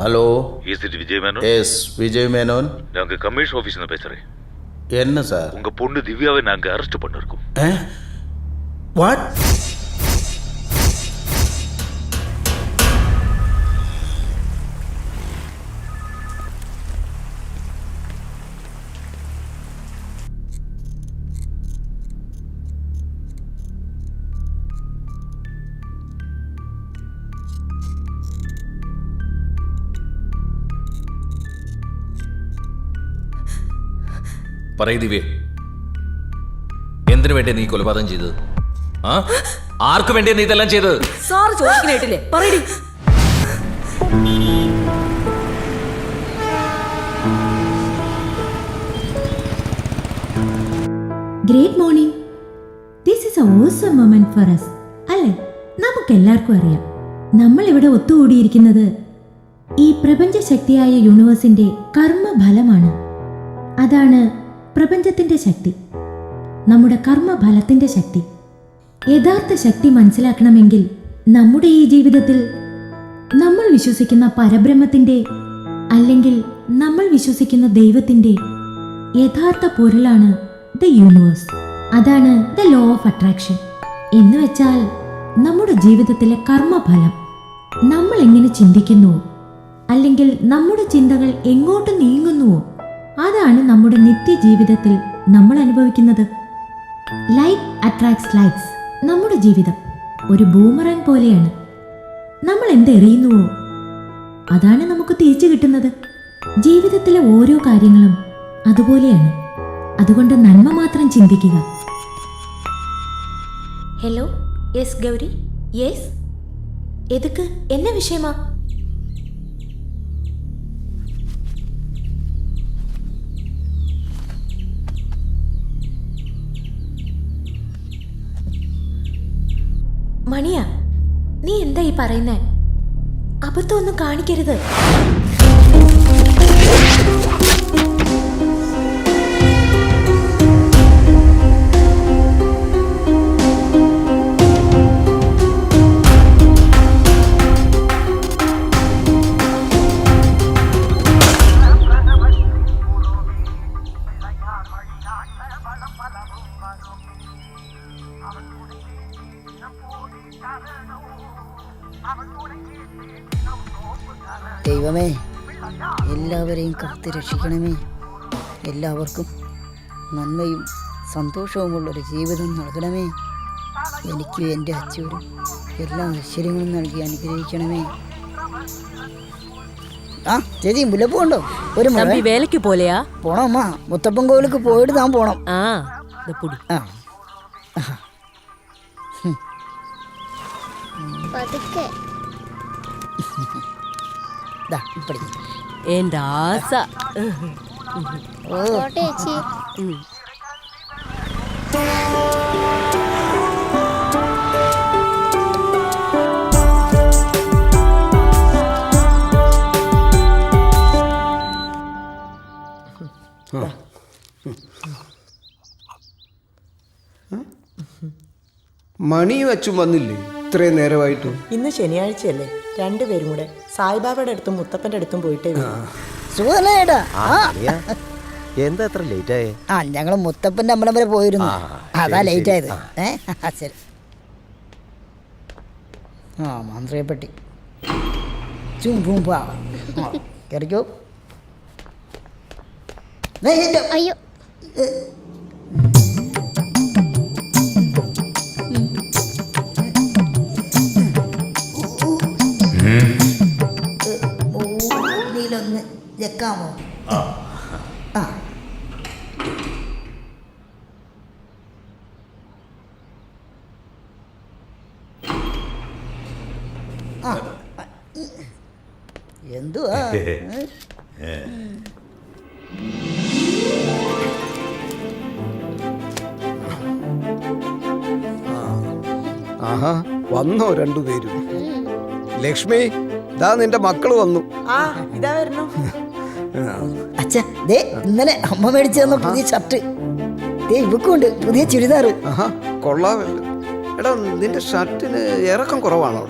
Hello, is it Vijay Menon? Yes Vijay Menon. நாங்கள் commission ஆஃபீஸ்ல பேசுகிறேன். என்ன சார்? உங்க பொண்ணு திவ்யாவை நாங்கள் அரெஸ்ட் பண்ணிருக்கோம். வாட்? പറയ് ദിവ്യ, എന്തിനു വേണ്ടി നീ കൊലപാതകം ചെയ്തത്? ആർക്കു വേണ്ടി നീ ഇതെല്ലാം ചെയ്തത്? സാർ ചോദിക്കണേട്ടില്ലേ, പറയടി. Great morning. This is a awesome moment for us. അല്ലേ? നമുക്കെല്ലാവർക്കും അറിയാം, നമ്മൾ ഇവിടെ ഒത്തുകൂടിയിരിക്കുന്നത് ഈ പ്രപഞ്ച ശക്തിയായ യൂണിവേഴ്സിന്റെ കർമ്മഫലമാണ്. അതാണ് പ്രപഞ്ചത്തിന്റെ ശക്തി, നമ്മുടെ കർമ്മഫലത്തിന്റെ ശക്തി. യഥാർത്ഥ ശക്തി മനസ്സിലാക്കണമെങ്കിൽ നമ്മുടെ ഈ ജീവിതത്തിൽ നമ്മൾ വിശ്വസിക്കുന്ന പരബ്രഹ്മത്തിന്റെ അല്ലെങ്കിൽ നമ്മൾ വിശ്വസിക്കുന്ന ദൈവത്തിന്റെ യഥാർത്ഥ പൊരുളാണ് ദ യൂണിവേഴ്സ്. അതാണ് ദ ലോ ഓഫ് അട്രാക്ഷൻ എന്ന് വെച്ചാൽ നമ്മുടെ ജീവിതത്തിലെ കർമ്മഫലം. നമ്മൾ എങ്ങനെ ചിന്തിക്കുന്നുവോ അല്ലെങ്കിൽ നമ്മുടെ ചിന്തകൾ എങ്ങോട്ട് നീങ്ങുന്നുവോ അതാണ് നമ്മുടെ നിത്യജീവിതത്തിൽ നമ്മൾ അനുഭവിക്കുന്നത്. Like attracts likes. നമ്മുടെ ജീവിതം ഒരു ബൂമറാങ് പോലെയാണ്. നമ്മൾ എന്തെറിയുന്നുവോ അതാണ് നമുക്ക് തിരിച്ചു കിട്ടുന്നത്. ജീവിതത്തിലെ ഓരോ കാര്യങ്ങളും അതുപോലെയാണ്. അതുകൊണ്ട് നന്മ മാത്രം ചിന്തിക്കുക. Hello, yes Gauri. യെസ്, എതുക്ക്? എന്ന വിഷയമാ? മണിയാ, നീ എന്താ ഈ പറയുന്നേ? അബദ്ധമൊന്നും കാണിക്കരുത്. ദൈവമേ, എല്ലാവരെയും കാത്തു രക്ഷിക്കണമേ. എല്ലാവർക്കും നന്മയും സന്തോഷവുമുള്ളൊരു ജീവിതം നൽകണമേ. എനിക്കും എൻ്റെ അച്ഛനും എല്ലാ ഐശ്വര്യങ്ങളും നൽകി അനുഗ്രഹിക്കണമേ. ആ ചേച്ചി, മുല്ലപ്പൂ ഉണ്ടോ? ഒരു വേലയ്ക്ക് പോലെയാ പോണം അമ്മ. മുത്തപ്പൻ കോവിലേക്ക് പോയിട്ട് താൻ പോണം. ആ എന്റെ ആസ. മണിയും അച്ഛൻ വന്നില്ലേ ഇത്രയും നേരമായിട്ടു? ഇന്ന് ശനിയാഴ്ചയല്ലേ, രണ്ടുപേരും കൂടെ സായിബാബയുടെ അടുത്തും മുത്തപ്പന്റെ അടുത്തും പോയിട്ടേ എന്താ അത്ര ലേറ്റ് ആയേ? ഞങ്ങള് മുത്തപ്പന്റെ അമ്പലം വരെ പോയിരുന്നു, അതാ ലേറ്റ് ആയത്. ശരി. മന്ത്രിയെപ്പറ്റി കയറിക്കോ. അയ്യോ, നീലൊന്ന് വെക്കാമോ? എന്തുവാ? ആഹാ, വന്നോ രണ്ടുപേരും? ലക്ഷ്മി, ഇതാ നിന്റെ മക്കള് വന്നു. ഇതാ വരണോ? അച്ഛാ, ദേ ഇന്നലെ അമ്മ മേടിച്ചു തന്ന പുതിയ ഷർട്ട്, ദേ ഇവക്കുണ്ട് പുതിയ ചുരിദാറ്. ആഹാ, കൊള്ളാമല്ലോ. എടാ, നിന്റെ ഷർട്ടിന് ഇറക്കം കുറവാണോ?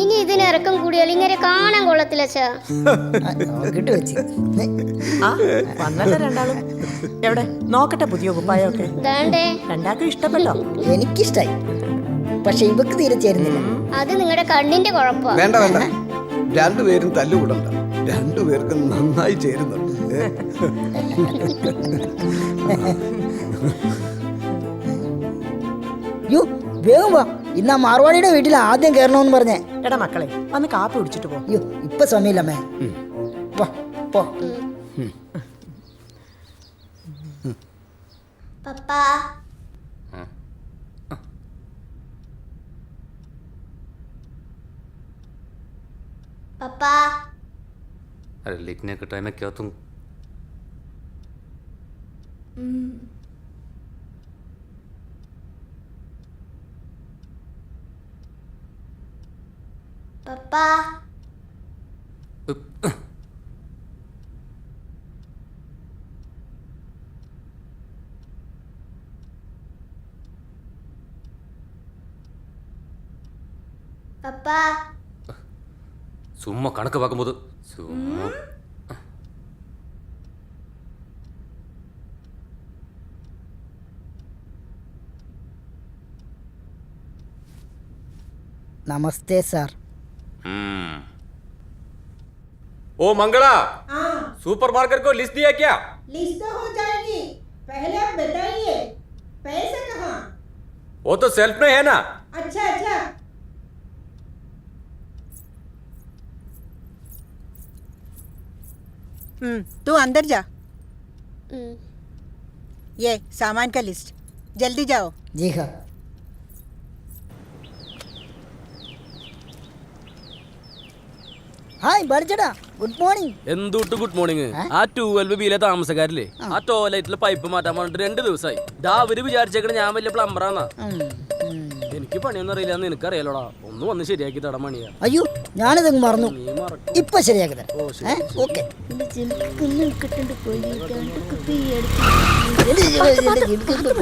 ഇനി ഇതിനിറക്കം കൂടിയാൽ ഇങ്ങനെ കാണാൻ കൊള്ളത്തില്ല അച്ഛാ. നോക്കിട്ട് വെച്ച് ആ വന്നല്ലോ രണ്ടാളും. എവിടെ നോക്കട്ടെ പുതിയ കുപ്പായൊക്കെ. ദാണ്ടേ രണ്ടാൾക്കും ഇഷ്ടപ്പെട്ടോ? എനിക്കിഷ്ടായി, പക്ഷെ ഇവക്ക് തീരെ ചേരുന്നില്ല. അത് നിങ്ങളുടെ കണ്ണിന്റെ കുഴപ്പമാ. വേണ്ട വേണ്ട, രണ്ടുപേരും തല്ലുകൂടണ്ട. രണ്ടുപേർക്കും നന്നായി ചേരുന്നുണ്ട്. യോ വേഗം വാ, ഇന്ന് ആ മാർവാടിയുടെ വീട്ടിൽ ആദ്യം കയറണമെന്ന് പറഞ്ഞേ. എടാ മക്കളെ വന്ന് കാപ്പി കുടിച്ചിട്ട് പോ. അയ്യോ ഇപ്പൊ സമയമില്ലമ്മേ. പോ പോ. പപ്പാ पप्पा अरे लिखने का टाइम है क्या तुम? पप्पा पप्पा சும்மா கணக்கு பார்க்கும்போது சும்மா നമസ്തേ സാർ. ओ मंगला, सुपरमार्केट को लिस्ट दिया क्या? लिस्ट तो हो जाएगी, पहले आप बताइए पैसे कहाँ? वो तो सेल्फ में है ना. अच्छा अच्छा. तू अंदर जा. ये सामान का लिस्ट, जल्दी जाओ. ജി ഹാ. ഹായ് ബർജടാ, ഗുഡ് മോർണിംഗ്. എന്തുട്ട് ഗുഡ് മോർണിംഗ്? ആ 12 ബിയിലെ താമസക്കാരില്ലേ, ആ ടോയ്ലറ്റിലെ പൈപ്പ് മാറ്റാൻ പറഞ്ഞിട്ട് 2 ദിവസമായി. അവര് വിചാരിച്ചേക്കണ ഞാൻ വലിയ പ്ലംബറാന്നാ. എനിക്ക് പണിയൊന്നും അറിയില്ല, നിനക്കറിയാലോടാ. ഒന്ന് വന്ന് ശരിയാക്കി തടാ മണിയാ. അയ്യോ ഞാനിത് മറന്നു, ഇപ്പൊ ശരിയാക്കി തരാം. ഓക്കെ.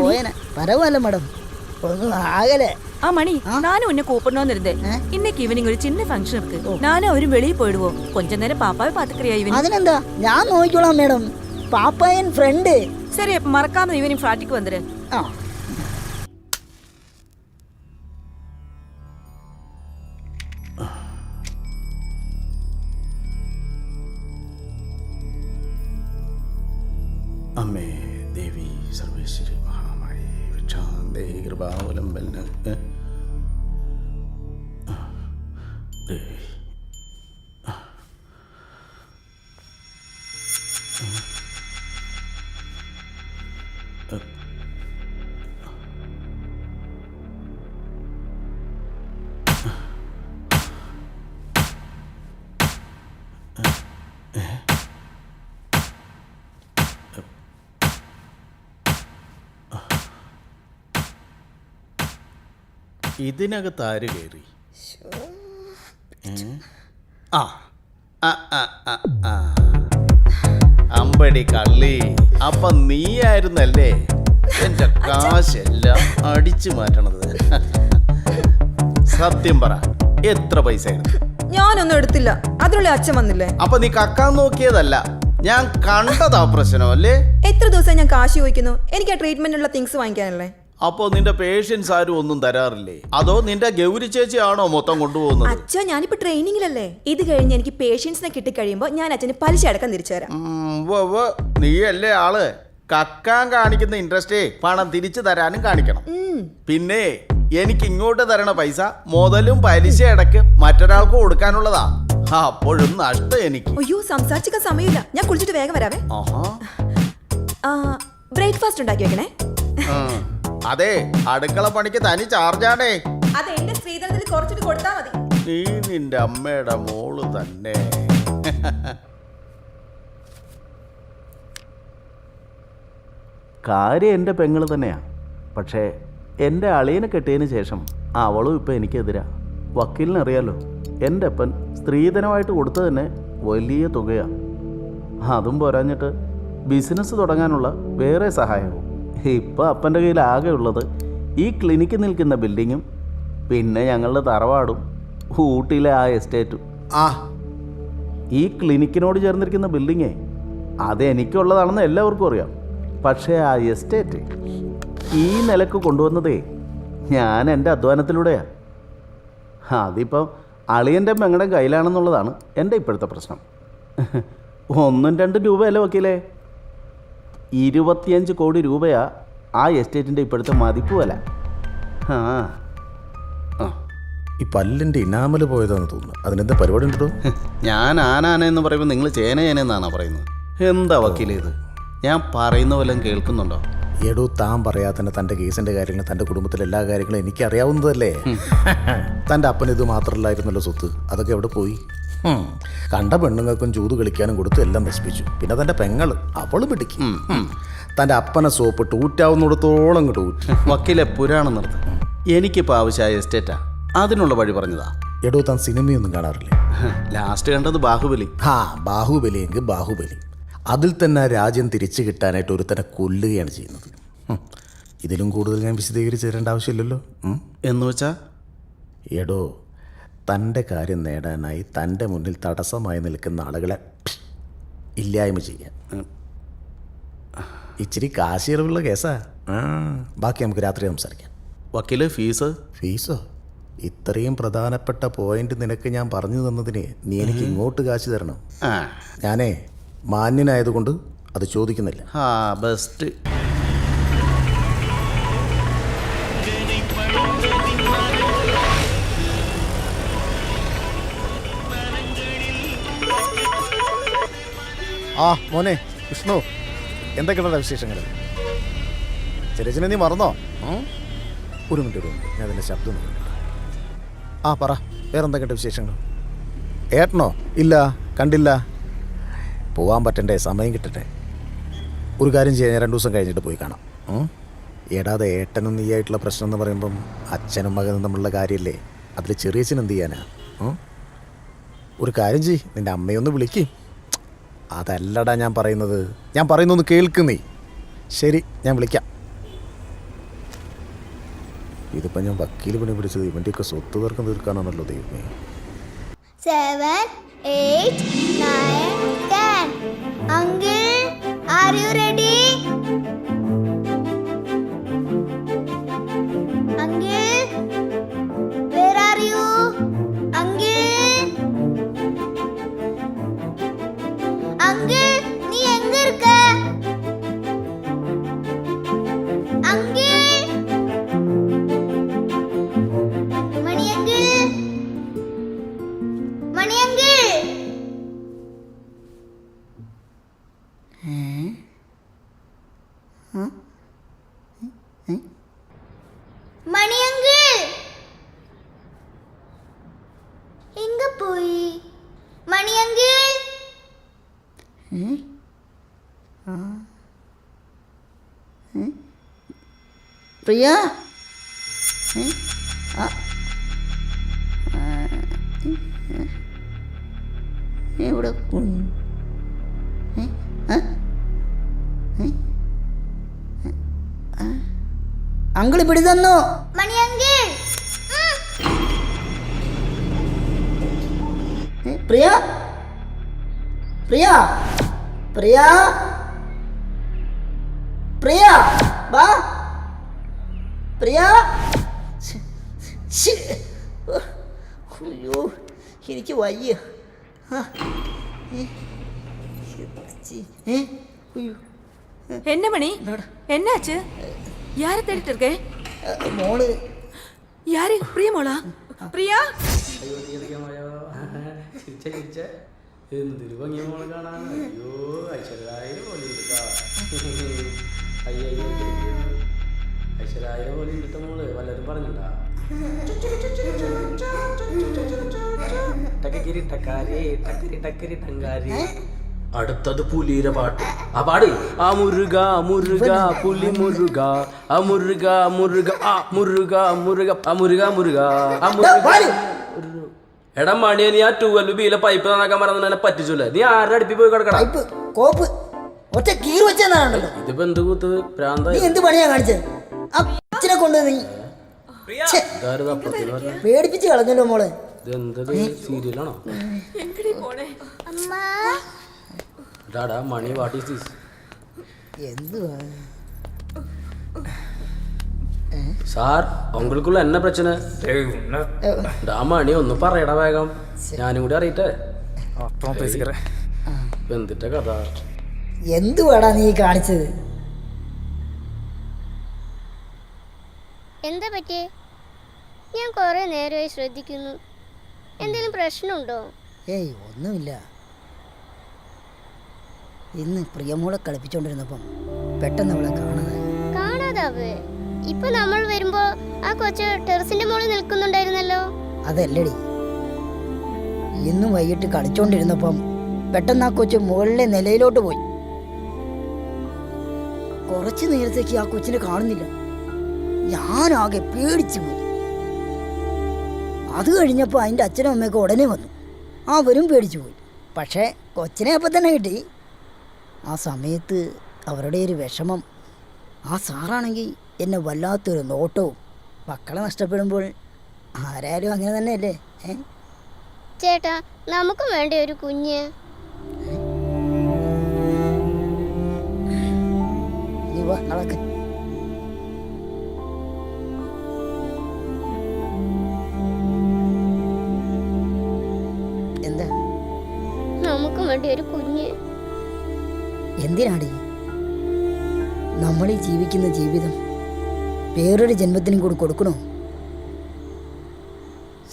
പോയന പരവല്ല മേഡം, ഒന്നും ആകലെ. ஆ மணி, நானும் உன்னை கூப்பிடணும்னு இருந்தேன். இன்னைக்கு ஈவினிங் ஒரு சின்ன ஃபங்க்ஷன் இருக்கு. நானும் அவரும் வெளியே போயிடுவோம். கொஞ்ச நேரம் பாப்பாவை பாத்துக்கிறியா ஈவினிங்? അതിനെന്താ, ഞാൻ നോക്കിക്കോളാം മേഡം. പാപ്പായൻ ഫ്രണ്ട്. சரி, அப்ப மறக்காம ஈவினிங் ஃபிளாட்டுக்கு வந்துரு. ആ അമ്മേ ദേവി സർവേശ്വരി മഹാമായി വിക്ഷാന്തേ കൃപാവലംബന ദേവി. ഇതിനകത്ത് ആര് കയറി? ആ ആ ആ ആ ആ അമ്പടി കള്ളി, അപ്പൊ നീയായിരുന്നല്ലേ എന്റെ കാശെല്ലാം അടിച്ചു മാറ്റണത്? സത്യം പറ, എത്ര പൈസ ആയിരുന്നു? ഞാനൊന്നും എടുത്തില്ല, അതിനുള്ള അച്ഛൻ വന്നില്ലേ? അപ്പൊ നീ കക്കാൻ നോക്കിയതല്ല, ഞാൻ കണ്ടതാ പ്രശ്നമല്ലേ? എത്ര ദിവസം ഞാൻ കാശ് ചോദിക്കുന്നു, എനിക്ക് ആ ട്രീറ്റ്മെന്റിനുള്ള തിങ്സ് വാങ്ങിക്കാനല്ലേ? അപ്പോ നിന്റെ പേഷ്യൻസ് ആരും ഒന്നും തരാറില്ലേ? അതോ നിന്റെ ഗൗരി ചേച്ചിയാണോ മൊത്തം കൊണ്ടുപോകുന്നത്? അച്ഛാ, ഞാനിപ്പോ ട്രെയിനിങ്ങിലല്ലേ. ഇത് കഴിഞ്ഞ് എനിക്ക് പേഷ്യൻസിനെ കിട്ടിക്കഴിയുമ്പോ ഞാൻ അച്ഛന് പലിശ അടക്കം തിരിച്ചു തരാം. നീയല്ലേ ആള് കക്കാൻ കാണിക്കുന്ന ഇൻട്രസ്റ്റേ പണം തിരിച്ചു തരാനും കാണിക്കണം. പിന്നെ എനിക്ക് ഇങ്ങോട്ട് തരണ പൈസ മുതലും പലിശ അടക്ക് മറ്റൊരാൾക്ക് കൊടുക്കാനുള്ളതാ. അപ്പോഴും നഷ്ടം എനിക്ക്. അയ്യോ, സംസാരിച്ചിക്കാൻ സമയമില്ല, ഞാൻ കുളിച്ചിട്ട് വേഗം വരാവേ. ബ്രേക്ക്ഫാസ്റ്റ് ഉണ്ടാക്കി വെക്കണേ. അതെ, അടുക്കള പണിക്ക് തനി ചാർജാണേ. അത് എന്റെ ശ്രീധരത്തിൽ കുറച്ചിട്ട് കൊടുത്താ മതി. നീ നിന്റെ അമ്മയുടെ മോള് തന്നെ. കാര്യം എൻ്റെ പെങ്ങള് തന്നെയാ. പക്ഷേ എൻ്റെ അളിയനെ കെട്ടിയതിന് ശേഷം അവളും ഇപ്പം എനിക്കെതിരാ. വക്കീലിനറിയാലോ, എൻ്റെ അപ്പൻ സ്ത്രീധനമായിട്ട് കൊടുത്തത് തന്നെ വലിയ തുകയാണ്. അതും പോരാഞ്ഞിട്ട് ബിസിനസ് തുടങ്ങാനുള്ള വേറെ സഹായവും. ഇപ്പോൾ അപ്പൻ്റെ കയ്യിൽ ആകെ ഉള്ളത് ഈ ക്ലിനിക്ക് നിൽക്കുന്ന ബിൽഡിങ്ങും പിന്നെ ഞങ്ങളുടെ തറവാടും ഊട്ടിയിലെ ആ എസ്റ്റേറ്റ്. ആ ഈ ക്ലിനിക്കിനോട് ചേർന്നിരിക്കുന്ന ബിൽഡിങ്ങേ അത് എനിക്കുള്ളതാണെന്ന് എല്ലാവർക്കും അറിയാം. പക്ഷേ ആ എസ്റ്റേറ്റ് ഈ നിലക്ക് കൊണ്ടുവന്നതേ ഞാൻ എൻ്റെ അധ്വാനത്തിലൂടെയാണ്. അതിപ്പോൾ അളിയൻ്റെ പെങ്ങളുടെ കയ്യിലാണെന്നുള്ളതാണ് എൻ്റെ ഇപ്പോഴത്തെ പ്രശ്നം. 1-2 രൂപയല്ലേ വക്കീലേ, 25 കോടി രൂപയാ ആ എസ്റ്റേറ്റിൻ്റെ ഇപ്പോഴത്തെ മതിപ്പ് വില. ആ ഈ പല്ലിൻ്റെ ഇനാമൽ പോയതാണെന്ന് തോന്നുന്നു. അതിനെന്താ പരിപാടി ഉണ്ടോ? ഞാൻ ആനാനെന്ന് പറയുമ്പോൾ നിങ്ങൾ ചേനയെന്നാണോ പറയുന്നത്? എന്താ വക്കീലേ ഇത്? ഞാൻ പറയുന്ന വല്ലതും കേൾക്കുന്നുണ്ടോ? എടോ, താൻ പറയാതെ തന്നെ തൻ്റെ കേസിൻ്റെ കാര്യങ്ങൾ, തൻ്റെ കുടുംബത്തിലെ എല്ലാ കാര്യങ്ങളും എനിക്കറിയാവുന്നതല്ലേ. തൻ്റെ അപ്പൻ ഇത് മാത്രമല്ലായിരുന്നല്ലോ സ്വത്ത്, അതൊക്കെ എവിടെ പോയി? കണ്ട പെണ്ണുങ്ങൾക്കും ചൂത് കളിക്കാനും കൊടുത്ത് എല്ലാം നശിപ്പിച്ചു. പിന്നെ തൻ്റെ പെങ്ങൾ, അവള് പിടിക്കും. തൻ്റെ അപ്പനെ സോപ്പിട്ട് ഊറ്റാവുന്നിടത്തോളം ഇങ്ങോട്ട് ഊറ്റി. വക്കീലെ പുരാണം നിർത്ത്. എനിക്കിപ്പോൾ ആവശ്യമായ എസ്റ്റേറ്റാ, അതിനുള്ള വഴി പറഞ്ഞതാ. എടോ, താൻ സിനിമയൊന്നും കാണാറില്ലേ? ലാസ്റ്റ് കണ്ടത് ബാഹുബലി. ബാഹുബലി എങ്കിൽ ബാഹുബലി. അതിൽ തന്നെ രാജ്യം തിരിച്ചു കിട്ടാനായിട്ട് ഒരുത്തനെ കൊല്ലുകയാണ് ചെയ്യുന്നത്. ഇതിലും കൂടുതൽ ഞാൻ വിശദീകരിച്ച് തരേണ്ട ആവശ്യമില്ലല്ലോ. എന്ന് വെച്ചാൽ എടോ, തൻ്റെ കാര്യം നേടാനായി തൻ്റെ മുന്നിൽ തടസ്സമായി നിൽക്കുന്ന ആളുകളെ ഇല്ലായ്മ ചെയ്യാൻ. ഇച്ചിരി കാശിയറിവുള്ള കേസാ. ബാക്കി നമുക്ക് രാത്രി സംസാരിക്കാം. വക്കീല് ഫീസോ? ഇത്രയും പ്രധാനപ്പെട്ട പോയിന്റ് നിനക്ക് ഞാൻ പറഞ്ഞു തന്നതിന് നീ എനിക്ക് ഇങ്ങോട്ട് കാശ് തരണം. ഞാനേ മാന്യനായതുകൊണ്ട് അത് ചോദിക്കുന്നില്ല. ബെസ്റ്റ്. മോനെ വിഷ്ണു, എന്തൊക്കെയുള്ള വിശേഷങ്ങൾ? ചെറിയച്ഛനെ നീ മറന്നോ? ഒരു മിനിറ്റ് ഞാൻ അതിൻ്റെ ശബ്ദം നോക്കില്ല. പറ, വേറെന്തൊക്കെയുണ്ട് വിശേഷങ്ങൾ? ഏട്ടനോ? ഇല്ല, കണ്ടില്ല. പോകാൻ പറ്റണ്ടേ, സമയം കിട്ടട്ടെ. ഒരു കാര്യം ചെയ്യാൻ, ഞാൻ 2 ദിവസം കഴിഞ്ഞിട്ട് പോയി കാണാം. ഏടാതെ ഏട്ടനും നീയായിട്ടുള്ള പ്രശ്നം എന്ന് പറയുമ്പം അച്ഛനും മകനും തമ്മിലുള്ള കാര്യമല്ലേ. അതിൽ ചെറിയച്ഛൻ എന്ത് ചെയ്യാനാ? ഒരു കാര്യം ചെയ്യ്, നിൻ്റെ അമ്മയൊന്ന് വിളിക്കും. അതല്ലടാ ഞാൻ പറയുന്നത്. ഞാൻ പറയുന്നൊന്ന് കേൾക്കുന്നേ. ശരി, ഞാൻ വിളിക്കാം. ഇതിപ്പോൾ ഞാൻ വക്കീൽ പണി പിടിച്ചത് ഇവൻ്റെയൊക്കെ സ്വത്ത് തർക്കം തീർക്കാനാണല്ലോ ദൈവമേ. 7, 8, 9, 10. Uncle, are you ready? Uncle, where are you? Uncle, Uncle, நீ எங்க இருக்க? Uncle, மணி Uncle, மணி Uncle. மணி அங்கிள் எங்க போய்? மணி அங்கிள், പ്രിയ, എവിടെ പോയി? അങ്കിൾ പിടി തന്നു. மணி அங்கிள். പ്രിയ, പ്രിയ, പ്രിയ, പ്രിയ, വാ പ്രിയ. അയ്യോ, എനിക്ക് വയ്യ. என்ன மணி, என்னாச்சு? யாரை தேடிட்டு இருக்கே? മോള്. யாரு? பிரியமோளா? பிரியா? എന്തൊരു ഭംഗിയ മോളെ കാണാൻ. അയ്യോ, ഐശ്വര്യായ പോലെ ഐശ്വര്യായ പോലെ ഇട്ട മോള് വല്ലതും പറഞ്ഞിട്ടാ? ടക്കരി ടക്കാരി ടക്കരി ടക്കരി ടങ്കാരി. അടുത്തത് പുലിയുടെ പാട്ട്. ആ പാട്. ആ മുരുക മുരുക പുലി മുരുക, ആ മുരുക മുരുക, ആ മുരുക മുരുക, ആ മുരുക മുരുക, ആ മുരുക. എടാ മണിയെ, നീ ആ 12 ബിയിലെ പൈപ്പ് നന്നാക്കാൻ പറഞ്ഞ പറ്റിച്ചല്ലേ? നീ ആരുടെ അടുപ്പിൽ പോയി കിടക്കണം? കോപ്പ് ഒറ്റ കീറ് വെച്ചാണല്ലോ. ഇതിപ്പോ എന്ത് കൂത്ത് പ്രാന്ത? നീ എന്ത് പണിയാ കാണിച്ചത്? ആ അച്ഛനെ കൊണ്ട് നീ പേടിപ്പിച്ച് കളഞ്ഞല്ലോ മോളെ. ഇതെന്തത് സീരിയലാണോ? അമ്മ ഡാടാ മണി വാട്ട് ഈസ് ദിസ്? എന്തുവാ സാർ ഉങ്ങൾക്കുള്ള എന്നെ പ്രശ്ന ഡാ മണി ഒന്ന് പറയടാ വേഗം, ഞാനും കൂടി അറിയട്ടെ. എന്തിട്ട കഥ? എന്തുവാടാ നീ കാണിച്ചത്? എന്താ പറ്റിയേ? ഞാൻ കുറെ നേരമായി ശ്രദ്ധിക്കുന്നു. എന്തെങ്കിലും പ്രശ്നമുണ്ടോ? ഏയ് ഒന്നുമില്ല. ഇന്ന് പ്രിയമോളെ കളിപ്പിച്ചോണ്ടിരുന്നപ്പം പെട്ടെന്ന് അവളെ കാണാതാവേ? ഇപ്പൊ നമ്മൾ വരുമ്പോ ആ കൊച്ച് ടെറസിന്റെ മുകളിൽ നിൽക്കുന്നുണ്ടായിരുന്നല്ലോ. അതല്ലടി, ഇന്നും വൈകിട്ട് കളിച്ചോണ്ടിരുന്നപ്പം പെട്ടെന്ന് ആ കൊച്ചു മുകളിലെ നിലയിലോട്ട് പോയി. കുറച്ചു നേരത്തേക്ക് ആ കൊച്ചിനെ കാണുന്നില്ല. ഞാനാകെ പേടിച്ചു പോയി. അത് കഴിഞ്ഞപ്പോൾ അതിൻ്റെ അച്ഛനും അമ്മയൊക്കെ ഉടനെ വന്നു. അവരും പേടിച്ചു പോയി. പക്ഷേ കൊച്ചിനെ അപ്പം തന്നെ കിട്ടി. ആ സമയത്ത് അവരുടെ ഒരു വിഷമം. ആ സാറാണെങ്കിൽ എന്നെ വല്ലാത്തൊരു നോട്ടവും. മക്കളെ നഷ്ടപ്പെടുമ്പോൾ ആരായാലും അങ്ങനെ തന്നെയല്ലേ? ചേട്ടാ, നമുക്കും വേണ്ടേ ഒരു കുഞ്ഞ്? നീ വാ, നടക്ക്. എന്താ? നമുക്കും വേണ്ടേ ഒരു കുഞ്ഞ്? എന്തിനാടി നമ്മൾ ഈ ജീവിക്കുന്ന ജീവിതം വേറൊരു ജന്മത്തിനും കൂടി കൊടുക്കണോ?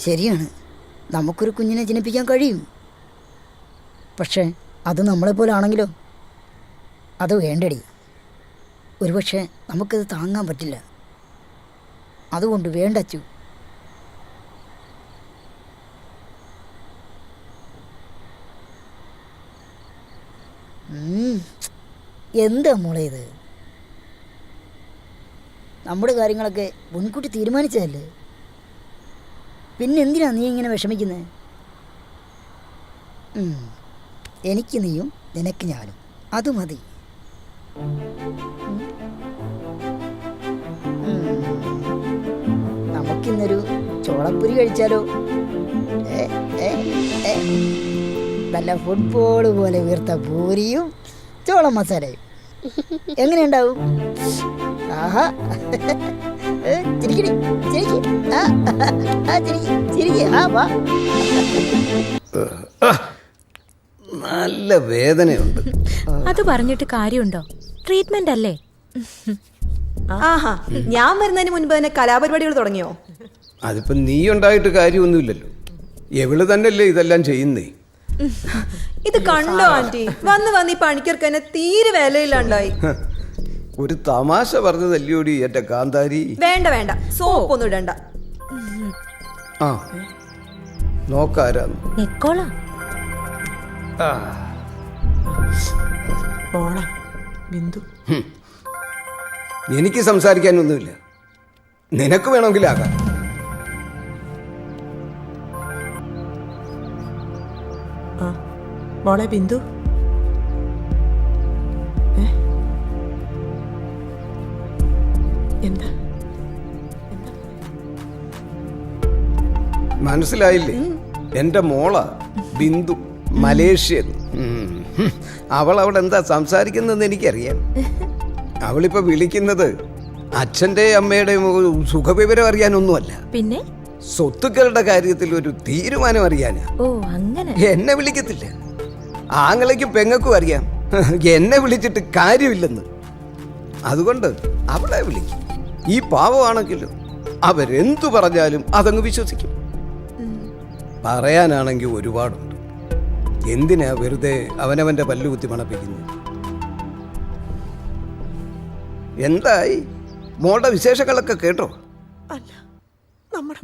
ശരിയാണ്, നമുക്കൊരു കുഞ്ഞിനെ ജനിപ്പിക്കാൻ കഴിയും. പക്ഷേ അത് നമ്മളെപ്പോലെ ആണെങ്കിലോ? അത് വേണ്ടടി. ഒരുപക്ഷെ നമുക്കത് താങ്ങാൻ പറ്റില്ല. അതുകൊണ്ട് വേണ്ടച്ചു. എന്താ മോളെ ഇത്? നമ്മുടെ കാര്യങ്ങളൊക്കെ മുൻകൂട്ടി തീരുമാനിച്ചതല്ലേ? പിന്നെ എന്തിനാ നീ ഇങ്ങനെ വിഷമിക്കുന്നത്? എനിക്ക് നീയും നിനക്ക് ഞാനും, അത് മതി. നമുക്കിന്നൊരു ചോളപ്പുരി കഴിച്ചാലോ? നല്ല ഫുട്ബോൾ പോലെ വീർത്ത പൂരിയും ചോള മസാലയും എങ്ങനെയുണ്ടാവും? ആഹാ, ചിരിക്കടി, ചിരിക്ക്, ചിരിക്ക്, ആ വാ. നല്ല വേദനയുണ്ട്. അത് പറഞ്ഞിട്ട് കാര്യമുണ്ടോ? ട്രീറ്റ്മെന്റ് അല്ലേ? ആഹാ, ഞാൻ വരുന്നതിന് മുൻപ് തന്നെ കലാപരിപാടികൾ തുടങ്ങിയോ? അതിപ്പോ നീ ഉണ്ടായിട്ട് കാര്യമൊന്നുമില്ലല്ലോ. എവള് തന്നെയല്ലേ ഇതെല്ലാം ചെയ്യുന്നേ. ഇത് കണ്ടോ ആന്റി? വന്ന് ഈ പണിക്കർക്ക് തന്നെ തീരെ വിലയില്ലാണ്ടായി. ഒരു തമാശ പറഞ്ഞതല്ലോടി എന്റെ കാന്താരി. വേണ്ട, സോപ്പൊന്നും ഇടണ്ട. ആ, നോക്കാരാന്ന്. നിക്കോളാ ബിന്ദു, എനിക്ക് സംസാരിക്കാനൊന്നുമില്ല. നിനക്ക് വേണമെങ്കിലാകാം. മോളെ ബിന്ദു, എന്താ മനസ്സിലായില്ലേ? എന്റെ മോള ബിന്ദു, മലേഷ്യ. അവൾ അവിടെ എന്താ സംസാരിക്കുന്നതെന്ന് എനിക്കറിയാം. അവളിപ്പോ വിളിക്കുന്നത് അച്ഛൻ്റെ അമ്മയുടെയും സുഖവിവരം അറിയാനൊന്നുമല്ല, പിന്നെ സ്വത്തുക്കളുടെ കാര്യത്തിൽ ഒരു തീരുമാനം അറിയാനാ. ഓ അങ്ങനെ. എന്നെ വിളിക്കത്തില്ല. ആങ്ങളയ്ക്കും പെങ്ങൾക്കും അറിയാം എന്നെ വിളിച്ചിട്ട് കാര്യമില്ലെന്ന്. അതുകൊണ്ട് അവളെ വിളിക്കും. ഈ പാവമാണെങ്കിലും അവരെന്തു പറഞ്ഞാലും അതങ്ങ് വിശ്വസിക്കും. പറയാനാണെങ്കിൽ ഒരുപാടുണ്ട്. എന്തിനാ വെറുതെ അവനവന്റെ പല്ലു കുത്തി മണപ്പിക്കുന്നത്? എന്തായി മോളുടെ വിശേഷങ്ങളൊക്കെ കേട്ടോ?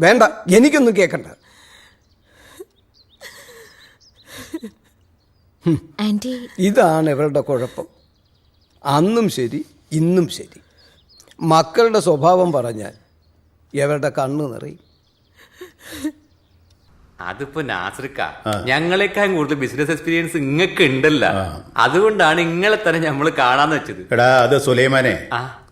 വേണ്ട, എനിക്കൊന്നും കേൾക്കണ്ട. ആന്റി, ഇതാണ് ഇവരുടെ കുഴപ്പം. അന്നും ശരി ഇന്നും ശരി. മക്കളുടെ സ്വഭാവം പറഞ്ഞാൽ ഇവരുടെ കണ്ണ് നിറയും. അതിപ്പോ നാസർക്ക, ഞങ്ങളെക്കാൾ കൂടുതൽ ബിസിനസ് എക്സ്പീരിയൻസ് ഇങ്ങക്ക് ഉണ്ടല്ലോ. അതുകൊണ്ടാണ് ഇങ്ങളെ തന്നെ നമ്മൾ കാണാന്ന് വെച്ചത്. എടാ, അത് സുലൈമാനെ,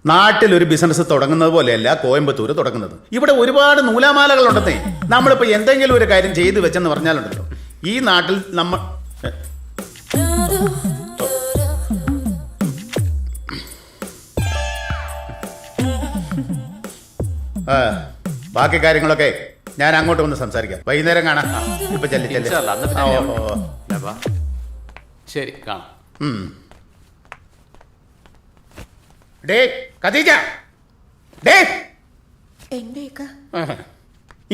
നാട്ടിൽ ഒരു ബിസിനസ് തുടങ്ങുന്നത് പോലെയല്ല കോയമ്പത്തൂർ തുടങ്ങുന്നത്. ഇവിടെ ഒരുപാട് നൂലാമാലകളുണ്ടെന്നേ. നമ്മളിപ്പോ എന്തെങ്കിലും ഒരു കാര്യം ചെയ്തു വെച്ചെന്ന് പറഞ്ഞാലുണ്ടല്ലോ, ഈ നാട്ടിൽ നമ്മൾ ബാക്കി കാര്യങ്ങളൊക്കെ ഞാൻ അങ്ങോട്ട് വന്ന് സംസാരിക്കാം. വൈകുന്നേരം കാണാം. ഇപ്പൊ ശരി കാണാം. ഡേ ഖദീജ, ഡേ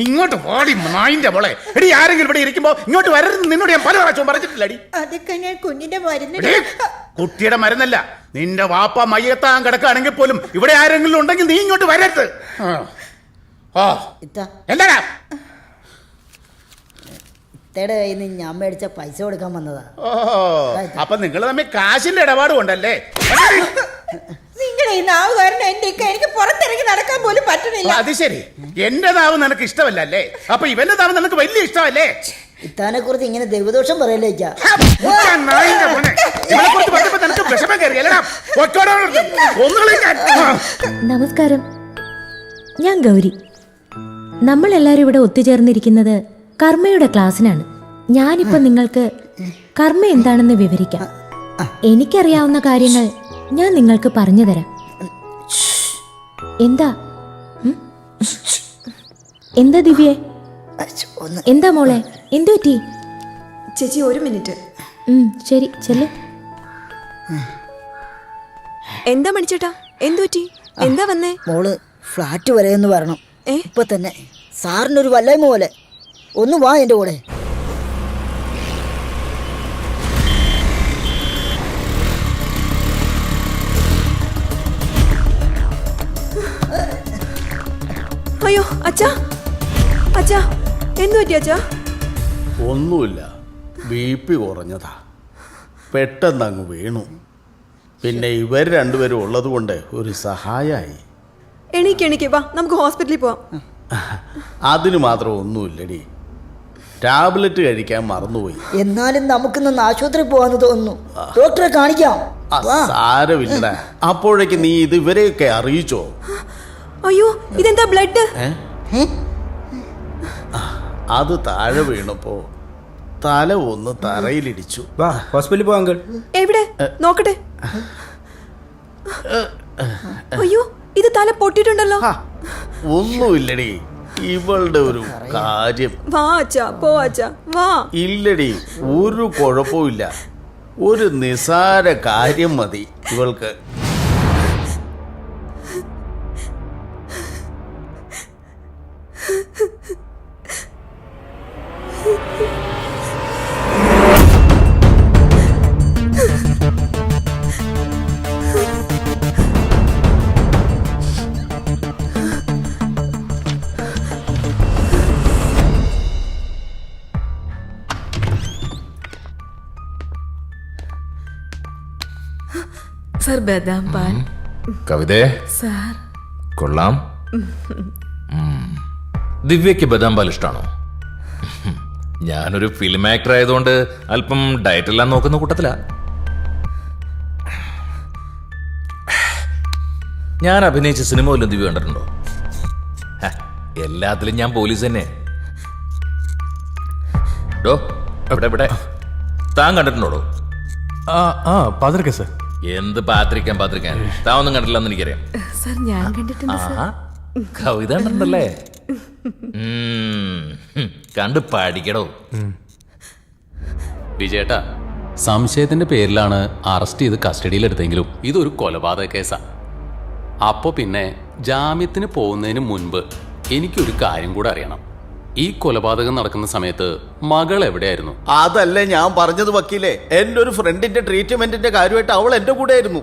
ഇങ്ങോട്ട് ഓടി നായിന്റെ മോളെ. എടി ആരെങ്കിലും ഇവിടെ ഇരിക്കുമ്പോ ഇങ്ങോട്ട് വരരുത്. നിന്നോട് ഞാൻ പല പ്രാവശ്യവും പറഞ്ഞിട്ടില്ലടി. അതൊക്കെ ഞാൻ കുഞ്ഞിന്റെ മരുന്ന്. കുട്ടിയുടെ മരുന്നല്ല, നിന്റെ വാപ്പ മയ്യത്താൻ കിടക്കുകയാണെങ്കിൽ പോലും ഇവിടെ ആരെങ്കിലും ഉണ്ടെങ്കിൽ നീ ഇങ്ങോട്ട് വരരുത്. എന്താ ഇത്തയുടെ കയ്യിൽ നിന്ന് ഞാൻ മേടിച്ച പൈസ കൊടുക്കാൻ വന്നതാ. അപ്പൊ നിങ്ങൾ തമ്മിൽ കാശിന്റെ ഇടപാടും ഉണ്ടല്ലേ? നിങ്ങളെ ഈ നാവ് കാരണം എന്റെ എനിക്ക് പുറത്തിറങ്ങി നടക്കാൻ പോലും പറ്റുന്നില്ല. അത് ശരി, എന്റെ നാവ് നിനക്ക് ഇഷ്ടമല്ലേ? അപ്പൊ ഇവന്റെ നാവ് നിനക്ക് വലിയ ഇഷ്ടമല്ലേ? ഇത്താനെ കുറിച്ച് ഇങ്ങനെ ദൈവദോഷം പറയല്ലേക്കാ. നമസ്കാരം, ഞാൻ ഗൗരി. നമ്മളെല്ലാരും ഇവിടെ ഒത്തുചേർന്നിരിക്കുന്നത് കർമ്മയുടെ ക്ലാസ്സിനാണ്. ഞാനിപ്പോ നിങ്ങൾക്ക് കർമ്മ എന്താണെന്ന് വിവരിക്കാം. എനിക്കറിയാവുന്ന കാര്യങ്ങൾ ഞാൻ നിങ്ങൾക്ക് പറഞ്ഞു തരാം. എന്താ എന്താ ദിവ്യേ? എന്താ മോളെ, എന്തു പറ്റി? ചേച്ചി ഒരു മിനിറ്റ്. ശരി ചെല്ല്. എന്താ മണിച്ചേട്ടാ, എന്തു പറ്റി? എന്താ വന്നേ? മോള് ഫ്ലാറ്റ് വരെ എന്ന് പറയണം ഇപ്പൊ തന്നെ. സാറിനൊരു വല്ലായ്മ പോലെ. ഒന്ന് വാ എന്റെ കൂടെ. അയ്യോ അച്ഛാ, അച്ഛാ എന്തു പറ്റി അച്ഛാ? ഒന്നുമില്ല, BP കുറഞ്ഞതാ. പെട്ടെന്ന് അങ്ങ് വീണു. പിന്നെ ഇവർ രണ്ടുപേരും ഉള്ളത് കൊണ്ട് ഒരു സഹായമായി. എണീക്ക് വാ, നമുക്ക് ഹോസ്പിറ്റലിൽ പോവാം. അതിന് മാത്രം ഒന്നുമില്ലടി, ടാബ്ലറ്റ് കഴിക്കാൻ മറന്നുപോയി. എന്നാലും നമുക്കിന്ന് ആശുപത്രി പോവാന്ന് തോന്നുന്നു. ഡോക്ടറെ കാണിക്കാം. സാരമില്ല. അപ്പോഴേക്ക് നീ ഇത് ഇവരെയൊക്കെ അറിയിച്ചോ? അയ്യോ ഇതെന്താ ബ്ലഡ്? അത് താഴെ വീണപ്പോ തല ഒന്ന് തറയിലിടിച്ചു. വാ ഹോസ്പിറ്റലിൽ പോവാ അങ്കിൾ. എവിടെ നോക്കട്ടെ. അയ്യോ ഇത് തല പൊട്ടിട്ടുണ്ടല്ലോ. ഒന്നുമില്ലടി, ഇവളുടെ ഒരു കാര്യം. വാ അച്ഛാ, പോ അച്ഛാ വാ. ഇല്ലടി, ഒരു കുഴപ്പമില്ല. ഒരു നിസാര കാര്യം മതി ഇവൾക്ക്. സർ ബദാം പാൻ. കവിതേ സാർ കൊള്ളാം. ദിവ്യക്ക് ബദാം പാൽ ഇഷ്ടമാണോ? ഞാനൊരു ഫിലിം ആക്ടർ ആയതുകൊണ്ട് അല്പം ഡയറ്റ് എല്ലാം നോക്കുന്ന കൂട്ടത്തിലാ. ഞാൻ അഭിനയിച്ച സിനിമ വല്ലതും ദിവ്യ കണ്ടിട്ടുണ്ടോ? എല്ലാത്തിലും ഞാൻ പോലീസ് തന്നെ. ഇവിടെ താൻ കണ്ടിട്ടുണ്ടോ? സർ. എന്ത് പാത്രിക്കാൻ താൻ ഒന്നും കണ്ടില്ലെന്ന് എനിക്കറിയാം. സർ ഞാൻ കണ്ടിട്ടുണ്ട് സർ. കവിത കണ്ടിട്ടുണ്ടല്ലേ? കണ്ട് പഠിക്കടോ. വിജയേട്ടാ, സംശയത്തിന്റെ പേരിലാണ് അറസ്റ്റ് ചെയ്ത് കസ്റ്റഡിയിലെടുത്തെങ്കിലും ഇതൊരു കൊലപാതക കേസാണ്. അപ്പോൾ പിന്നെ ജാമ്യത്തിന് പോകുന്നതിന് മുൻപ് എനിക്കൊരു കാര്യം കൂടെ അറിയണം. ഈ കൊലപാതകം നടക്കുന്ന സമയത്ത് മകൾ എവിടെയായിരുന്നു? അതല്ലേ ഞാൻ പറഞ്ഞത് വക്കീലേ. എൻ്റെ ഒരു ഫ്രണ്ടിന്റെ ട്രീറ്റ്മെന്റിന്റെ കാര്യമായിട്ട് അവൾ എൻ്റെ കൂടെ ആയിരുന്നു.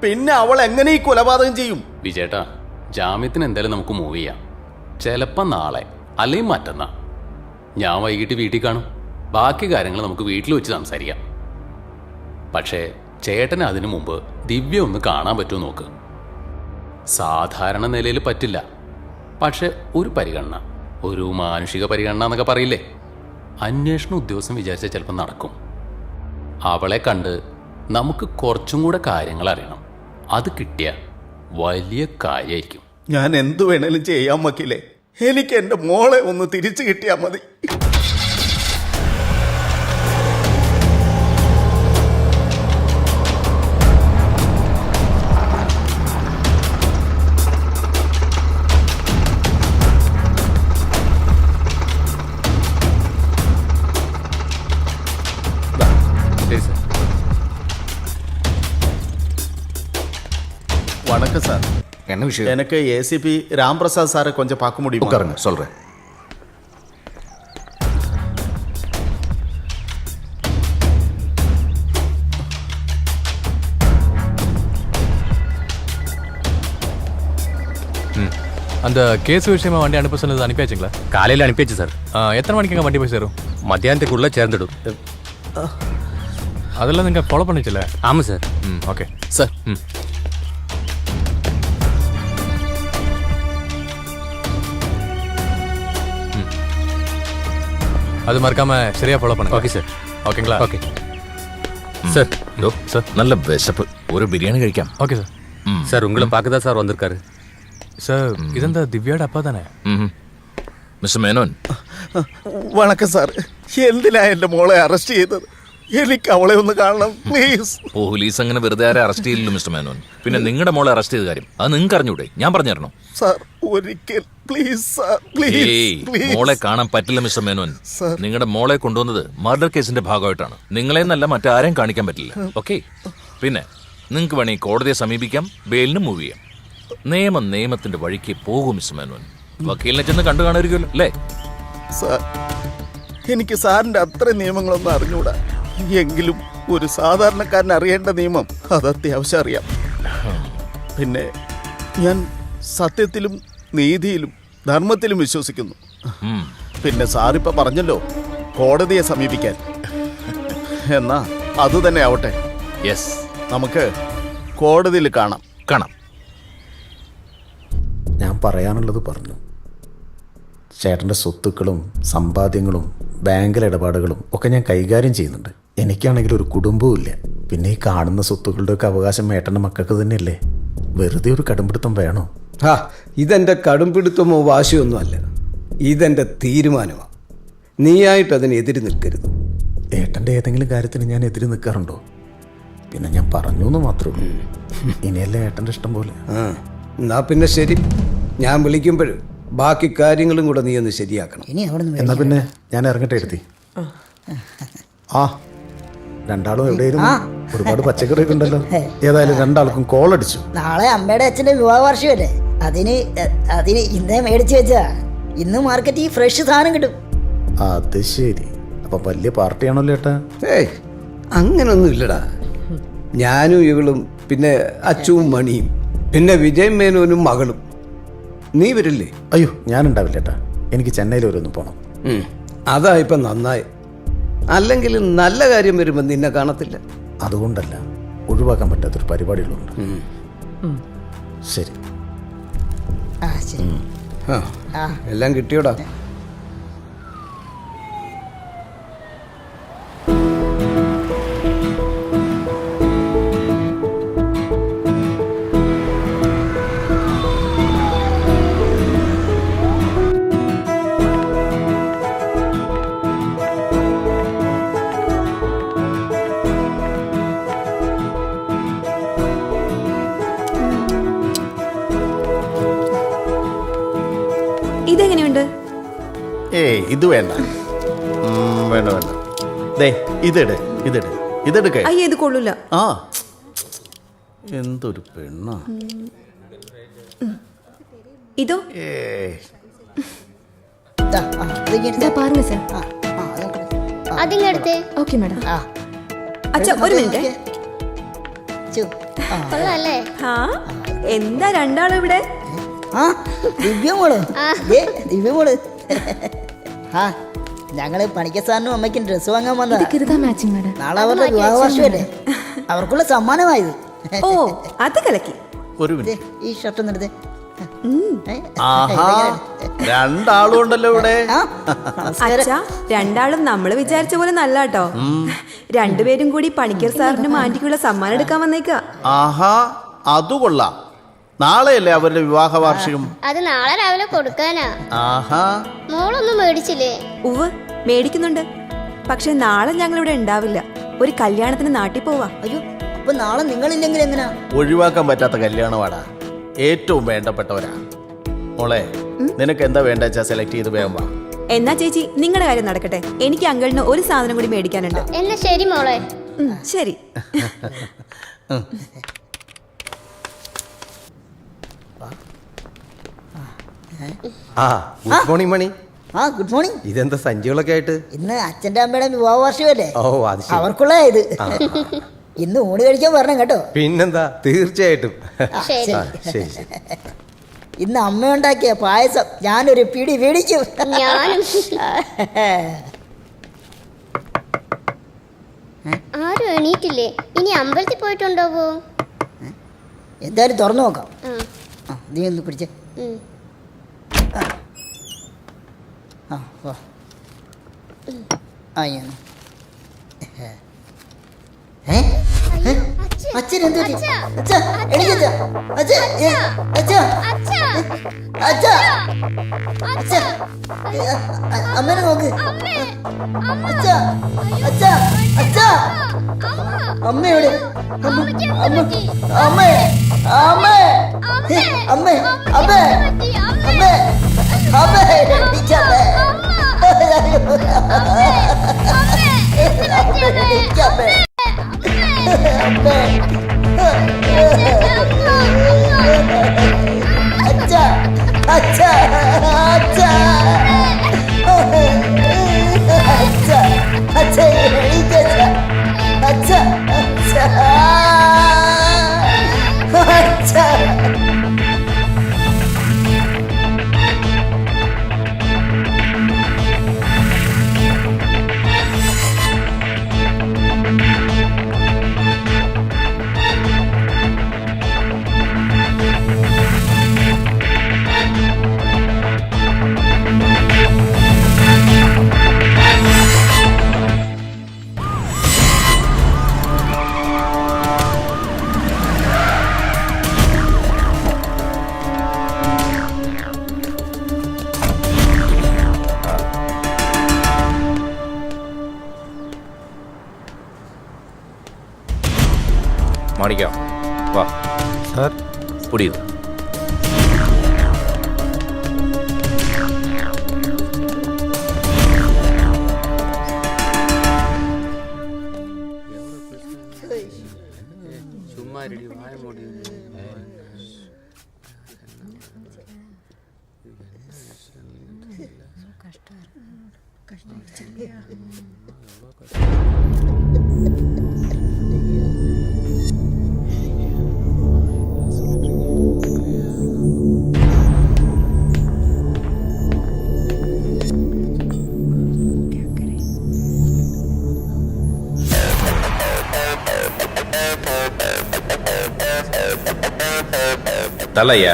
പിന്നെ അവൾ എങ്ങനെ ഈ കൊലപാതകം ചെയ്യും? വിജയേട്ടാ, ജാമ്യത്തിന് എന്തായാലും നമുക്ക് മൂവ് ചെയ്യാം. ചിലപ്പോൾ നാളെ അല്ലെങ്കിൽ മറ്റന്നാ. ഞാൻ വൈകിട്ട് വീട്ടിൽ കാണും. ബാക്കി കാര്യങ്ങൾ നമുക്ക് വീട്ടിൽ വെച്ച് സംസാരിക്കാം. പക്ഷേ ചേട്ടന് അതിനു മുമ്പ് ദിവ്യ ഒന്ന് കാണാൻ പറ്റുമോ നോക്ക്. സാധാരണ നിലയിൽ പറ്റില്ല, പക്ഷെ ഒരു പരിഗണന, ഒരു മാനുഷിക പരിഗണന എന്നൊക്കെ പറയില്ലേ, അന്വേഷണ ഉദ്യോഗസ്ഥൻ വിചാരിച്ചാൽ ചിലപ്പോൾ നടക്കും. അവളെ കണ്ട് നമുക്ക് കുറച്ചും കൂടെ കാര്യങ്ങൾ അറിയണം. അത് കിട്ടിയ വലിയ കാര്യമായിരിക്കും. ഞാൻ എന്തു വേണേലും ചെയ്യാൻ വക്കീലേ. എനിക്ക് എൻ്റെ മോളെ ഒന്ന് തിരിച്ചു കിട്ടിയാൽ മതി. வணக்கம் சார். என்ன விஷயம்? எனக்கு ஏசிபி ராம்பிரசாத் சாரை கொஞ்சம் பார்க்க முடியுமா? உட்காருங்க, சொல்றேன். அந்த கேஸ் விஷயமா வண்டி அனுப்ப சொன்னது அனுப்பியாச்சுங்களா? காலையில் அனுப்பியாச்சு சார். எத்தனை மணிக்கு வண்டி போய் சேரும்? மத்தியானத்துக்குள்ளே சேர்ந்துடும். அதெல்லாம் நீங்கள் ஃபாலோ பண்ணிச்சுல? ஆமாம் சார். Okay sir. அது மறக்காம சரியா ஃபாலோ பண்ணுங்க. Okay sir. ஓகேங்களா? Okay sir. சார் நல்ல விശപ്പ്, ஒரு பிரியாணி കഴിക്കാം. Okay sir. சார் உங்களை பார்க்க தான் சார் வந்திருக்காரு. சார் ഇതെന്താ ദിവ്യയുടെ அப்பா தானே? മിസ്റ്റർ മേനോൻ. വണക്കം സാർ. എന്തിനാ എൻ്റെ മോളെ അറസ്റ്റ് ചെയ്തത്? എനിക്ക് അവളെ ഒന്ന് കാണണം പ്ലീസ്. പോലീസ് അങ്ങനെ വെറുതെ ആരെ അറസ്റ്റ് ചെയ്യില്ലല്ലോ മിസ്റ്റർ മേനോൻ. പിന്നെ നിങ്ങളുടെ മോളെ അറസ്റ്റ് ചെയ്ത കാര്യം അത് നിങ്ങൾക്ക് അറിഞ്ഞൂടെ? ഞാൻ പറഞ്ഞു തരണോ? സാർ ഒരിക്കൽ പ്ലീസ് സാർ, പ്ലീസ്. മോളെ കാണാൻ പറ്റില്ല മിസ്റ്റർ മേനോൻ. നിങ്ങളുടെ മോളെ കൊണ്ടുവന്നത് മർഡർ കേസിന്റെ ഭാഗമായിട്ടാണ്. നിങ്ങളെന്നല്ല മറ്റാരെയും കാണിക്കാൻ പറ്റില്ല. ഓക്കെ? പിന്നെ നിങ്ങൾക്ക് വേണമെങ്കിൽ കോടതിയെ സമീപിക്കാം, ബെയിലിന് മൂവ് ചെയ്യാം. നിയമം നിയമത്തിന്റെ വഴിക്ക് പോകും മിസ്റ്റർ മേനോൻ. വക്കീലിനെ ചെന്ന് കണ്ടു കാണുമായിരിക്കുമല്ലോ അല്ലേ? സാർ എനിക്ക് സാറിൻ്റെ അത്ര നിയമങ്ങളൊന്നും അറിഞ്ഞൂടാ. എങ്കിലും ഒരു സാധാരണക്കാരൻ അറിയേണ്ട നിയമം അത് അത്യാവശ്യം അറിയാം. പിന്നെ ഞാൻ സത്യത്തിലും നീതിയിലും ധർമ്മത്തിലും വിശ്വസിക്കുന്നു. പിന്നെ സാറിപ്പോൾ പറഞ്ഞല്ലോ കോടതിയെ സമീപിക്കാൻ. എന്നാ അത് തന്നെ ആവട്ടെ. യെസ്, നമുക്ക് കോടതിയിൽ കാണാം. ഞാൻ പറയാനുള്ളത് പറഞ്ഞു. ചേട്ടൻ്റെ സ്വത്തുക്കളും സമ്പാദ്യങ്ങളും ബാങ്കിലെ ഇടപാടുകളും ഒക്കെ ഞാൻ കൈകാര്യം ചെയ്യുന്നുണ്ട്. എനിക്കാണെങ്കിൽ ഒരു കുടുംബവും ഇല്ല. പിന്നെ ഈ കാണുന്ന സ്വത്തുക്കളുടെയൊക്കെ അവകാശം ഏട്ടൻ്റെ മക്കൾക്ക് തന്നെയല്ലേ. വെറുതെ ഒരു കടുംപിടുത്തം വേണോ? ഇതെൻ്റെ കടുംപിടുത്തമോ വാശിയൊന്നും അല്ല, ഇതെൻ്റെ തീരുമാനമാണ്. നീയായിട്ട് അതിന് എതിര് നിൽക്കരുത്. ഏട്ടൻ്റെ ഏതെങ്കിലും കാര്യത്തിന് ഞാൻ എതിര് നിൽക്കാറുണ്ടോ? പിന്നെ ഞാൻ പറഞ്ഞു എന്ന് മാത്രമേ ഉള്ളൂ. ഇനിയല്ലേ ഏട്ടൻ്റെ ഇഷ്ടം പോലെ. എന്നാ പിന്നെ ശരി, ഞാൻ വിളിക്കുമ്പോഴും ബാക്കി കാര്യങ്ങളും കൂടെ നീ ഒന്ന് ശരിയാക്കണം. എന്നാ പിന്നെ ഞാൻ ഇറങ്ങട്ടെ എടുത്തി. രണ്ടാളും എവിടെയായിരുന്നു? ഒരുപാട് പച്ചക്കറിയൊക്കെ ഉണ്ടല്ലോ. ഏതായാലും രണ്ടാൾക്കും കോൾ അടിച്ചു. നാളെ അമ്മയുടെ അച്ഛൻ്റെ വിവാഹ വാർഷികമല്ലേ, അതിന് ഇന്നേ മേടിച്ചു വെച്ചാ ഇന്ന് മാർക്കറ്റിൽ ഫ്രഷ് സാധനം കിട്ടും. അത് ശരി. അപ്പൊ വലിയ പാർട്ടിയാണല്ലോ ഏട്ടാ? ഏയ് അങ്ങനൊന്നും ഇല്ലടാ. ഞാനും ഇവളും പിന്നെ അച്ചുവും മണിയും പിന്നെ വിജയ് മേനോനും മകളും. നീ വരില്ലേ? അയ്യോ ഞാനുണ്ടാവില്ല ഏട്ടാ, എനിക്ക് ചെന്നൈയിൽ വരെ ഒന്ന് പോകണം. അതാ ഇപ്പം നന്നായി. അല്ലെങ്കിൽ നല്ല കാര്യം വരുമ്പോൾ നിന്നെ കാണത്തില്ല. അതുകൊണ്ടല്ല, ഒഴിവാക്കാൻ പറ്റാത്തൊരു പരിപാടികളുണ്ട്. ശരി. എല്ലാം കിട്ടിയോടാ? ഇതെങ്ങനെയുണ്ട്? ഇത് വേണ്ട വേണ്ട വേണ്ട. ദേ ഇതെട്. അയ്യേ ഇത് കൊള്ളൂല. എന്തൊരു പെണ്ണാ. ഇതോ? പാരുங்க സാർ. അതിങ്ങടുത്ത്. Okay madam. അച്ഛാ ഒരു മിനിറ്റ്. കൊള്ളാല്ലേ? എന്താ രണ്ടാളും ഇവിടെ? ദിവ്യമോള് ഞങ്ങള് പണിക്കസാറിനും അമ്മയ്ക്കും ഡ്രസ്സ് വാങ്ങാൻ വന്നതാ. നാളെ അവരുടെ വിവാഹ വർഷമല്ലേ, അവർക്കുള്ള സമ്മാനമായത്. ഓ അത് കലക്കി. ഒരു മിനിറ്റ്, ഈ ഷർട്ട് എടുത്തേ. രണ്ടാളും ഉണ്ടല്ലോ ഇവിടെ. അച്ഛാ രണ്ടാളും നമ്മള് വിചാരിച്ച പോലെ നല്ല കേട്ടോ. രണ്ടുപേരും കൂടി പണിക്കർ സാറിനും ആന്റിക്കുള്ള സമ്മാനം എടുക്കാൻ വന്നേക്കാ. അത് കൊള്ളാം. നാളെയല്ലേ അവരുടെ വിവാഹ വാർഷികം? അത് നാളെ രാവിലെ കൊടുക്കാനാ. ആഹാ, മോളൊന്നും മേടിച്ചില്ലേ? ഉവ് മേടിക്കുന്നുണ്ട്. പക്ഷെ നാളെ ഞങ്ങൾ ഇവിടെ ഉണ്ടാവില്ല. ഒരു കല്യാണത്തിന് നാട്ടിൽ പോവാ. അയ്യോ, അപ്പൊ നാളെ നിങ്ങളില്ലെങ്കിൽ എങ്ങനെയാ? ഒഴിവാക്കാൻ പറ്റാത്ത കല്യാണമാടാ. ഏറ്റവും വേണ്ടപ്പെട്ടവരാ. മോളെ, നിനക്ക് എന്താ വേണ്ട വെച്ചാ സെലക്ട് ചെയ്ത് വേഗം വാ. എന്നാ ചേച്ചി നിങ്ങളുടെ കാര്യം നടക്കട്ടെ. എനിക്ക് അങ്കിളിന് ഒരു സാധനം കൂടി മേടിക്കാനുണ്ട്. എന്നാ ശരി മോളെ. ശരി. ആ ഗുഡ് മോർണിംഗ് മണി. ആ ഗുഡ് മോർണിംഗ്. ഇതെന്താ സഞ്ചികളൊക്കെ ആയിട്ട്? ഇന്ന് അച്ഛൻ്റെ അമ്മയുടെ വിവാഹ വാർഷികമല്ലേ? ഓ അത് ശരി. അവർക്കുള്ള ഇത് ഇന്ന് ഊണ് കഴിക്കാൻ വരണം കേട്ടോ. പിന്നെന്താ, തീർച്ചയായിട്ടും. ശരി. ശരി ശരി. ഇന്ന് അമ്മ ഉണ്ടാക്കിയ പായസം ഞാനൊരു പിടി മേടിക്കും. ഞാനും. ആരും എണീറ്റില്ലേ? ഇനി അമ്പലത്തിൽ പോയിട്ടുണ്ടാവോ? എന്തായാലും തുറന്നു നോക്കാം. നീ ഒന്ന് പിടിച്ചേ. ആ വാ. അച്ഛൻ എന്ത് പറ്റി? അച്ഛാ എണീക്കച്ചാ. അച്ഛാ അച്ഛാ അച്ഛാ അച്ഛാ അമ്മേനെ നോക്ക്. അച്ഛാ അച്ഛാ അച്ഛാ അമ്മയോട് അമ്മ അമ്മ അമ്മേ അമ്മേ അമ്മേ അമ്മേ അമ്മേ അമ്മേ എണീക്കമ്മേ. എണീക്കമ്മേ. അച്ഛാ അച്ഛാ അച്ഛാ അച്ഛാ അച്ഛാ എണീക്കച്ചാ. അച്ഛാ അച്ഛാ അച്ഛാ. മാണിക്ക വാ സാർ. പൊടിയത് തലയ്യ.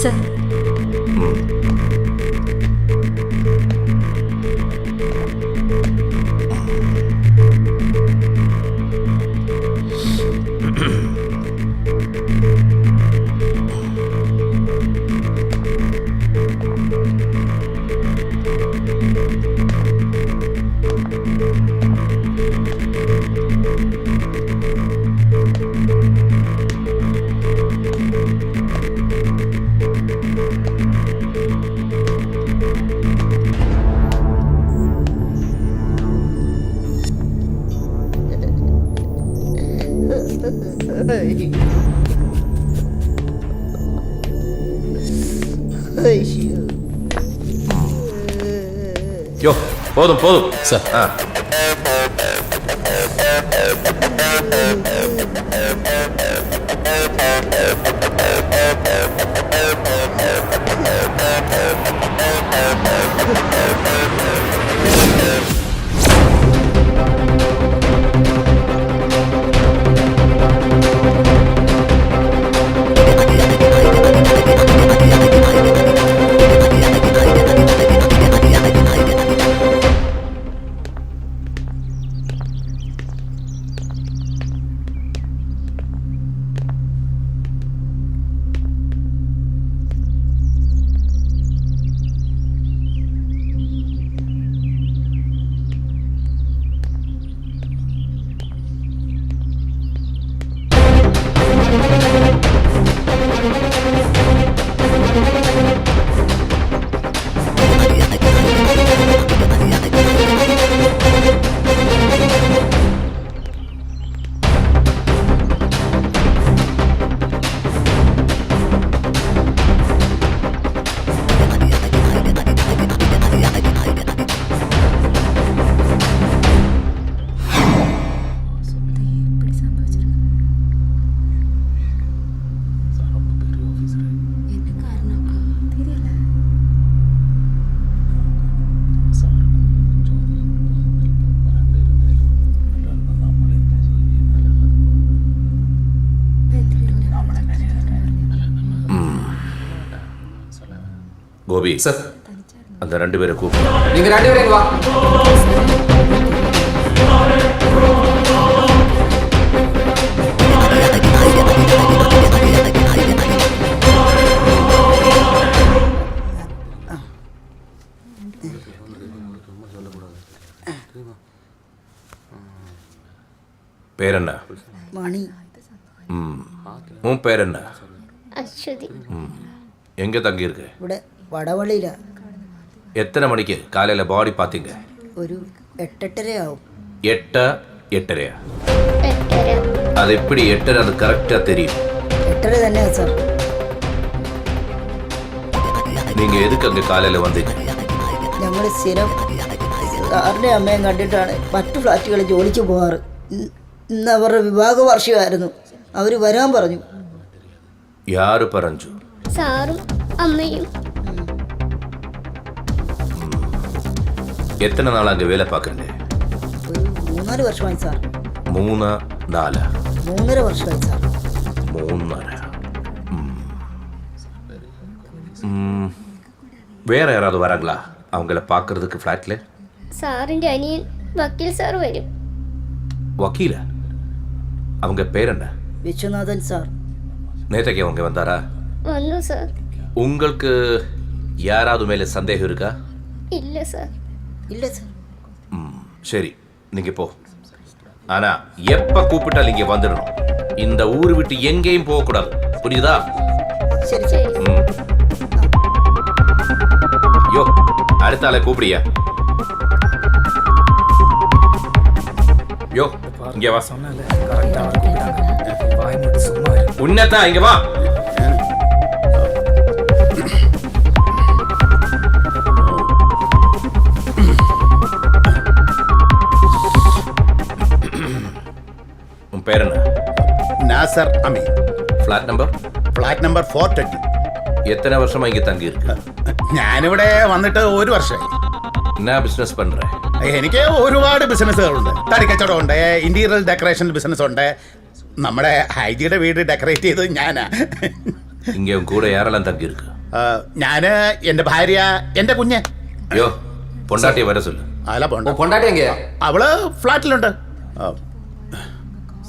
സർ യോ പോതും പോതും സാർ. ആ கோபி சார் அந்த 2 பேரை கூப்பிடு. நீங்க 2 பேரும் வா. பேர் என்ன? മണി. உன் பேர் என்ன? അശ്വതി. எங்க தங்கி இருக்கு? ഇവിടെ വടവള്ളിയില. எத்தனை மணிக்கு காலையில பாடி பார்த்தீங்க? ഒരു 8:30 ആവും. 8 8:30. அது எப்படி 8 அது கரெக்டா தெரியும்? 8:30 തന്നെയാ സാർ. நீங்க எதுக்கு அங்க காலையில வந்தீங்க? ഞങ്ങൾ സ്ഥിരം സാറിൻ്റെ അമ്മയും കണ്ടിട്ടാണ് മറ്റു ഫ്ലാറ്റുകളിൽ ജോലിക്ക് പോകാറ്. ഇന്ന് അവരുടെ വിവാഹ വാർഷികമായിരുന്നു. അവർ വരാൻ പറഞ്ഞു. யாரு பரஞ்சு? സാറും അമ്മയും. எத்தனை நாள் அங்க வேலை பார்க்குறீங்க? ഒരു 3-4 വർഷമായി സാർ. 3 4 3.5 വർഷമായി സാർ. 3.5. வேற யாராவது வராங்களா அவங்கள பார்க்கறதுக்கு ஃப்ளாட்ல? സാറിന്റെ അനിയൻ വക്കീൽ സാർ വരും. வக்கீல? அவங்க பேர் என்ன? വിശ്വനാഥൻ സാർ. நேத்தைக்கு அவங்க வந்தாரா? വന്നു സാർ. உங்களுக்கு யாராவது மேல சந்தேகம் இருக்கா? ഇല്ല സാർ. ഇല്ല സാർ. சரி நீங்க போ. ஆனா எப்ப கூப்பிட்டாலும் இங்க வந்துடணும். இந்த ஊரு விட்டு எங்கேயும் போக கூடாது. புரியுதா? ശരി ശരി. யோ அடுத்த ஆளை கூப்பிடியா? யோ இங்க வா. உன்னதா இங்க வா. உன் பேர் என்ன? Nasar Ameen. Flat number? Flat number 420. எத்தனை வருஷமா இங்க தங்கி இருக்கு? ഞാനിവിടെ വന്നിട്ട് 1 വർഷമായി. என்ன பிசினஸ் பண்ற? എനിക്ക് ഒരുപാട് ബിസിനസ്സുകളുണ്ട്. തടിക്കച്ചവടം ഉണ്ട്, ഇന്റീരിയർ ഡെക്കറേഷൻ ബിസിനസ് ഉണ്ട്. നമ്മുടെ ഹൈജിയുടെ വീട് ഡെക്കറേറ്റ് ചെയ്തത് ഞാനാ. இங்க உன் கூட யாரெல்லாம் தங்கி இருக்கு? ഞാന്, എന്റെ ഭാര്യ, എന്റെ കുഞ്ഞ്. யோ பொண்டாட்டிய வர சொல்லு. അല്ല പൊണ്ടാട്ടി എങ്കയാ? അവള് ഫ്ലാറ്റിലുണ്ട്.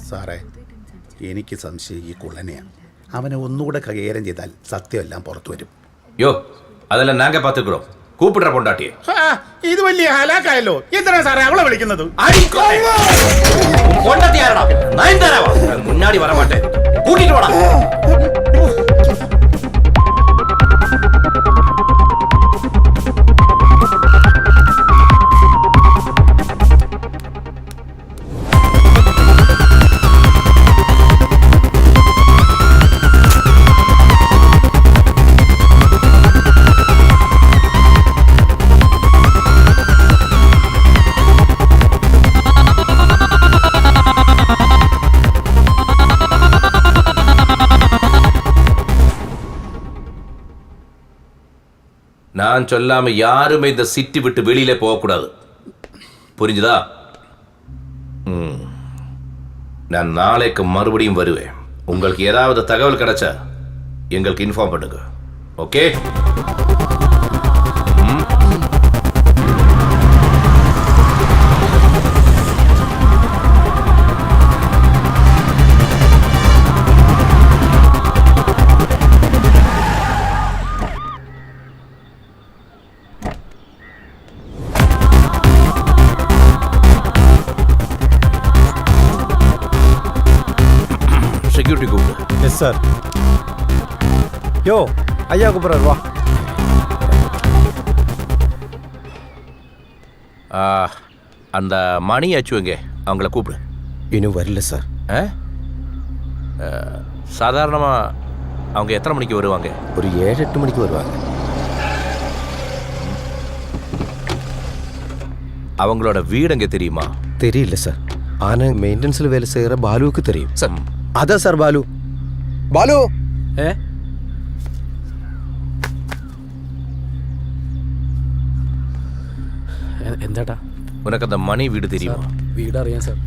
സാറേ, എനിക്ക് സംശയം ഈ കുള്ളനെയാണ്. അവനെ ഒന്നുകൂടെ കൈകാര്യം ചെയ്താൽ സത്യമെല്ലാം പുറത്തു വരും. யோ அதெல்லாம் நாங்க பாத்துக்கிறோம். கூப்பிடுற பொண்டாட்டியை. ഇത് വലിയ ഹലാക്കായല്ലോ. എന്തിനാ സാറേ അവളെ വിളിക്കുന്നത്? பொண்டாட்டி யாரடா? நயன்தாராவா? முன்னாடி வர மாட்டேன். கூட்டிட்டு வாடா. நான் சொல்லாம யாருமே இந்த சிட்டி விட்டு வெளியில போகக்கூடாது. புரிஞ்சுதா? நான் நாளைக்கு மறுபடியும் வருவேன். உங்களுக்கு ஏதாவது தகவல் கிடைச்சா எங்களுக்கு இன்ஃபார்ம் பண்ணுங்க. ஓகே? செக்யூரிட்டி கூப்பிடு. Yes sir. யோ ஐயா கூப்பிட்றாரு, வா. அந்த மணி அச்சுவங்க அவங்கள கூப்பிடு. இன்னும் வரல சார். சாதாரணமாக அவங்க எத்தனை மணிக்கு வருவாங்க? ஒரு 7-8 மணிக்கு வருவாங்க. அவங்களோட வீடு எங்கே தெரியுமா? தெரியல சார். ஆனால் மெயின்டெனன்ஸில் வேலை செய்கிற பாலுவுக்கு தெரியும் சார். அதான் சார் பாலு. பாலு എന്താട്ടാ? உனக்கு அந்த மணி வீடு தெரியுமா? വീട് അറിയാം സാർ.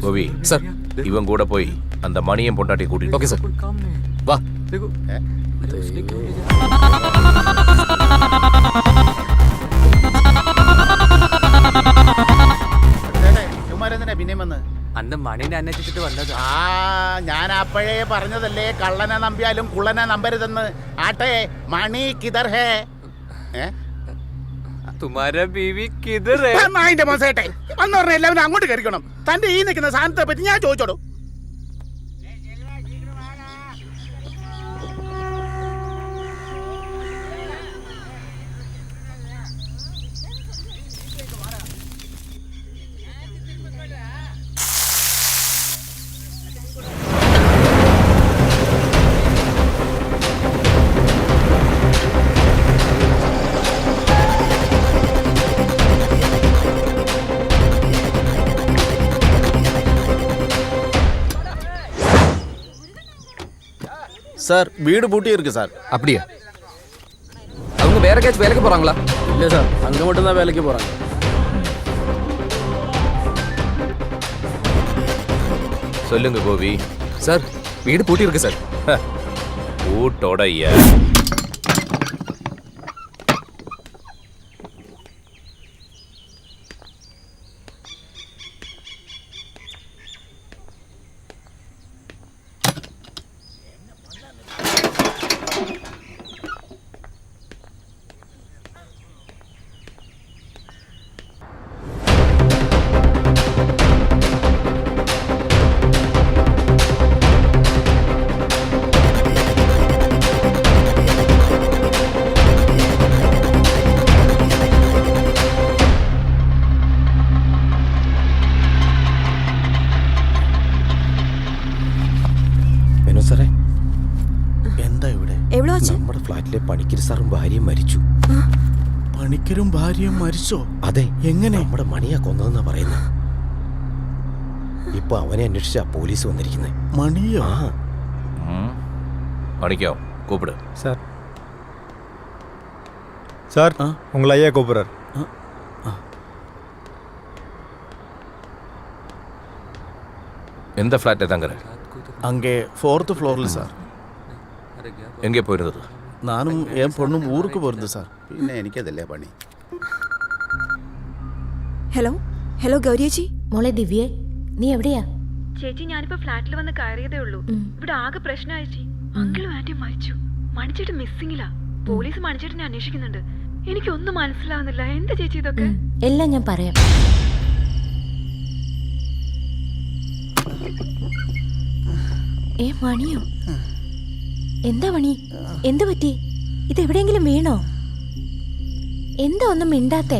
கோபி சார் இவன் கூட போய் அந்த மணியன் பொண்டாட்டி கூட்டிட்டு ஓகே சார் வா പിന്നെയും വന്ന് അന്ന് മണിനെ അന്വേഷിച്ചിട്ട് വന്നത്. ഞാൻ അപ്പോഴേ പറഞ്ഞതല്ലേ കള്ളനെ നമ്പിയാലും കുള്ളനെ നമ്പരുതെന്ന്. ആട്ടെ മണി കിതർ ഹേ? തുമാര ബീവി കിതർ ഹേ? നായിന്റെ മോശേട്ടെ അന്ന് പറഞ്ഞ എല്ലാവരും അങ്ങോട്ട് കയറിക്കണം. തന്റെ ഈ നിൽക്കുന്ന സാധനത്തെ പറ്റി ഞാൻ ചോദിച്ചോളൂ. சார் வீடு பூட்டி இருக்கு சார். அப்படியா? அவங்க வேற கேட்ச் வேலைக்கு போறாங்களா? இல்ல சார், அங்க மட்டும் தான் வேலைக்கு போறாங்க. சொல்லுங்க கோவி. சார் வீடு பூட்டி இருக்கு சார். பூட்டோட ஐயா. നമ്മുടെ ഫ്ലാറ്റിലെ പണിക്കർ സാറും ഭാര്യയും മരിച്ചു. പണിക്കരും ഭാര്യയും മരിച്ചോ? അതെ. എങ്ങനെ? നമ്മുടെ മണിയാ കൊന്നതെന്നാ പറയുന്നത്. ഇപ്പൊ അവനെ അന്വേഷിച്ചാ പോലീസ് വന്നിരിക്കുന്നത്. മണിയോ? മണിക്കോ കൂപ്പിട്. சார் சார் உங்களை ஐயா கூப்பிடுறார். எந்த ஃப்ளாட்டை தங்குற? அங்கே 4th ஃப்ளோரில் சார். எங்கே போயிருந்தது? நானும் என் பொண்ணும் ஊருக்கு போயிருந்தது சார். പിന്നെ എനിക്കതല്ലേ പണി. ഹലോ ഹലോ ഗൗരിയേച്ചി. മോളെ ദിവ്യേ, നീ എവിടെയാ? ചേച്ചി ഞാനിപ്പോ ഫ്ലാറ്റിൽ വന്ന് കയറിയതേ ഉള്ളൂ. ഇവിടെ ആകെ പ്രശ്നമായി ചേച്ചി. അങ്കിളും ആന്റിയും മരിച്ചു. മണിച്ചേട്ടൻ മിസ്സിംഗിലാ. പോലീസ് മണിച്ചേട്ടനെ അന്വേഷിക്കുന്നുണ്ട്. എനിക്കൊന്നും മനസ്സിലാവുന്നില്ല. എന്താ ചേച്ചി ഇതൊക്കെ? എല്ലാം ഞാൻ പറയാം. മണിയോ? എന്താ മണി? എന്ത് പറ്റി? ഇതെവിടെയെങ്കിലും വീണോ? എന്താ ഒന്നും മിണ്ടാത്തേ?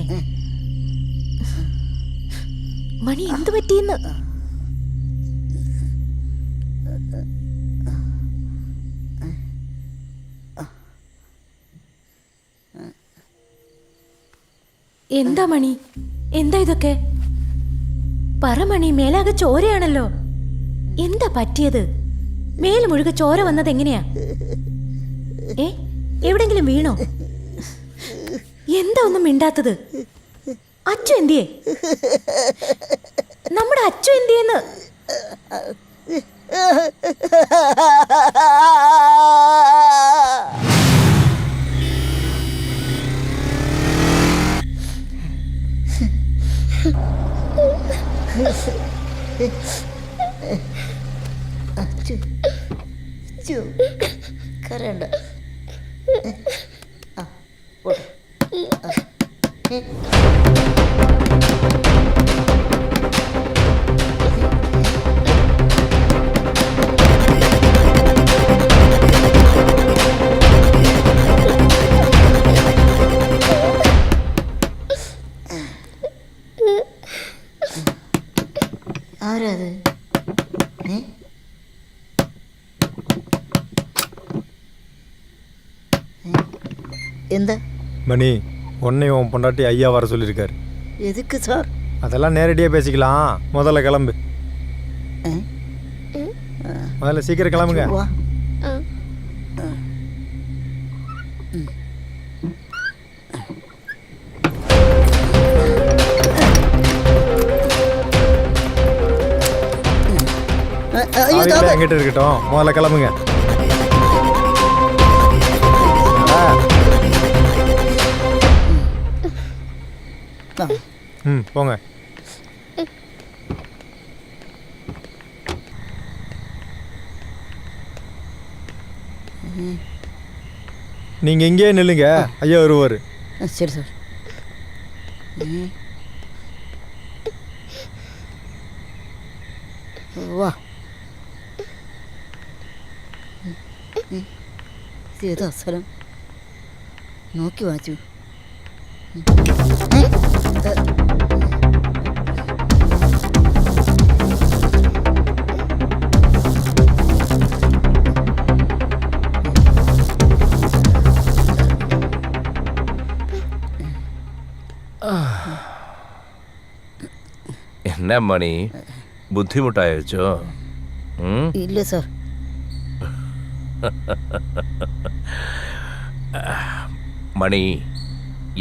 മണി എന്ത് പറ്റിയെന്ന്? എന്താ മണി? എന്താ ഇതൊക്കെ? പറ മണി, മേലാകെ ചോരയാണല്ലോ. എന്താ പറ്റിയത്? മേൽ മുഴുക ചോര വന്നത് എങ്ങനെയാ? എവിടെങ്കിലും വീണോ? എന്താ ഒന്നും മിണ്ടാത്തത്? അച്ചു എന്തിയേ? നമ്മുടെ അച്ചു എന്തിയെന്ന്? കരണ്ട. ആരാത്? എന്താ மணி உன்னையும் உன் பொண்டாட்டி ஐயா வர சொல்லியிருக்காரு. எதுக்கு சார்? அதெல்லாம் நேரடியாக பேசிக்கலாம். முதல்ல கிளம்பு. முதல்ல சீக்கிரம் கிளம்புங்க. ஐயோ தாத்தா எங்கிட்ட இருக்கட்டும், முதல்ல கிளம்புங்க. போங்க. நீங்க இங்கே நில்லுங்க, ஐயா வருவாரு. சரி சார். വാ ഏതാ സ്ഥലം നോക്കി വാച്ചു എന്നാ മണി ബുദ്ധിമുട്ടായോ? ഇല്ല സാർ. மணி,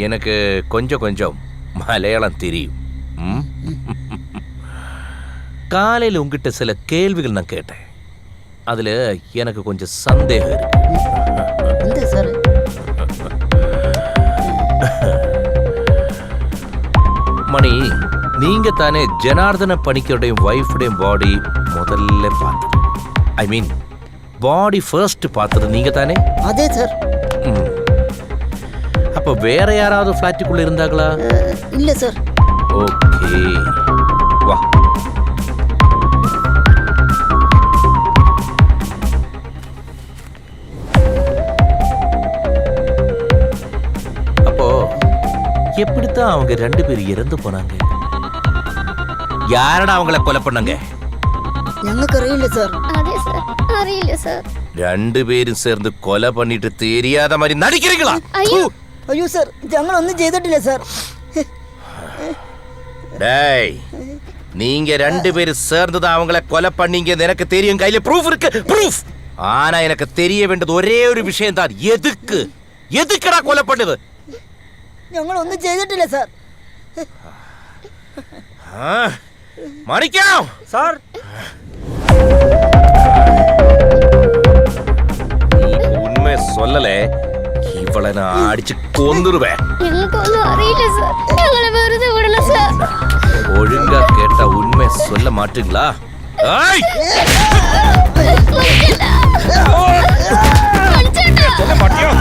எனக்கு கொஞ்சம் கொஞ்சம் மலையாளம் தெரியும். காலையில் உங்ககிட்ட சில கேள்விகள் நான் கேட்டேன். அதில் எனக்கு கொஞ்சம் சந்தேகம் இருக்கு. சார் மணி, நீங்க தானே ஜனார்தன பணிக்கருடைய ஒய்ஃபுடைய பாடி முதல்ல பார்த்தது? ஐ மீன் பாடி ஃபர்ஸ்ட் பார்த்தது நீங்க தானே? அதே சார். அப்போ வேற யாராவது ஃப்ளாட்டுக்குள்ள இருந்தாங்களா? இல்ல சார். ஓகே, வா. அப்போ எப்படித்தான் அவங்க 2 பேரும் இறந்து போனாங்க? யாரடா அவங்கள கொலை பண்ணாங்க? ഞങ്ങൾക്ക് അറിയില്ല സാർ. അതെ സാർ, അറിയില്ല സാർ. 2 പേരും சேர்ந்து கொலை பண்ணிட்டு தெரியாத மாதிரி நடிக்கிறீங்களா? അയ്യോ സാർ, ഞങ്ങൾ ഒന്നും ചെയ്തിട്ടില്ല സാർ. டேய், நீங்க 2 பேரும் சேர்ந்து தான் அவங்கள கொலை பண்ணீங்க. எனக்கு தெரியும், கையில ப்ரூஃப் இருக்கு, ப்ரூஃப். ஆனா எனக்கு தெரிய வேண்டியது ஒரே ஒரு விஷயம் தான். எதுக்குடா கொலை பண்ணுது? ഞങ്ങൾ ഒന്നും ചെയ്തിട്ടില്ല സാർ. மாணிக்கம் சார், உண்மை சொல்லல, இவளை நான் அடிச்சு கொந்துருவேன். ഞങ്ങൾക്കൊന്നും അറിയില്ല സാർ. ഞങ്ങളെ വെറുതെ വിടണം സാർ. ஒழுங்கா கேட்டா உண்மை சொல்ல மாட்டீங்களா? சொல்ல மாட்டியா?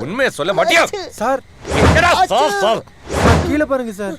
உண்மையை சொல்ல மாட்டியா? சார், சார் கீழே பாருங்க சார்.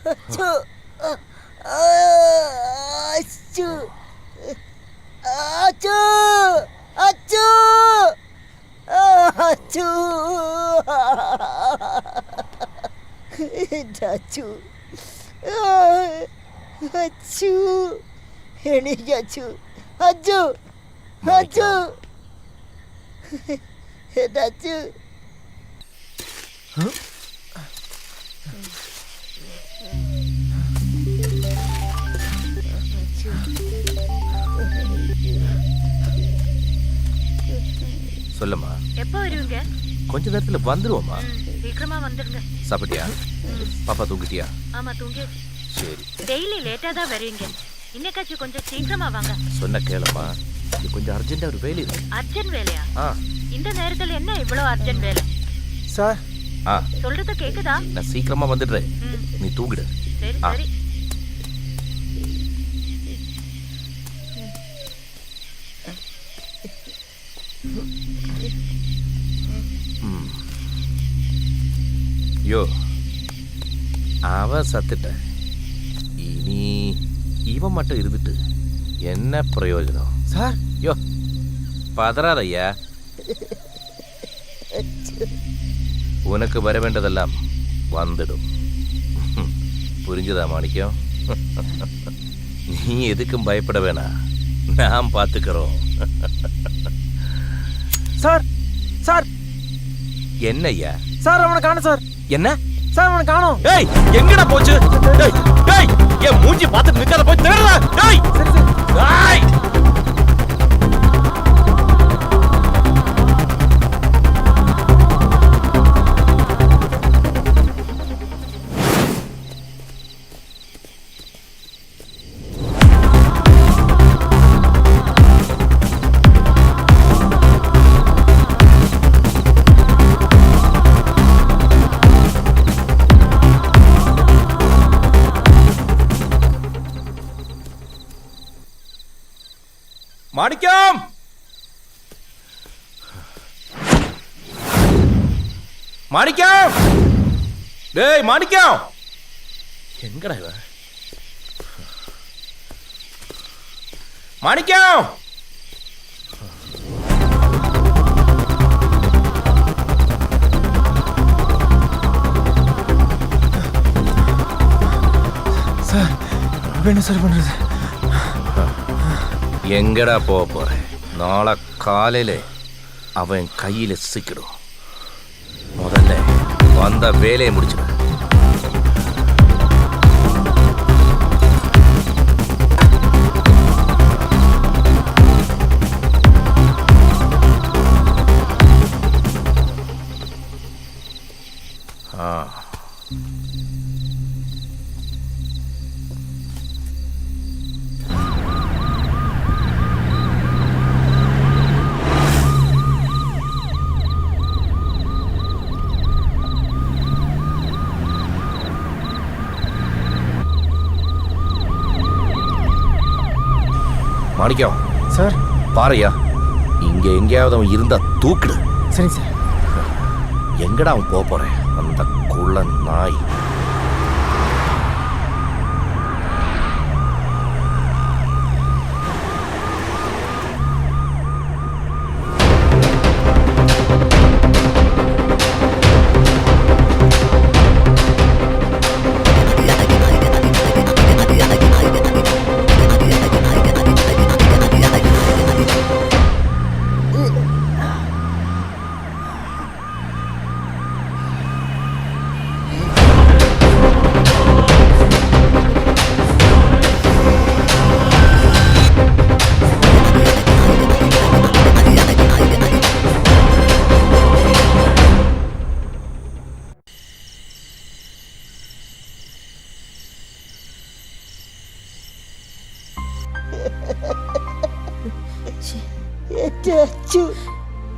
சொல்லுமா. எப்போ வருவீங்க? கொஞ்ச நேரத்துல வந்துருவோமா. சீக்கிரமா வந்துடுங்க. சாப்பிட்டியா? பாப்பா தூங்கிட்டியா? ஆமா, தூங்கி. சரி. டெய்லி லேட்டா தான் வருவீங்க. இன்னைக்காச்சும் கொஞ்சம் சீக்கிரமா வாங்க. சொன்ன கேளமா, இது கொஞ்சம் அர்ஜென்ட்டா ஒரு வேலை இருக்கு. அர்ஜென்ட் வேலையா? ஆ. இந்த நேரத்துல என்ன இவ்வளவு அர்ஜென்ட் வேலை? சார், சொல்றது கேக்குதா? நான் சீக்கிரமா வந்துடுறேன், நீ தூங்கிடு. சரி சரி. யோ, அவன் சத்துட்ட. இனி இவன் மட்டும் இருந்துட்டு என்ன பிரயோஜனம்? சார், யோ பதறாதையா. உனக்கு வர வேண்டதெல்லாம் வந்துடும். புரிஞ்சுதா மாணிக்கம்? நீ எதுக்கும் பயப்பட வேணாம், நாம் பார்த்துக்கிறோம். சார் சார் என்னய்யா? சார் அவனை காணும் சார். என்ன சார் அவனை காணும். ஏய் எங்கடா போச்சு? டேய் டேய் என் மூஞ்சி பார்த்து நிக்காத, போய் தேடுடா. டேய் சரி சரி. டேய் மாணிக்கம் மாணிக்கம் டேய் மாணிக்கம் எங்கடா இவன்? மாணிக்கம் சார் என்ன சார் பண்றது? எங்கடா போக போறேன்? நாளை காலையில அவன் கையில சிக்கிடும். முதல்ல வந்த வேலையை முடிச்சிடு. மாணிக்கம் சார் பாறையா, இங்க எங்கேயாவது அவன் இருந்தா தூக்கிடு. சரி சார். எங்கடா அவன் போக போறேன்? அந்த குள்ள நாய்.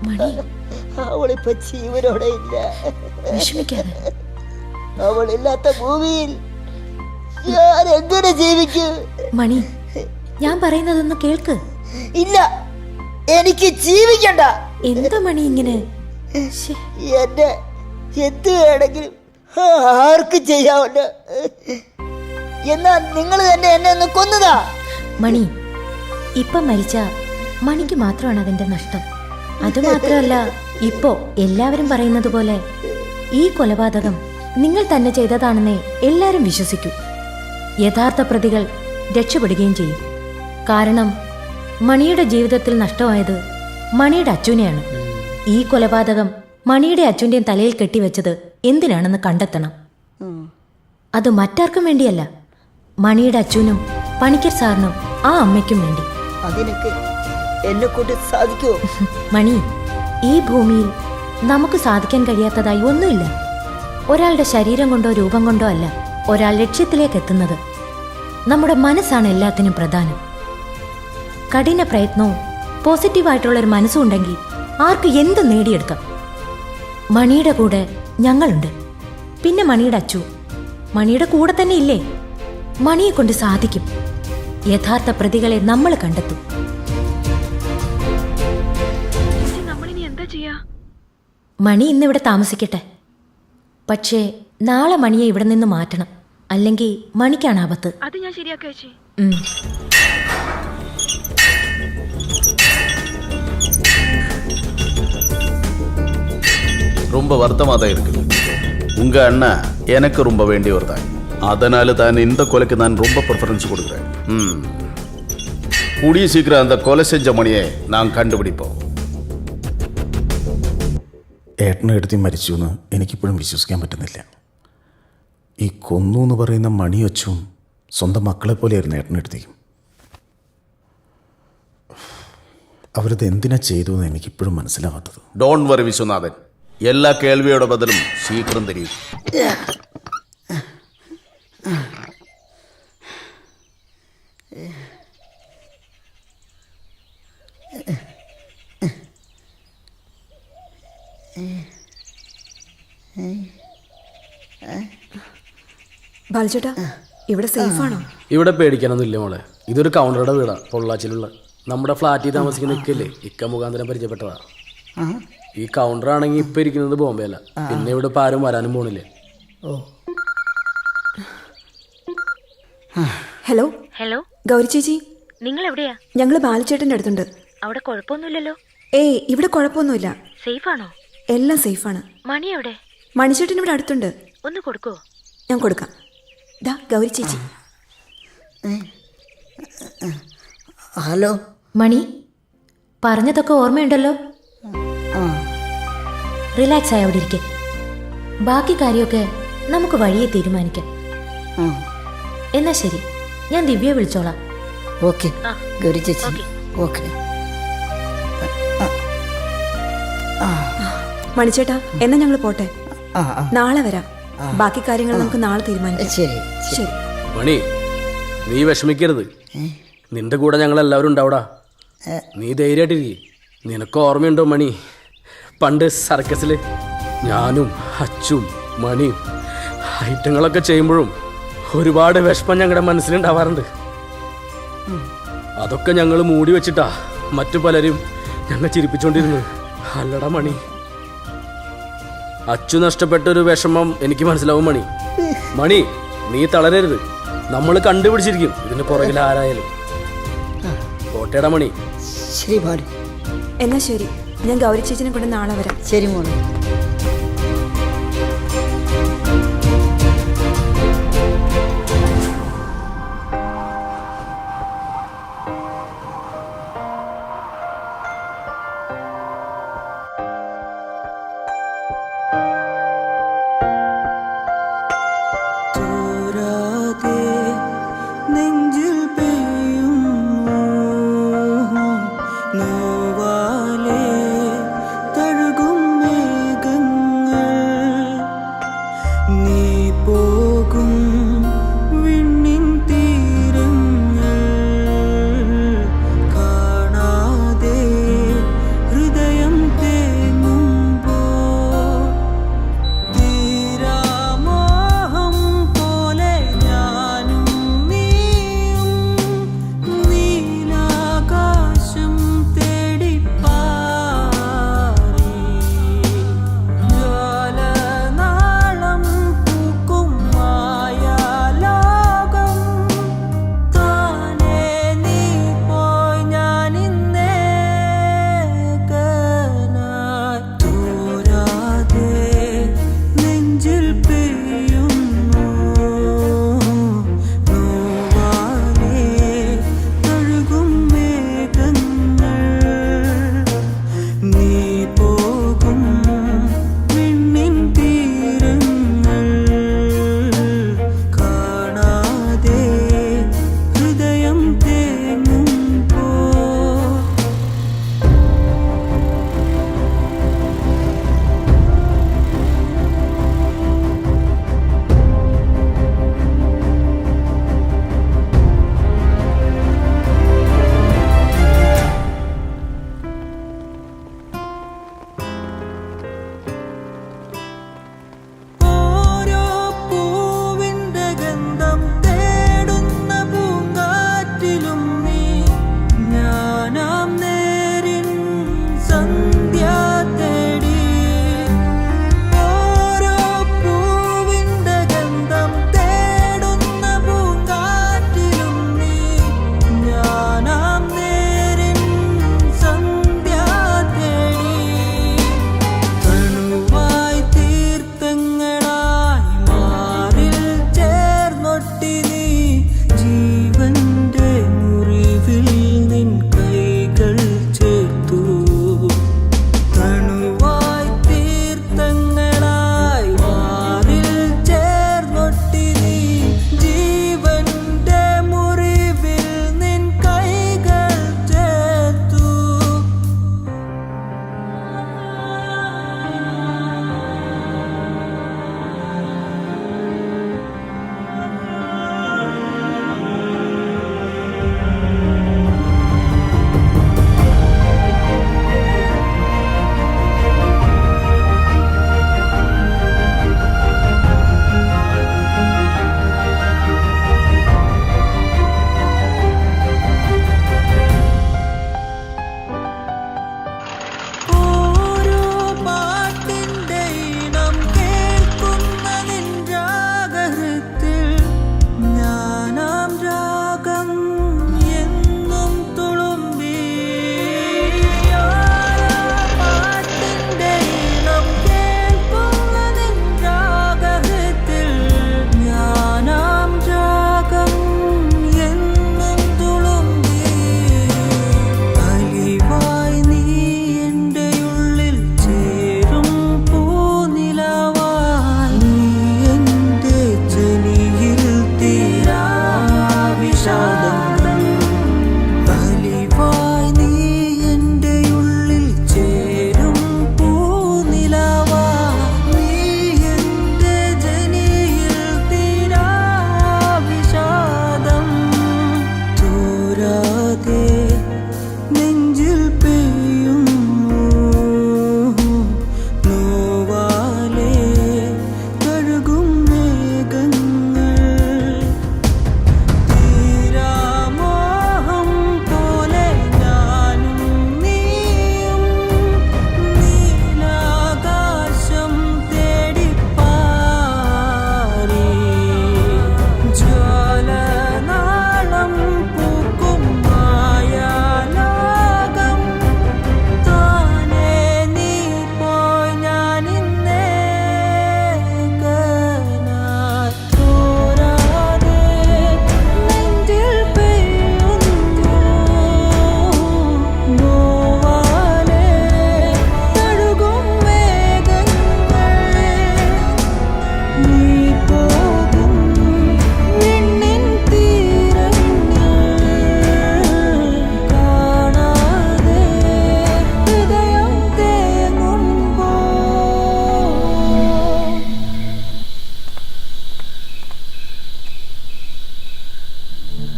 മണി അവളിപ്പോ ജീവനോടെ ഇല്ല. വിഷമിക്കാതെ. അവളില്ലാത്ത ഭൂമിയിൽ ഞാൻ എങ്ങനെ ജീവിക്കും? മണി, ഞാൻ പറയുന്നതൊന്ന് കേൾക്ക്. ഇല്ല, എനിക്ക് ജീവിക്കണ്ട. എന്താ മണി ഇങ്ങനെ? എന്നെ എന്ത് വേണമെങ്കിലും ആർക്കും ചെയ്യാമല്ലോ. എന്നാ നിങ്ങൾ തന്നെ എന്നെ ഒന്ന് കൊന്നതാ. മണി, ഇപ്പം മരിച്ച മണിക്ക് മാത്രമാണ് അതിന്റെ നഷ്ടം. അതുമാത്രമല്ല, ഇപ്പോ എല്ലാവരും പറയുന്നത് പോലെ ഈ കൊലപാതകം നിങ്ങൾ തന്നെ ചെയ്തതാണെന്നേ എല്ലാരും വിശ്വസിക്കൂ. യഥാർത്ഥ പ്രതികൾ രക്ഷപ്പെടുകയും ചെയ്യും. കാരണം മണിയുടെ ജീവിതത്തിൽ നഷ്ടമായത് മണിയുടെ അച്ഛനെയാണ്. ഈ കൊലപാതകം മണിയുടെ അച്ഛൻ്റെയും തലയിൽ കെട്ടിവെച്ചത് എന്തിനാണെന്ന് കണ്ടെത്തണം. അത് മറ്റാർക്കും വേണ്ടിയല്ല, മണിയുടെ അച്ഛനും പണിക്കർ സാറിനും ആ അമ്മയ്ക്കും വേണ്ടി. അതിനൊക്കെ എന്നെ കൊണ്ട് സാധിക്കുമോ? മണി, ഈ ഭൂമിയിൽ നമുക്ക് സാധിക്കാൻ കഴിയാത്തതായി ഒന്നുമില്ല. ഒരാളുടെ ശരീരം കൊണ്ടോ രൂപം കൊണ്ടോ അല്ല ഒരാൾ ലക്ഷ്യത്തിലേക്ക് എത്തുന്നത്. നമ്മുടെ മനസ്സാണ് എല്ലാത്തിനും പ്രധാനം. കഠിന പ്രയത്നവും പോസിറ്റീവായിട്ടുള്ളൊരു മനസ്സും ഉണ്ടെങ്കിൽ ആർക്ക് എന്ത് നേടിയെടുക്കാം. മണിയുടെ കൂടെ ഞങ്ങളുണ്ട്. പിന്നെ മണിയുടെ അച്ചു മണിയുടെ കൂടെ തന്നെ ഇല്ലേ? മണിയെ കൊണ്ട് സാധിക്കും. യഥാർത്ഥ പ്രതികളെ നമ്മൾ കണ്ടെത്തും. മണി ഇന്നിവിടെ താമസിക്കട്ടെ. പക്ഷേ നാളെ മണിയെ ഇവിടെ നിന്ന് മാറ്റണം. അല്ലെങ്കിൽ മണിക്കാണ് ആപത്ത്. അത് ഞാൻ ശരിയാക്കാം ചേച്ചി. റൂം ரொம்ப வருத்தமாக தான் இருக்குது. உங்க அண்ணா எனக்கு ரொம்ப வேண்டியவர் தான். அதனால தான் இந்த கொலைக்கு நான் ரொம்ப ப்ரிஃபரன்ஸ் கொடுக்குறேன். கூடிய சீக்கிரம் அந்த கொலை செஞ்ச மணியை நான் കണ്ടുപിടിப்போം. ഏട്ടനും എടുത്തി മരിച്ചു എന്ന് എനിക്കിപ്പോഴും വിശ്വസിക്കാൻ പറ്റുന്നില്ല. ഈ കൊന്നു എന്ന് പറയുന്ന മണിയൊച്ചും സ്വന്തം മക്കളെ പോലെയായിരുന്നു ഏട്ടനെടുത്തേക്കും. അവരത് എന്തിനാ ചെയ്തു എന്ന് എനിക്കിപ്പോഴും മനസ്സിലാവാത്തത്. ഡോണ്ട് വറി വിശ്വനാഥൻ, എല്ലാ കേൾവിയുടെ ബദലും ശീഘ്രം തരും. ബാലചേട്ടാ, ഇവിടെ സേഫ് ആണോ? ഇവിടെ പേടിക്കാനൊന്നുമില്ല മോളെ. ഇതൊരു കൗണ്ടറുടെ വീടാ, പൊള്ളാച്ചിലുള്ള. നമ്മുടെ ഫ്ലാറ്റിൽ താമസിക്കുന്ന ഇക്കല്ലേ, ഇക്ക മുഖാന്തരം പരിചയപ്പെട്ടതാ. ഈ കൗണ്ടർ ആണെങ്കിൽ ഇപ്പൊ ഇരിക്കുന്നത് ബോംബെയല്ല. പിന്നെ ഇവിടെ ഇപ്പൊ ആരും വരാനും പോണില്ലേ. ഹലോ ഹലോ, ഗൗരി ചേച്ചി, നിങ്ങൾ എവിടെയാ? ഞങ്ങള് ബാലചേട്ടന്റെ അടുത്തുണ്ട്. അവിടെ കുഴപ്പമൊന്നുമില്ലല്ലോ? ഏയ്, ഇവിടെ കുഴപ്പമൊന്നുമില്ല. സേഫ് ആണോ? എല്ലാം സേഫാണ്. മണി എവിടെ? മണിച്ചേട്ടൻ ഇവിടെ അടുത്തുണ്ട്. ഒന്ന് കൊടുക്കോ? ഞാൻ കൊടുക്കാം. ദാ ഗൗരി ചേച്ചി. ഹലോ മണി, പറഞ്ഞതൊക്കെ ഓർമ്മയുണ്ടല്ലോ? റിലാക്സ് ആയി അവിടെ ഇരിക്കെ. ബാക്കി കാര്യമൊക്കെ നമുക്ക് വഴിയെ തീരുമാനിക്കാം. എന്നാ ശരി, ഞാൻ ദിവ്യയെ വിളിച്ചോളാം. ഓക്കെ ഗൗരി ചേച്ചി, ഓക്കെ. മണിച്ചേട്ടാ, എന്നാ ഞങ്ങൾ പോട്ടെ. നാളെ വരാം. ബാക്കി കാര്യങ്ങൾ നമുക്ക് നാളെ തീരുമാനിക്കാം. ശരി ശരി. മണി, നീ വിഷമിക്കരുത്. നിന്റെ കൂടെ ഞങ്ങൾ എല്ലാവരും ഉണ്ടാവടാ. നീ ധൈര്യമായിട്ടിരിക്കും. നിനക്ക് ഓർമ്മയുണ്ടോ മണി, പണ്ട് സർക്കസിൽ ഞാനും അച്ചും മണിയും ഐറ്റങ്ങളൊക്കെ ചെയ്യുമ്പോഴും ഒരുപാട് വിഷമം ഞങ്ങളുടെ മനസ്സിലുണ്ടാവാറുണ്ട്. അതൊക്കെ ഞങ്ങൾ മൂടി വെച്ചിട്ടാ മറ്റു പലരും ഞങ്ങൾ ചിരിപ്പിച്ചുകൊണ്ടിരുന്നത്. അല്ലടാ മണി, അച്ചു നഷ്ടപ്പെട്ടൊരു വിഷമം എനിക്ക് മനസ്സിലാവും മണി. മണി, നീ തളരരുത്. നമ്മൾ കണ്ടുപിടിച്ചിരിക്കും ഇതിന് പുറകിൽ ആരായാലും. കോട്ടയടാ മണി. ശരി ഭാര്യ. എന്നാ ശരി, ഞാൻ ഗൗരി ചേച്ചിനെ കൊണ്ട് നാളെ വരാം. ശരി മോളെ.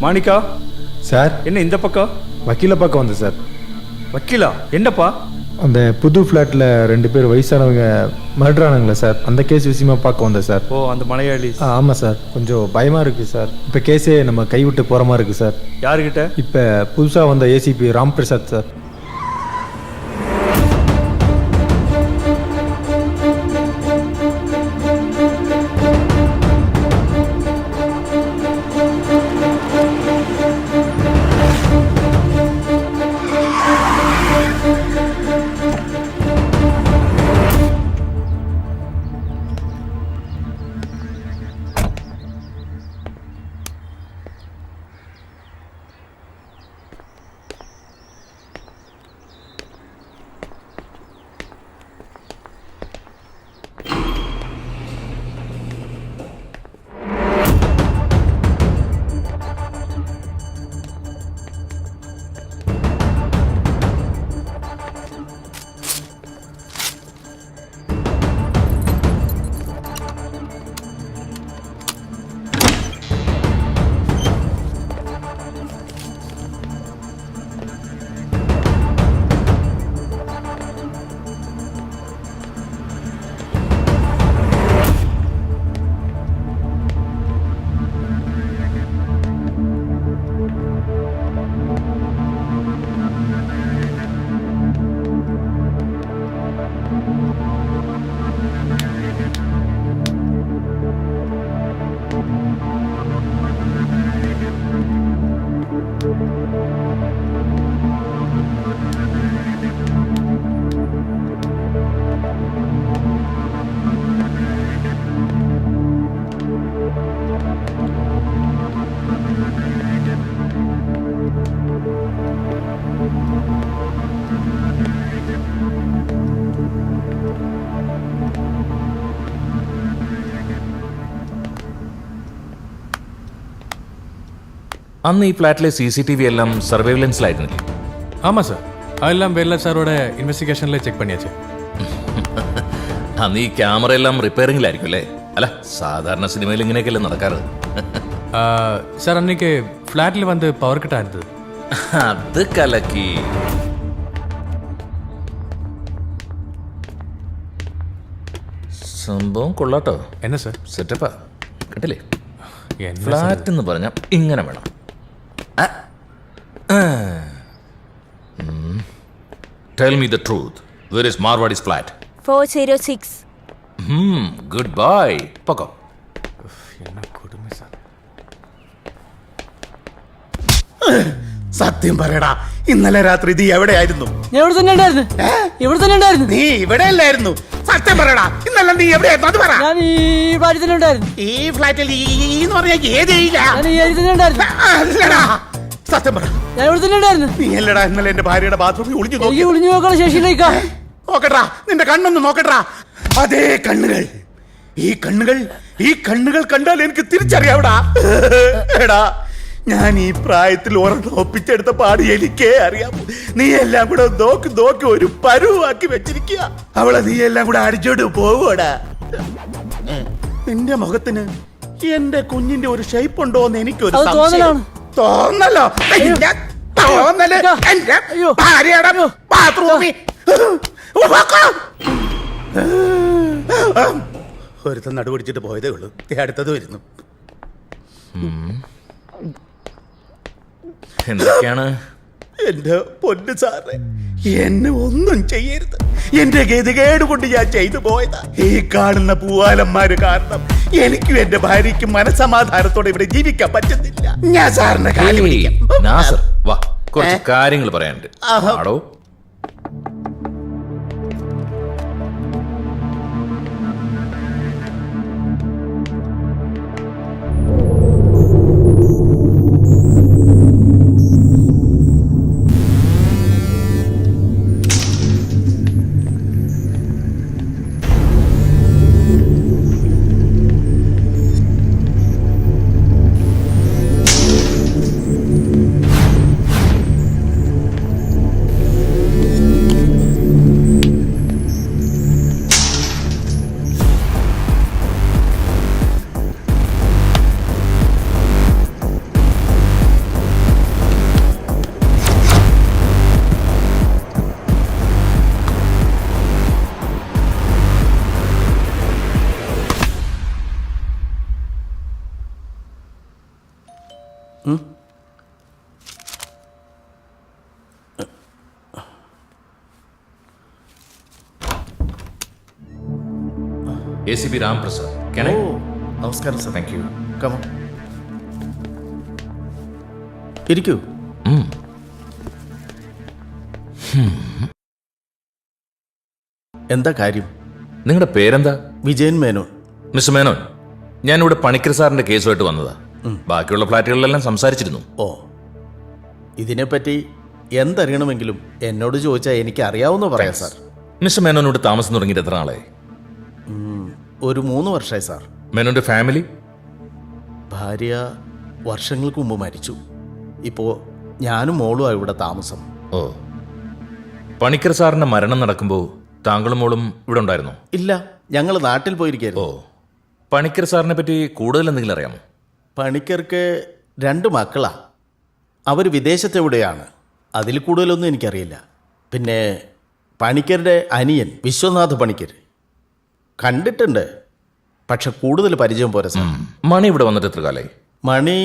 மாணிக்கா சார் என்ன இந்த பக்கம்? வக்கீலை பார்க்க வந்தேன் சார். வக்கீலா? என்னப்பா? அந்த புது ஃப்ளாட்டில் 2 பேர் வயசானவங்க மர்டர் ஆனாங்களே சார், அந்த கேஸ் விஷயமா பார்க்க வந்தேன் சார். ஓ, அந்த மலையாளி. ஆமாம் சார், கொஞ்சம் பயமாக இருக்குது சார். இப்போ கேஸே நம்ம கைவிட்டு போகிற மாதிரி இருக்குது சார். யாருக்கிட்ட? இப்போ புதுசாக வந்த ஏசிபி ராம் பிரசாத் சார். അന്ന് ഈ ഫ്ലാറ്റിലെ CCTV എല്ലാം സർവൈലൻസിലായിരുന്നില്ലേ? ஆமாம் சார், அதெல்லாம் வேலா சாரோட இன்வெஸ்டிகேஷனில் செக் பண்ணியாச்சு. അന്ന് ഈ ക്യാമറ എല്ലാം റിപ്പയറിംഗിലായിരിക്കും അല്ലേ? അല്ല, സാധാരണ സിനിമയിൽ ഇങ്ങനെയൊക്കെയല്ലേ നടക്കാറ്? சார் அன்னைக்கு ஃப்ளாட்டில் வந்து பவர் கட்டாக இருந்தது. അത് കലക്കി. സംഭവം കൊള്ളാട്ടോ. என்ன சார்? സെറ്റപ്പാ കേട്ടില്ലേ? என்ன ഫ്ലാറ്റ് എന്ന് പറഞ്ഞാൽ ഇങ്ങനെ വേണം. Tell me the truth. Where is Marwadi's flat? 406. Goodbye. Poko. என்ன கொடுமை சார். സത്യം പറയടാ, ഇന്നലെ രാത്രി നീ എവിടെയായിരുന്നു? ഞാൻ ഇവിടെ തന്നെ ഉണ്ടായിരുന്നു. ഇവിടെ തന്നെ ഉണ്ടായിരുന്നു. നീ ഇവിടെ അല്ലായിരുന്നു. സത്യം പറയടാ, ഇന്നലെ നീ എവിടെയായിരുന്നു? അത് പറ. ഞാൻ ഈ ഫ്ലാറ്റിൽ തന്നെ ഉണ്ടായിരുന്നു. ഈ ഫ്ലാറ്റിൽ എന്ന് പറഞ്ഞാൽ ഏരിയയില്ല. ഞാൻ ഈ ഏരിയയിൽ തന്നെ ഉണ്ടായിരുന്നു. അല്ലടാ, സത്യം പറ. ഞാൻ ഇവിടെ തന്നെ ഉണ്ടായിരുന്നു. നീ അല്ലടാ ഇന്നലെ എന്റെ ഭാര്യയുടെ ബാത്റൂമിൽ ഒളിഞ്ഞു നോക്കി. എനിക്ക് ഒളിഞ്ഞു നോക്കാനുള്ള ശേഷിയില്ലേക്കാ. നോക്കട്ടാ, നിന്റെ കണ്ണൊന്ന് നോക്കട്ടാ. അതേ കണ്ണുകൾ, ഈ കണ്ണുകൾ കണ്ടാൽ എനിക്ക് തിരിച്ചറിയാവടാ. എടാ, ഞാൻ ഈ പ്രായത്തിൽ ഒപ്പിച്ചെടുത്ത പാട് എനിക്കേ അറിയാമോ. നീ എല്ലാം കൂടെ നോക്കി ഒരു പരുവാക്കി വെച്ചിരിക്കുക. അവളെ നീ എല്ലാം കൂടെ അടിച്ചോണ്ട് പോവോടാ. നിന്റെ മുഖത്തിന് എന്റെ കുഞ്ഞിന്റെ ഒരു ഷേപ്പ് ഉണ്ടോ എന്ന് എനിക്കൊരു തോന്നലോ. തോന്നല് എന്റെ ഭാര്യയുടെ ബാത്റൂമിൽ ഒരുത്തൻ നടുപിടിച്ചിട്ട് പോയതേ ഉള്ളൂ. അടുത്തത് വരുന്നു. എന്തൊക്കെയാണ്? എന്റെ പൊന്നു സാറേ, എന്നെ ഒന്നും ചെയ്യരുത്. എന്റെ ഗതികേട് കൊണ്ട് ഞാൻ ചെയ്തു പോയതാ. ഈ കാണുന്ന പൂവാലന്മാര് കാരണം എനിക്കും എന്റെ ഭാര്യയ്ക്കും മനസമാധാനത്തോടെ ഇവിടെ ജീവിക്കാൻ പറ്റുന്നില്ല. ഞാൻ സാറിന്റെ കാര്യം പിടിക്കാം. നാസർ, വാ, കുറച്ച് കാര്യങ്ങൾ പറയാനുണ്ട്. ആടോ. ACP രാംപ്രസാദ്. Can I? നമസ്കാരം സർ. Thank you. കമോ, ഇരിക്കൂ. എന്താ കാര്യം? നിങ്ങളുടെ പേരെന്താ? വിജയൻ മേനോൻ. മിസ്റ്റർ മേനോൻ, ഞാനിവിടെ പണിക്കർ സാറിന്റെ കേസുമായിട്ട് വന്നതാ. ബാക്കിയുള്ള ഫ്ലാറ്റുകളിലെല്ലാം സംസാരിച്ചിരുന്നു. ഓ, ഇതിനെപ്പറ്റി എന്തറിയണമെങ്കിലും എന്നോട് ചോദിച്ചാൽ എനിക്ക് അറിയാവുന്ന പറയാം സാർ. മിസ്റ്റർ മേനോൻ ഇവിടെ താമസം തുടങ്ങിയിട്ട് എത്ര നാളായി? ഒരു 3 വർഷമായി സാർ. മേനോന്റെ ഫാമിലി? ഭാര്യ വർഷങ്ങൾക്ക് മുമ്പ് മരിച്ചു. ഇപ്പോൾ ഞാനും മോളുമാണ് ഇവിടെ താമസം. ഓ, പണിക്കർ സാറിന്റെ മരണം നടക്കുമ്പോൾ താങ്കളും മോളും ഇവിടെ ഉണ്ടായിരുന്നോ? ഇല്ല, ഞങ്ങൾ നാട്ടിൽ പോയിരിക്കുന്നു. ഓ, പണിക്കർ സാറിനെ പറ്റി കൂടുതൽ എന്തെങ്കിലും അറിയാമോ? പണിക്കർക്ക് 2 മക്കളാ. അവർ വിദേശത്തെവിടെയാണ്. അതിൽ കൂടുതലൊന്നും എനിക്കറിയില്ല. പിന്നെ പണിക്കരുടെ അനിയൻ വിശ്വനാഥ് പണിക്കർ കണ്ടിട്ടുണ്ട്, പക്ഷെ കൂടുതൽ പരിചയം പോരാ സാർ. മണി ഇവിടെ വന്നിട്ട് എത്ര കാലമായി? മണി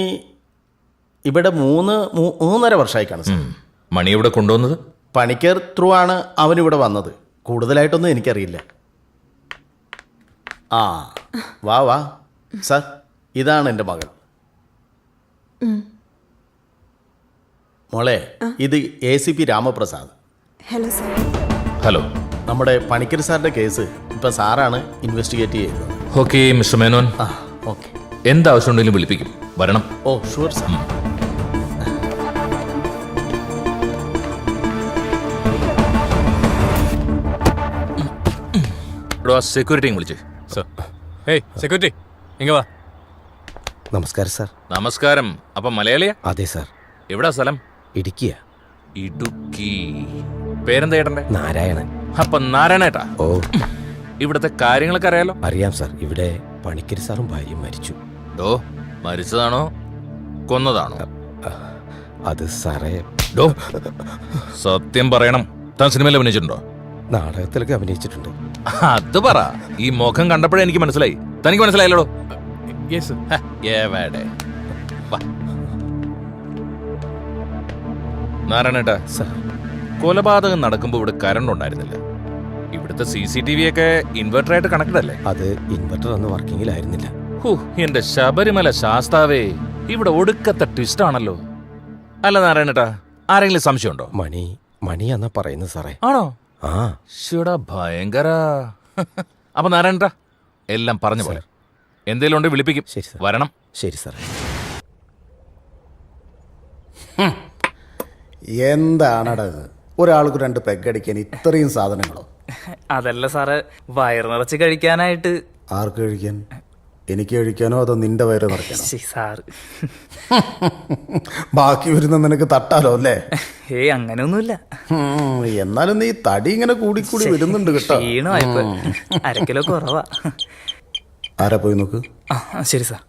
ഇവിടെ 3.5 വർഷമായി കാണും സാർ. മണി ഇവിടെ കൊണ്ടുവന്നത്? പണിക്കർ ത്രൂ ആണ് അവനിവിടെ വന്നത്. കൂടുതലായിട്ടൊന്നും എനിക്കറിയില്ല. ആ, വാ വാ സാർ, ഇതാണ് എൻ്റെ മകൾ. മോളെ, ഇത് ACP Ramaprasad. Hello sir. Hello. നമ്മുടെ പണിക്കർ സാറിൻ്റെ കേസ് ഇപ്പം സാറാണ് ഇൻവെസ്റ്റിഗേറ്റ് ചെയ്യുന്നത്. Okay mister Menon, okay. എന്താവശ്യമുണ്ടെങ്കിലും വിളിപ്പിക്കും. വരണം. Oh sure sir. സെക്യൂരിറ്റിയും വിളിച്ചേ. ഏയ് സെക്യൂരിറ്റി, ഇങ്ങ വാ. നമസ്കാരം സാർ. നമസ്കാരം. അപ്പൊ മലയാളിയാ? അതെ സാർ. എവിടാ സ്ഥലം? ഇടുക്കിയാ. ഇടുക്കി. പേരെന്താ ഏട്ടൻ്റെ? നാരായണൻ. അപ്പൊ നാരായണേട്ടാ. ഓ, ഇവിടുത്തെ കാര്യങ്ങളൊക്കെ അറിയാലോ? അറിയാം സാർ. ഇവിടെ പണിക്കർ സാറും ഭാര്യയും മരിച്ചു. ഡോ, മരിച്ചതാണോ കൊന്നതാണോ? അത് സാറേ. ഡോ, സത്യം പറയണം. താൻ സിനിമയിൽ അഭിനയിച്ചിട്ടുണ്ടോ? നാടകത്തിലൊക്കെ അഭിനയിച്ചിട്ടുണ്ട്. അത് പറ. ഈ മുഖം കണ്ടപ്പോഴേ എനിക്ക് മനസ്സിലായി. തനിക്ക് മനസ്സിലായല്ലോ? നാരായണേട്ടാ, കൊലപാതകം നടക്കുമ്പോൾ ഇവിടെ കറണ്ട് ഉണ്ടായിരുന്നില്ല. ഇവിടുത്തെ CCTV ഒക്കെ ഇൻവെർട്ടറായിട്ട് കണക്റ്റഡ് അല്ലേ? അത് ഇൻവെർട്ടർ അന്ന് വർക്കിങ്ങിലായിരുന്നില്ല. എന്റെ ശബരിമല ശാസ്താവേ, ഇവിടെ ഒടുക്കത്തെ ട്വിസ്റ്റ് ആണല്ലോ. അല്ല നാരായണേട്ടാ, ആരെങ്കിലും സംശയമുണ്ടോ? മണി എന്നാ പറയുന്നത് സാറേ. ആണോ? ആ, ശിടാ, ഭയങ്കര. അപ്പൊ നാരായണേട്ടാ, എല്ലാം പറഞ്ഞു പോലെ എന്തെങ്കിലും ഉണ്ട് വിളിപ്പിക്കും. ശരി സാർ. വരണം. ശരി സാറേ. എന്താണടാ ഇത്? ഒരാൾക്ക് 2 പെഗടിക്കാൻ ഇത്രയും സാധനങ്ങളോ? അതല്ല സാറ്, വയറ് നിറച്ച് കഴിക്കാനായിട്ട്. ആർക്ക് കഴിക്കാൻ? എനിക്ക് കഴിക്കാനോ അതോ നിന്റെ വയറ് നിറയ്ക്കാനോ? സാറ് ബാക്കി വരുന്ന നിനക്ക് തട്ടാലോ അല്ലേ? അങ്ങനെയൊന്നുമില്ല. എന്നാലും നീ തടി ഇങ്ങനെ കൂടി വരുന്നുണ്ട് കേട്ടോ. അര കിലോ കുറവാ. ആരാ പോയി നോക്ക്. ശരി സാർ.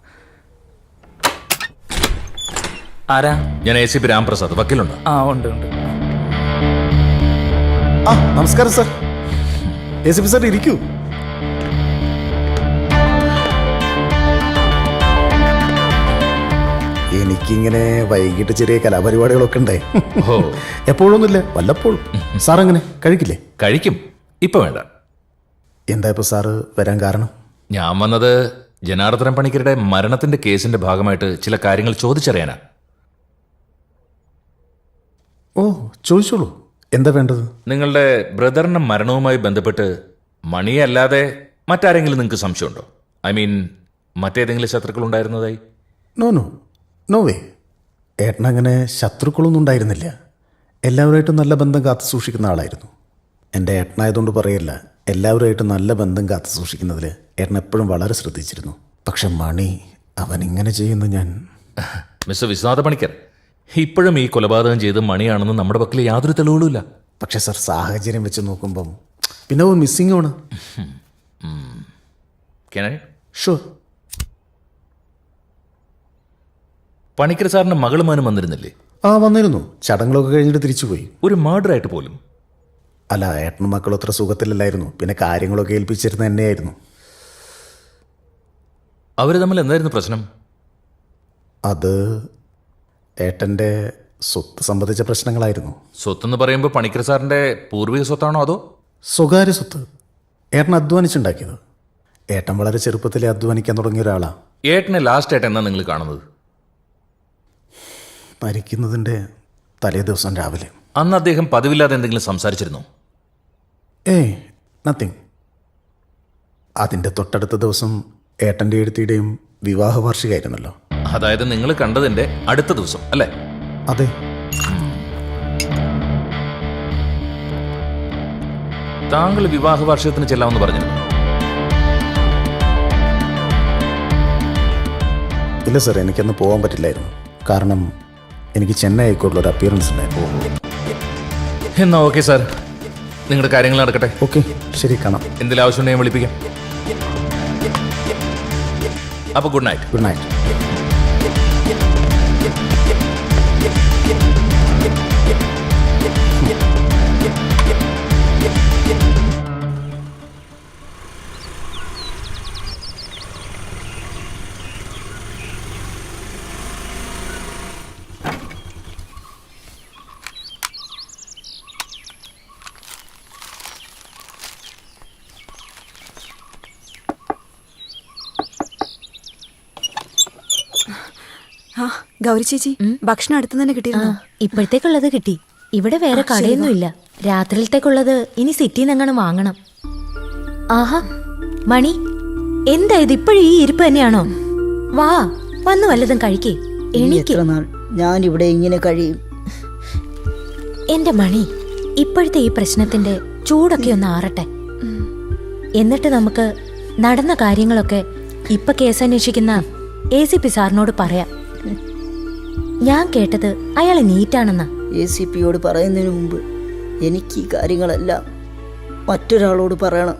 ആരാ? ഞാൻ ACP രാംപ്രസാദ്. വക്കീലുണ്ടോ? ഉണ്ട്. നമസ്കാരം സാർ. ACP സാർ ഇരിക്കൂ. എനിക്കിങ്ങനെ വൈകിട്ട് ചെറിയ കലാപരിപാടികളൊക്കെ ഉണ്ടേ. എപ്പോഴൊന്നുമില്ല, വല്ലപ്പോഴും. സാർ അങ്ങനെ കഴിക്കില്ലേ? കഴിക്കും. ഇപ്പൊ വേണ്ട. എന്താ ഇപ്പൊ സാറ് വരാൻ കാരണം? ഞാൻ വന്നത് ജനാർദ്ദനൻ പണിക്കരുടെ മരണത്തിന്റെ കേസിന്റെ ഭാഗമായിട്ട് ചില കാര്യങ്ങൾ ചോദിച്ചറിയാനാ. ഓ, ചോദിച്ചോളൂ. എന്താ വേണ്ടത്? നിങ്ങളുടെ ബ്രദറിന്റെ മരണവുമായി ബന്ധപ്പെട്ട് മണിയല്ലാതെ മറ്റാരെങ്കിലും നിങ്ങൾക്ക് സംശയമുണ്ടോ? ഐ മീൻ, മറ്റേതെങ്കിലും ശത്രുക്കൾ ഉണ്ടായിരുന്നതായി? No way. ഏട്ടനങ്ങനെ ശത്രുക്കളൊന്നും ഉണ്ടായിരുന്നില്ല. എല്ലാവരുമായിട്ടും നല്ല ബന്ധം കാത്തു സൂക്ഷിക്കുന്ന ആളായിരുന്നു. എൻ്റെ ഏട്ടനായതുകൊണ്ട് പറയല്ല, എല്ലാവരുമായിട്ടും നല്ല ബന്ധം കാത്തു സൂക്ഷിക്കുന്നതിൽ ഏട്ടൻ എപ്പോഴും വളരെ ശ്രദ്ധിച്ചിരുന്നു. പക്ഷെ മണി അവനിങ്ങനെ ചെയ്യുന്ന ഞാൻ. മിസ്റ്റർ വിശ്വനാഥ പണിക്കർ, ഇപ്പോഴും ഈ കൊലപാതകം ചെയ്ത് മണിയാണെന്ന് നമ്മുടെ പക്കൽ യാതൊരു തെളിവുകളുമില്ല. പക്ഷെ സർ, സാഹചര്യം വെച്ച് നോക്കുമ്പം പിന്നെ അവൻ മിസ്സിംഗ് ആണ്. ഷുവർ. പണിക്കർ സാറിന്റെ മകളും മാനും വന്നിരുന്നില്ലേ? വന്നിരുന്നു. ചടങ്ങുകളൊക്കെ കഴിഞ്ഞിട്ട് തിരിച്ചുപോയി. ഒരു മർഡർ ആയിട്ട് പോലും? അല്ല, ഏട്ടനും മക്കളും അത്ര സുഖത്തിലല്ലായിരുന്നു. പിന്നെ കാര്യങ്ങളൊക്കെ ഏൽപ്പിച്ചിരുന്ന എന്നെയായിരുന്നു. അവർ തമ്മിൽ എന്തായിരുന്നു പ്രശ്നം? അത് ഏട്ടൻ്റെ സ്വത്ത് സംബന്ധിച്ച പ്രശ്നങ്ങളായിരുന്നു. സ്വത്തെന്ന് പറയുമ്പോൾ പണിക്കർ സാറിന്റെ പൂർവിക സ്വത്താണോ അതോ? സ്വകാര്യ സ്വത്ത്. ഏട്ടൻ അധ്വാനിച്ചുണ്ടാക്കിയത്. ഏട്ടൻ വളരെ ചെറുപ്പത്തിലെ അധ്വാനിക്കാൻ തുടങ്ങിയ ഒരാളാണ്. ഏട്ടനെ ലാസ്റ്റ് ആയിട്ട് എന്നാ നിങ്ങൾ കാണുന്നത്? മരിക്കുന്നതിൻ്റെ തലേ ദിവസം രാവിലെ. അന്ന് അദ്ദേഹം പതിവില്ലാതെ എന്തെങ്കിലും സംസാരിച്ചിരുന്നോ? നത്തിങ്. അതിൻ്റെ തൊട്ടടുത്ത ദിവസം ഏട്ടൻ്റെ എഴുത്തിയുടെയും വിവാഹ വാർഷികമായിരുന്നല്ലോ. അതായത് നിങ്ങൾ കണ്ടതിന്റെ അടുത്ത ദിവസം അല്ലേ? അതെ. താങ്കൾ വിവാഹ വാർഷികത്തിന് ചെല്ലാമെന്ന് പറഞ്ഞിരുന്നു? ഇല്ല സാർ, എനിക്കന്ന് പോകാൻ പറ്റില്ലായിരുന്നു. കാരണം എനിക്ക് ചെന്നൈ ഹൈക്കോടതിയിൽ ഒരു അപ്പിയറൻസ് ഉണ്ടായിരുന്നു. എന്നാ ഓക്കെ സാർ, നിങ്ങളുടെ കാര്യങ്ങൾ നടക്കട്ടെ. ഓക്കെ, ശരി, കാണാം. എന്തെങ്കിലും ആവശ്യമുണ്ടെങ്കിൽ വിളിപ്പിക്കാം. അപ്പോൾ good night. Good night. Gauri ചേച്ചി, ഭക്ഷണം അടുത്ത് തന്നെ കിട്ടിയിരുന്നോ? ഇപ്പോഴത്തേക്കുള്ളത് കിട്ടി. ഇവിടെ വേറെ കടയൊന്നുമില്ല. രാത്രിയിലത്തേക്കുള്ളത് ഇനി സിറ്റിയിൽ നിന്നെങ്ങാനും വാങ്ങണം. ആഹാ മണി, എന്താ ഇത് ഇപ്പോഴും ഈ ഇരിപ്പ് തന്നെയാണോ? വാ, വന്നു വല്ലതും കഴിക്കേ. എനിക്ക് ഞാൻ ഇവിടെ ഇങ്ങനെ കഴിയും. എന്റെ മണി, ഇപ്പോഴത്തെ ഈ പ്രശ്നത്തിന്റെ ചൂടൊക്കെ ഒന്ന് ആറട്ടെ. എന്നിട്ട് നമുക്ക് നടന്ന കാര്യങ്ങളൊക്കെ ഇപ്പൊ കേസന്വേഷിക്കുന്ന ACP സാറിനോട് പറയാം. ഞാൻ കേട്ടത് അയാൾ നീറ്റാണെന്നാ. ACPയോട് പറയുന്നതിന് മുമ്പ് എനിക്ക് ഈ കാര്യങ്ങളെല്ലാം മറ്റൊരാളോട് പറയണം.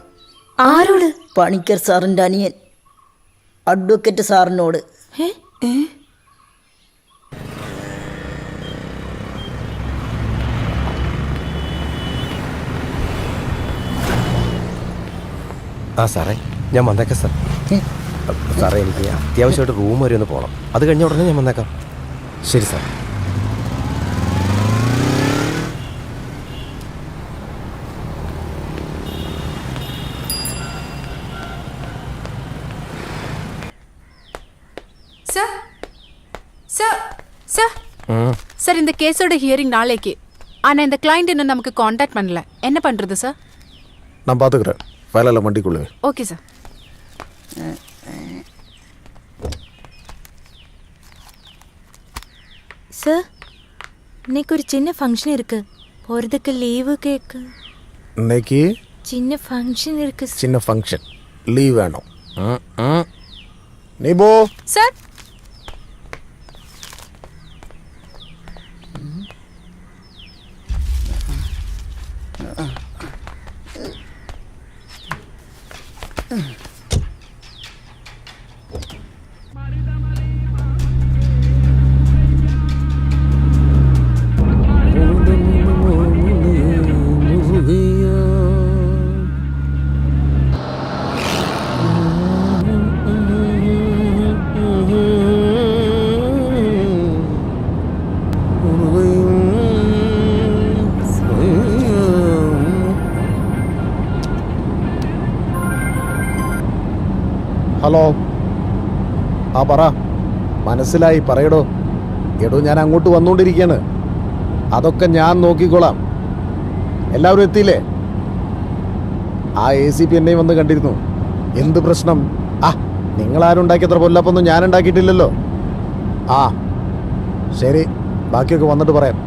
ആരോട്? പണിക്കർ സാറിൻ്റെ അനിയൻ അഡ്വക്കേറ്റ് സാറിനോട്. സാറേ, ഞാൻ വന്നേക്കാം സാർ. സാറേ, എനിക്ക് അത്യാവശ്യമായിട്ട് റൂം വരെ ഒന്ന് പോകണം. അത് കഴിഞ്ഞ ഉടനെ ഞാൻ വന്നേക്കാം. ശരി സാർ. சார், இந்த கேஸோட ஹியரிங் நாளைக்கு. ஆனா இந்த கிளையண்ட் இன்னும் நமக்கு காண்டாக்ட் பண்ணல. என்ன பண்றது சார்? நான் பார்த்துக்கிறேன். ஃபைலெல்லாம் வண்டிக்குள்ளே. Okay sir. சார், இன்னைக்கு ஒரு சின்ன ஃபங்க்ஷன் இருக்கு. போறதுக்கு லீவு கேக்கு. இன்னைக்கு சின்ன ஃபங்க்ஷன் இருக்கு. சின்ன ஃபங்க்ஷன், லீவ் வேணும். நீ போ. Sir, hello. പറ. മനസ്സിലായി, പറയടോ. എടോ, ഞാൻ അങ്ങോട്ട് വന്നുകൊണ്ടിരിക്കുകയാണ്. അതൊക്കെ ഞാൻ നോക്കിക്കോളാം. എല്ലാവരും എത്തിയില്ലേ? ആ ACP എന്നെയും വന്ന് കണ്ടിരുന്നു. എന്ത് പ്രശ്നം? നിങ്ങളാരും ഉണ്ടാക്കിയത്ര പൊല്ലപ്പൊന്നും ഞാൻ ഉണ്ടാക്കിയിട്ടില്ലല്ലോ. ശരി, ബാക്കിയൊക്കെ വന്നിട്ട് പറയാം.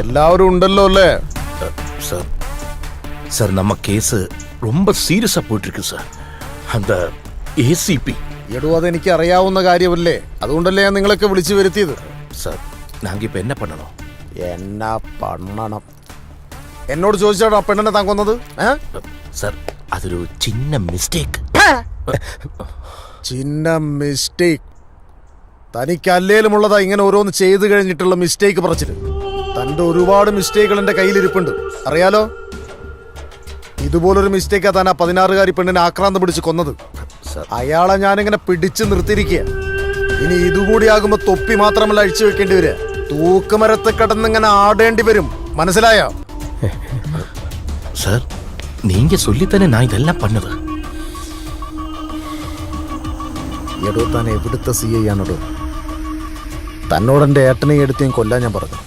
எல்லாரும் உண்டല്ലോ அല്ലേ? சார் சார் நம்ம கேஸ் ரொம்ப சீரியஸா போயிட்டு இருக்கு சார். அந்த ACP എടോ അതെനിക്ക് അറിയാവുന്ന കാര്യമല്ലേ, അതുകൊണ്ടല്ലേ ഞാൻ നിങ്ങളൊക്കെ വിളിച്ചു വരുത്തിയത്. സാർ നാങ്ക ഇപ്പൊ എന്നെ പണ്ണണം? എന്നാ പണ്ണണം? എന്നോട് ചോദിച്ചാണോ ആ പെണ്ണിനെ താൻ കൊന്നത്? സാർ അതൊരു ചിന്ന മിസ്റ്റേക്ക്. ചിന്ന മിസ്റ്റേക്ക്? തനിക്ക് അല്ലേലുമുള്ളതാ ഇങ്ങനെ ഓരോന്ന് ചെയ്തു കഴിഞ്ഞിട്ടുള്ള മിസ്റ്റേക്ക് പറച്ചില്. തൻ്റെ ഒരുപാട് മിസ്റ്റേക്കുകൾ എൻ്റെ കയ്യിലിരിപ്പുണ്ട്, അറിയാലോ. ഇതുപോലൊരു മിസ്റ്റേക്കാ താൻ ആ 16-കാരി പെണ്ണിനെ ആക്രാന്തം പിടിച്ച് കൊന്നത്. അയാളെ ഞാനിങ്ങനെ പിടിച്ചു നിർത്തിയിരിക്കുക. ഇനി ഇതുകൂടി ആകുമ്പോ തൊപ്പി മാത്രമല്ല അഴിച്ചു വെക്കേണ്ടി വരിക, തൂക്കുമരത്ത് കിടന്നിങ്ങനെ ആടേണ്ടി വരും. മനസ്സിലായോ? സാർ നീങ്ക ചൊല്ലിത്തന്നെ ഞാൻ ഇതെല്ലാം പണ്ണത്. എടോ താൻ എവിടുത്തെ CI ആണോ? തന്നോടെന്റെ ഏട്ടനെയും എടുത്തേയും കൊല്ലാൻ ഞാൻ പറഞ്ഞു.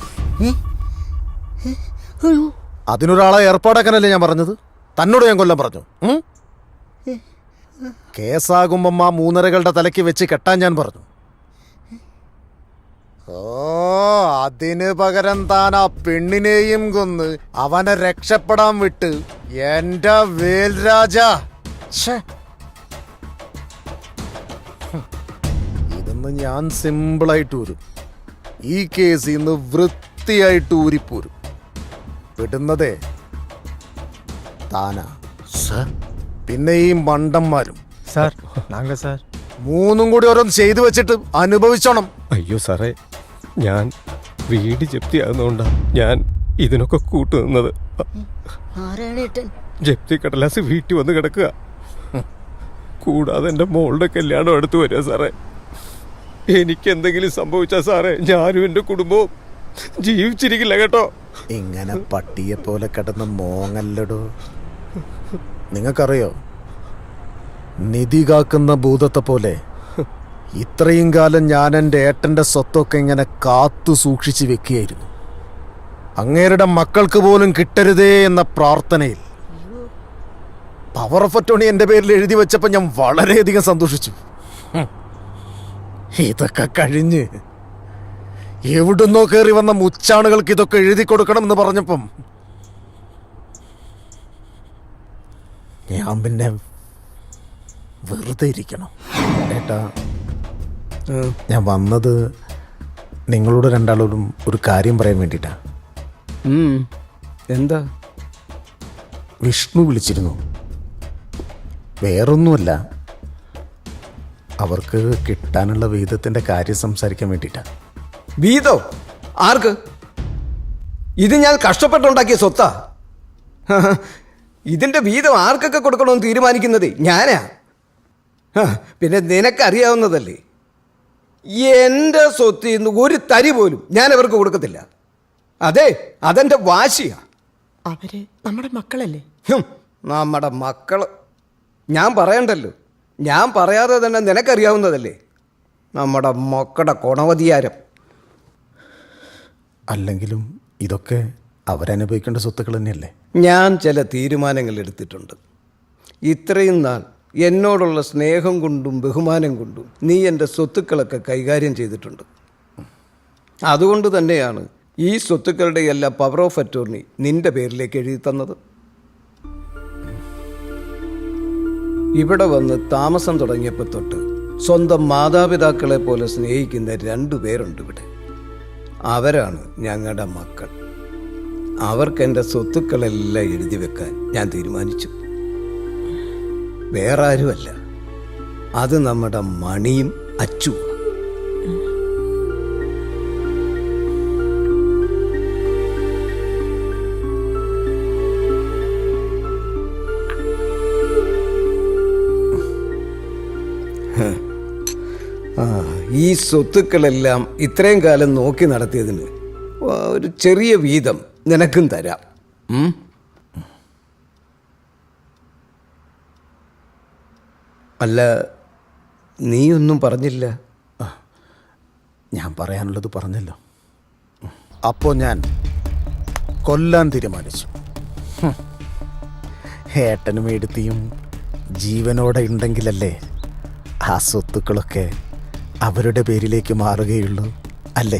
അതിനൊരാളെ ഏർപ്പാടാക്കാനല്ലേ ഞാൻ പറഞ്ഞത്? തന്നോട് ഞാൻ കൊല്ലാൻ പറഞ്ഞു. കേസാകുമ്പം ആ 3 തലയ്ക്ക് വെച്ച് കെട്ടാൻ ഞാൻ പറഞ്ഞു. ഓ, അതിന് പകരം താൻ ആ പെണ്ണിനെയും കൊന്ന് അവനെ രക്ഷപ്പെടാൻ വിട്ട് എന്റെ വേൽരാജ. ഇതൊന്ന് ഞാൻ സിമ്പിളായിട്ട് ഊരും. ഈ കേസിൽ നിന്ന് വൃത്തിയായിട്ട് ഊരിപ്പോരും. വിടുന്നതേ താനാ. പിന്നെ ഈ മണ്ടന്മാരും സാർ നാങ്ക സാർ 3 കൂടി ഓരോന്ന് ചെയ്തു വെച്ചിട്ട് അനുഭവിച്ചോണം. അയ്യോ സാറേ, ഞാൻ വീട് ജപ്തിയാകുന്നോണ്ടാ ഞാൻ ഇതിനൊക്കെ കൂട്ടുനിന്നത്. ജപ്തി കടലാസ് വീട്ടിൽ വന്ന് കിടക്കുക. കൂടാതെ എൻ്റെ മോളുടെ കല്യാണം അടുത്ത് വരിക സാറേ. എനിക്ക് എന്തെങ്കിലും സംഭവിച്ചാ സാറേ ഞാനും എൻ്റെ കുടുംബവും ജീവിച്ചിരിക്കില്ല കേട്ടോ. ഇങ്ങനെ പട്ടിയെ പോലെ കിടന്ന് മോങ്ങല്ലടോ. നിങ്ങൾക്കറിയോ, നിധി കാക്കുന്ന ഭൂതത്തെ പോലെ ഇത്രയും കാലം ഞാൻ എൻ്റെ ഏട്ടൻ്റെ സ്വത്തൊക്കെ ഇങ്ങനെ കാത്തു സൂക്ഷിച്ച് വെക്കുകയായിരുന്നു. അങ്ങേരുടെ മക്കൾക്ക് പോലും കിട്ടരുതേ എന്ന പ്രാർത്ഥനയിൽ. പവർ ഓഫ് അറ്റോർണി എൻ്റെ പേരിൽ എഴുതി വെച്ചപ്പോൾ ഞാൻ വളരെയധികം സന്തോഷിച്ചു. ഇതൊക്കെ കഴിഞ്ഞ് എവിടുന്നോ കയറി വന്ന മുച്ചാണുകൾക്ക് ഇതൊക്കെ എഴുതി കൊടുക്കണം എന്ന് പറഞ്ഞപ്പം ഞാൻ പിന്നെ വെറുതെ ഇരിക്കണം. ഏട്ടാ, ഞാൻ വന്നത് നിങ്ങളോട് രണ്ടാളോടും ഒരു കാര്യം പറയാൻ വേണ്ടിയിട്ടാ. എന്താ? വിഷ്ണു വിളിച്ചിരുന്നു. വേറൊന്നുമല്ല, അവർക്ക് കിട്ടാനുള്ള വീതത്തിൻ്റെ കാര്യം സംസാരിക്കാൻ വേണ്ടിയിട്ടാ. വീതോ? ആർക്ക്? ഇത് ഞാൻ കഷ്ടപ്പെട്ടുണ്ടാക്കിയ സ്വത്താ. ഇതിൻ്റെ വീതം ആർക്കൊക്കെ കൊടുക്കണമെന്ന് തീരുമാനിക്കുന്നത് ഞാനാ. പിന്നെ നിനക്കറിയാവുന്നതല്ലേ, എൻ്റെ സ്വത്തിൽ നിന്ന് ഒരു തരി പോലും ഞാൻ അവർക്ക് കൊടുക്കത്തില്ല. അതെ, അതെൻ്റെ വാശിയാ. അവര് നമ്മുടെ മക്കളല്ലേ? നമ്മുടെ മക്കള് ഞാൻ പറയണ്ടല്ലോ. ഞാൻ പറയാതെ തന്നെ നിനക്കറിയാവുന്നതല്ലേ നമ്മുടെ മക്കളുടെ കൊണവധികാരം. അല്ലെങ്കിലും ഇതൊക്കെ അവരനുഭവിക്കേണ്ട സ്വത്തുക്കൾ തന്നെയല്ലേ. ഞാൻ ചില തീരുമാനങ്ങൾ എടുത്തിട്ടുണ്ട്. ഇത്രയും നാൾ എന്നോടുള്ള സ്നേഹം കൊണ്ടും ബഹുമാനം കൊണ്ടും നീ എൻ്റെ സ്വത്തുക്കളൊക്കെ കൈകാര്യം ചെയ്തിട്ടുണ്ട്. അതുകൊണ്ട് തന്നെയാണ് ഈ സ്വത്തുക്കളുടെ എല്ലാ പവർ ഓഫ് അറ്റോർണി നിന്റെ പേരിലേക്ക് എഴുതി തന്നത്. ഇവിടെ വന്ന് താമസം തുടങ്ങിയപ്പോൾ തൊട്ട് സ്വന്തം മാതാപിതാക്കളെ പോലെ സ്നേഹിക്കുന്ന 2 പേരുണ്ട് ഇവിടെ. അവരാണ് ഞങ്ങളുടെ മക്കൾ. അവർക്ക് എൻ്റെ സ്വത്തുക്കളെല്ലാം എഴുതി വെക്കാൻ ഞാൻ തീരുമാനിച്ചു. വേറെ ആരുമല്ല, അത് നമ്മുടെ മണിയും അച്ചു. ഈ സ്വത്തുക്കളെല്ലാം ഇത്രയും കാലം നോക്കി നടത്തിയതിന് ഒരു ചെറിയ വീതം നിനക്കും തരാം. അല്ല, നീയൊന്നും പറഞ്ഞില്ല. ഞാൻ പറയാനുള്ളത് പറഞ്ഞല്ലോ. അപ്പോൾ ഞാൻ കൊല്ലാൻ തീരുമാനിച്ചു. ഏട്ടനും എടുത്തിയും ജീവനോടെ ഉണ്ടെങ്കിലല്ലേ ആ സ്വത്തുക്കളൊക്കെ അവരുടെ പേരിലേക്ക് മാറുകയുള്ളൂ, അല്ലേ?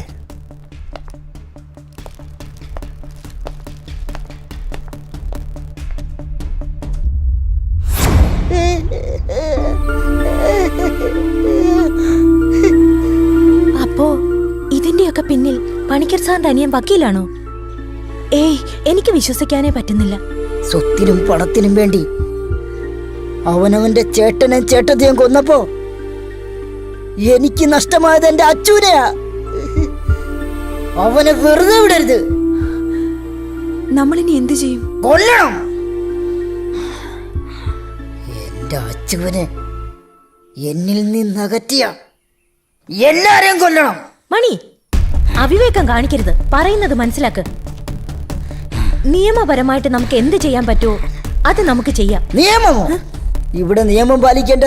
അപ്പോ ഇതിന്റെയൊക്കെ പിന്നിൽ പണിക്കർ സാറിന്റെ അനിയൻ വക്കീലാണോ? ഏയ്, എനിക്ക് വിശ്വസിക്കാനേ പറ്റുന്നില്ല. സ്വത്തിനും പണത്തിനും വേണ്ടി അവനവന്റെ ചേട്ടനെയും ചേട്ടത്തെയും കൊന്നപ്പോ എനിക്ക് നഷ്ടമായത് എന്റെ അച്ഛനെയാ. അവനെ വെറുതെ വിടരുത്. നമ്മളിനി എന്ത് ചെയ്യും? കൊല്ലണം. എന്റെ അച്ഛനെ എന്നിൽ നിന്നകറ്റിയ എല്ലാരെയും കൊല്ലണം. മണി, അവിവേകം കാണിക്കരുത്. പറയുന്നത് മനസ്സിലാക്ക്. നിയമപരമായിട്ട് നമുക്ക് എന്ത് ചെയ്യാൻ പറ്റുമോ അത് നമുക്ക് ചെയ്യാം. നിയമമോ? ഇവിടെ നിയമം പാലിക്കേണ്ട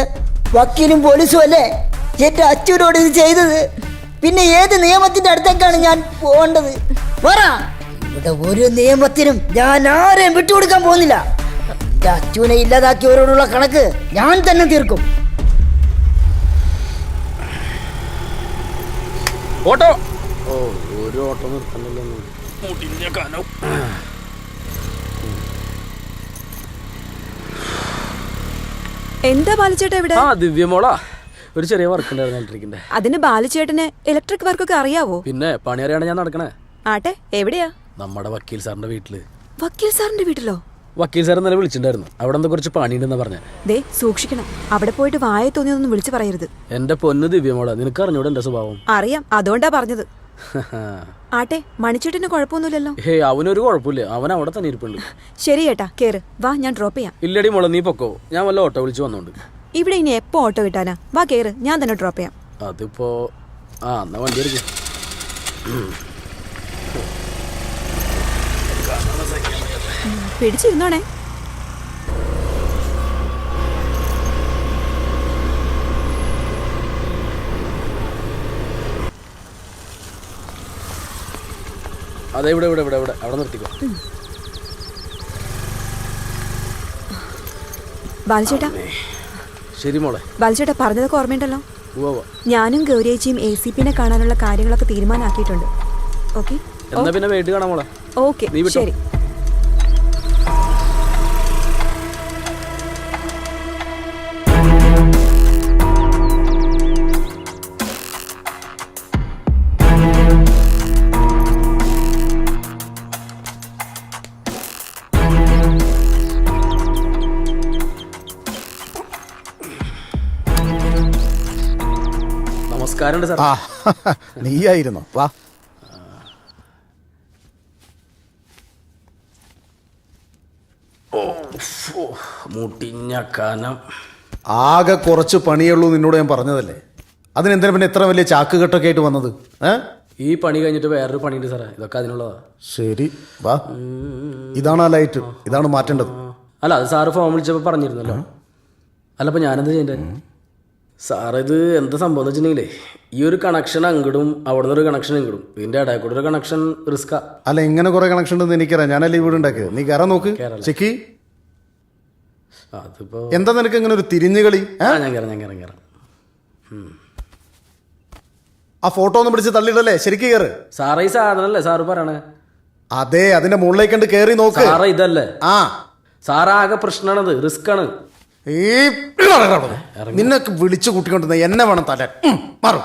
വക്കീലും പോലീസും അല്ലേ എന്റെ അച്ഛനോട് ഇത് ചെയ്തത്? പിന്നെ ഏത് നിയമത്തിന്റെ അടുത്തേക്കാണ് ഞാൻ പോകേണ്ടത്? പറ. ഇവിടെ ഒരു നിയമത്തിനും ഞാൻ ആരെയും വിട്ടുകൊടുക്കാൻ പോകുന്നില്ല. എന്റെ അച്ഛനെ ഇല്ലാതാക്കിയവരോടുള്ള കണക്ക് ഞാൻ തന്നെ തീർക്കും. ഓട്ടോ. ഓ, ഒരു ഓട്ടോ നിർത്തണല്ലോ. എന്താ ബാലുചേട്ടാ ഇവിടെ? ആ, ദിവ്യമോളാ, ഒരു ചെറിയ വർക്ക് ഉണ്ടായിരുന്നു. അതിന് ബാലുചേട്ടന് ഇലക്ട്രിക് വർക്കൊക്കെ അറിയാവോ? പിന്നെ പണി അറിയാണ് ഞാൻ നടക്കണേ. ആട്ടെ, എവിടെയാ? നമ്മുടെ വക്കീൽ സാറിന്റെ വീട്ടില്. വക്കീൽ സാറിന്റെ വീട്ടിലോ? വക്കീൽ സാർ ഇന്നലെ വിളിച്ചിട്ടുണ്ടായിരുന്നു. അവിടെ എന്താ കുറച്ച് പണിയുണ്ടെന്നാ പറഞ്ഞ. ദേ, സൂക്ഷിക്കണം. അവിടെ പോയിട്ട് വായ തോന്നിയൊന്നും വിളിച്ചു പറയരുത്. എന്റെ പൊന്ന് ദിവ്യമോളാ, നിനക്ക് അറിഞ്ഞൂടെ എന്റെ സ്വഭാവം? അറിയാം, അതുകൊണ്ടാ പറഞ്ഞത്. ആട്ടെ, മണിച്ചേട്ടന് കുഴപ്പമൊന്നുമില്ലല്ലോ? ഹേ, അവനൊരു കുഴപ്പമില്ല. അവൻ അവിടെ തന്നെ ഇരിപ്പുണ്ട്. ശരി ചേട്ടാ, കേറ്. വാ, ഞാൻ ഡ്രോപ്പ് ചെയ്യാം. ഇല്ലടി മോളെ, നീ പൊക്കോ. ഞാൻ വല്ല ഓട്ടോ വിളിച്ചു വന്നോണ്ട്. ഇവിടെ ഇനി എപ്പോ ഓട്ടോ കിട്ടാനാ? വാ, കേറ്, ഞാൻ തന്നെ ഡ്രോപ്പ് ചെയ്യാം. അതിപ്പോ എന്നാ വണ്ടി എടുക്കും. പിടിച്ചിരുന്നോണേ. അതെ, ഇവിടെ ഇവിടെ ഇവിടെ ഇവിടെ അവിടെ നിർത്തിക്കോ. ബാലുചേട്ടാ. ശരി മോളെ. ബാലുചേട്ടാ, പറഞ്ഞതൊക്കെ ഓർമ്മയുണ്ടല്ലോ? ഞാനും ഗൗരിയേച്ചിയും ACPനെ കാണാനുള്ള കാര്യങ്ങളൊക്കെ തീരുമാനമാക്കിയിട്ടുണ്ട്. ഓക്കെ? എന്നാ പിന്നെ വീട്ടിൽ കാണാം മോളെ. ഓക്കെ, ശരി. നമസ്കാരമുണ്ട് സാർ. നീയായിരുന്നോ? വാ. മുട്ടിഞ്ഞ കനം. ആകെ കുറച്ച് പണിയുള്ളൂ നിന്നോട് ഞാൻ പറഞ്ഞതല്ലേ. അതിനെന്തിനാ പിന്നെ എത്ര വലിയ ചാക്കുകെട്ടൊക്കെ ആയിട്ട് വന്നത്? ഈ പണി കഴിഞ്ഞിട്ട് വേറൊരു പണിയുണ്ട് സാറേ. ഇതൊക്കെ അതിനുള്ളതാ. ശരി, വാ. ഇതാണ് ആ ലൈറ്റ്. ഇതാണ് മാറ്റേണ്ടത്. അല്ല, അത് സാറ് ഫോൺ വിളിച്ചപ്പോൾ പറഞ്ഞിരുന്നല്ലോ. അല്ല, അപ്പൊ ഞാനെന്താ ചെയ്യണ്ടേ? സാറ് ഇത് എന്താ സംഭവം എന്ന് വെച്ചിട്ടുണ്ടെങ്കിലേ, ഈ ഒരു കണക്ഷൻ അങ്ങോട്ടും അവിടെ നിന്ന് ഒരു കണക്ഷൻ ഇങ്ങോട്ടും, ഇതിന്റെ ഇടയിൽ കൂടെ ഒരു കണക്ഷൻ റിസ്കാ. അല്ല, ഇങ്ങനെ കുറെ കണക്ഷൻ ഉണ്ടെന്ന് എനിക്കറിയാം. ഞാനല്ലേ വീട് ഉണ്ടാക്കിയത്. നീ കയറാൻ നോക്ക്. ചെക്കി. അതിപ്പോ എന്താ നിനക്ക് ഇങ്ങനെ ഒരു തിരിഞ്ഞു കളി? ഞാൻ കയറാം. ആ ഫോട്ടോ ഒന്ന് പിടിച്ച് തള്ളിയിടല്ലേ. ശരിക്കും കയറ്. സാറേ, ഈ സാധനല്ലേ സാറ് പറയണേ? അതെ, അതിന്റെ മുകളിലേക്ക് കണ്ട് കയറി നോക്ക്. സാറേ, ഇതല്ലേ? സാറാകെ പ്രശ്നമാണത്, റിസ്ക് ആണ്. നിന്നൊക്കെ വിളിച്ചു കൂട്ടിക്കൊണ്ടിരുന്ന എന്നെ വേണം തല മാറും.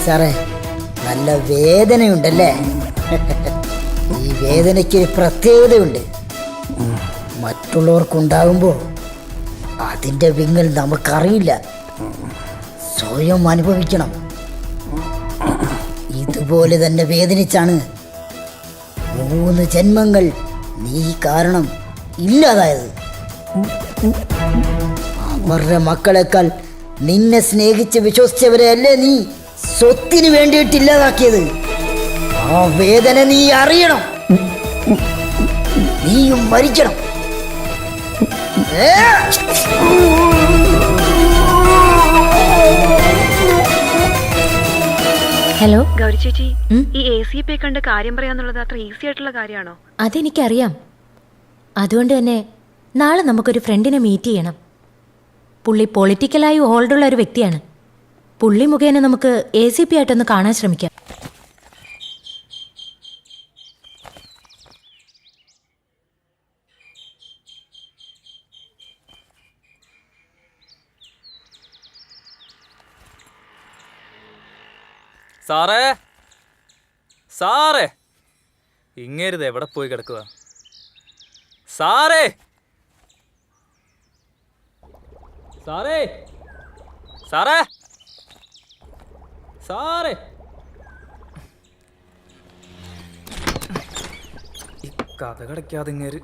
സാറേ, നല്ല വേദനയുണ്ടല്ലേ? ഈ വേദനയ്ക്ക് പ്രത്യേകതയുണ്ട്. മറ്റുള്ളവർക്കുണ്ടാകുമ്പോൾ അതിൻ്റെ വിങ്ങൽ നമുക്കറിയില്ല, സ്വയം അനുഭവിക്കണം. ഇതുപോലെ തന്നെ വേദനിച്ചാണ് 3 ജന്മങ്ങൾ നീ കാരണം ഇല്ലാതായത്. അവരുടെ മക്കളെക്കാൾ നിന്നെ സ്നേഹിച്ച് വിശ്വസിച്ചവരെ അല്ലേ നീ സ്വത്തിന് വേണ്ടിയിട്ടില്ലാതാക്കിയത്? ആ വേദന നീ അറിയണം. നീയും മരിക്കണം. ഹലോ ഗൗരി ചേച്ചി, ഈ ACP കണ്ട് കാര്യം പറയാന്നുള്ളത് അത്ര ഈസി ആയിട്ടുള്ള കാര്യമാണോ? അതെനിക്കറിയാം. അതുകൊണ്ട് തന്നെ നാളെ നമുക്കൊരു ഫ്രണ്ടിനെ മീറ്റ് ചെയ്യണം. പുള്ളി പൊളിറ്റിക്കലായി ഹോൾഡുള്ള ഒരു വ്യക്തിയാണ്. പുള്ളി മുഖേന നമുക്ക് ACP ആയിട്ടൊന്ന് കാണാൻ ശ്രമിക്കാം. സാറേ, സാറേ, ഇങ്ങേരുത് എവിടെ പോയി കിടക്കുക? സാറേ, സാറേ, സാറേ, സാറേ, ഈ കഥ കിടക്കാതെ ഇങ്ങേര്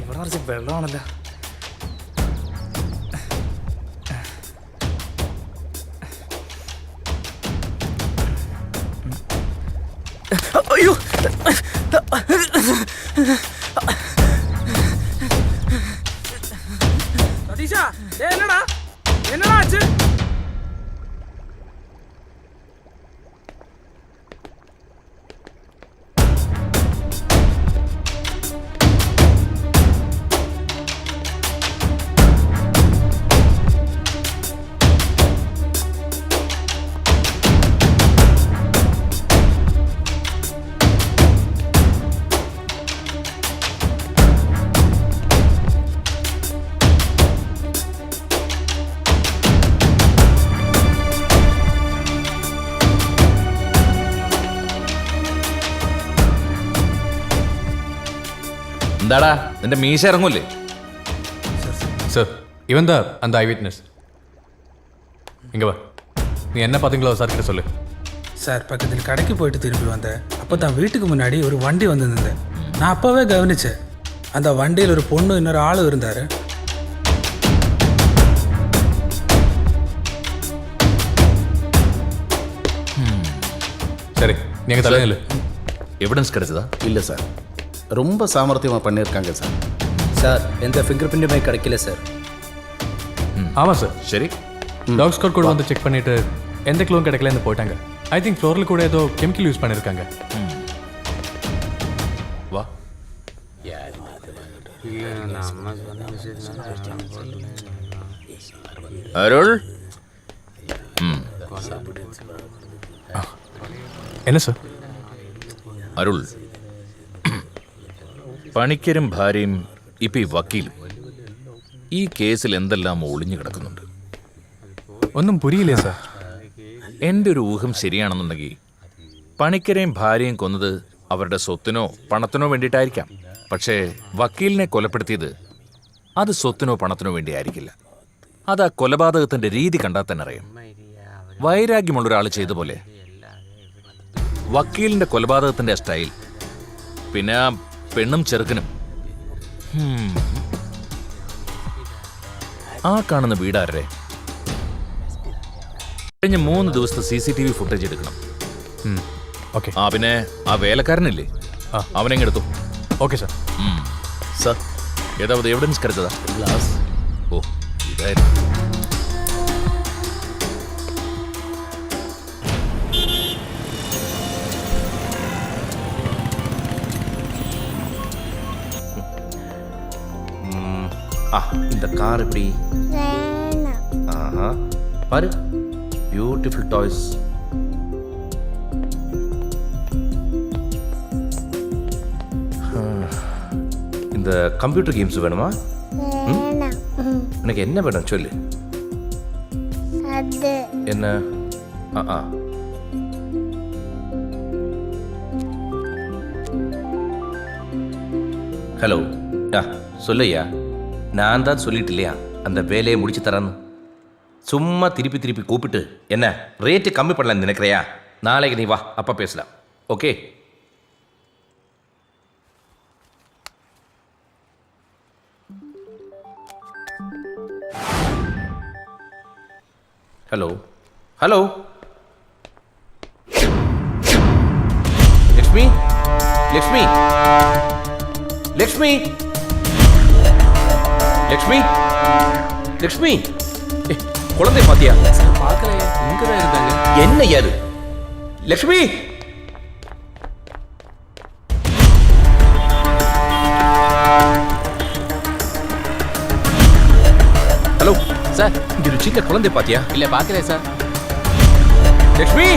ഇവിടെ നിറച്ച് വെള്ളമാണല്ലോ. അയ്യോ, സതീശ, എന്നടാ എന്നടാ അച്ഛൻ? എന്താടാ നിന്റെ മീശ ഇറങ്ങൂല്ലേ? சார் இவன் தான் அந்த ஐ விட்னஸ். இங்கே வா, நீ என்ன பார்த்தீங்களோ சார் கிட்ட சொல்லு. சார், பக்கத்தில் கடைக்கு போயிட்டு திரும்பி வந்தேன். அப்போ தான் வீட்டுக்கு முன்னாடி ஒரு வண்டி வந்திருந்தது. நான் அப்போவே கவனித்தேன். அந்த வண்டியில் ஒரு பொண்ணு இன்னொரு ஆளும் இருந்தார். சரி, நீங்கள் தலையில எவிடன்ஸ் கிடைச்சதா? இல்லை சார், ரொம்ப சாமர்த்தியமாக பண்ணியிருக்காங்க சார். சார், எந்த ஃபிங்கர் பிரிண்ட்டுமே கிடைக்கல சார். ஆமாம் சார். சரி, டாக் ஸ்காட் கூட வந்து செக் பண்ணிட்டு எந்த க்ளூவும் கிடைக்கலன்னு போயிட்டாங்க. ஐ திங்க் ஃப்ளோரில் கூட ஏதோ கெமிக்கல் யூஸ் பண்ணியிருக்காங்க. வா. அருள், என்ன சார்? അരുൾ, പണിക്കരും ഭാര്യയും ഇപ്പം ഈ വക്കീലും ഈ കേസിൽ എന്തെല്ലാം ഒളിഞ്ഞു കിടക്കുന്നുണ്ട്. ഒന്നും പുരിയില്ലേ സാർ? എൻ്റെ ഒരു ഊഹം ശരിയാണെന്നുണ്ടെങ്കിൽ പണിക്കരെയും ഭാര്യയും കൊന്നത് അവരുടെ സ്വത്തിനോ പണത്തിനോ വേണ്ടിയിട്ടായിരിക്കാം. പക്ഷേ വക്കീലിനെ കൊലപ്പെടുത്തിയത് അത് സ്വത്തിനോ പണത്തിനോ വേണ്ടി ആയിരിക്കില്ല. അത് ആ കൊലപാതകത്തിൻ്റെ രീതി കണ്ടാൽ തന്നെ അറിയാം. വൈരാഗ്യമുള്ളൊരാൾ ചെയ്ത പോലെ വക്കീലിൻ്റെ കൊലപാതകത്തിൻ്റെ സ്റ്റൈൽ, പിന്നെ ആ പെണ്ണും ചെറുക്കനും. ആ കാണുന്ന വീടാരെ? കഴിഞ്ഞ 3 ദിവസത്തെ CCTV ഫുട്ടേജ് എടുക്കണം. ആ പിന്നെ ആ വേലക്കാരനില്ലേ, അവനെങ്ങെടുത്തു. Okay sir. സാർ, ഏതാവത് എവിഡൻസ് കരുതതാ? ഗ്ലാസ്. ഓ, ഇതായിരുന്നു. இந்த கார் எப்படி? ஆஹா, பாரு, பியூட்டிஃபுல் டாய்ஸ். இந்த கம்ப்யூட்டர் கேம்ஸ் வேணுமா? எனக்கு என்ன வேணும் சொல்லு. என்ன? ஹலோ, சொல்லையா, நான் தான் சொல்லிட்டு இல்லையா அந்த வேலையை முடிச்சு தரேன்னு. சும்மா திருப்பி திருப்பி கூப்பிட்டு என்ன ரேட்டு கம்மி பண்ணலான்னு நினைக்கிறியா? நாளைக்கு நீ வா, அப்போ பேசலாம். Okay? Hello, hello, Lakshmi, Lakshmi, Lakshmi, Lakshmi, Lakshmi, குழந்தை பாத்தியா? பார்க்கலையே இங்கே தான் இருந்தாங்க. என்ன யாரு லக்ஷ்மி? ஹலோ சார், இங்க ஒரு சின்ன குழந்தை பாத்தியா? இல்லை பார்க்கல sir. Lakshmi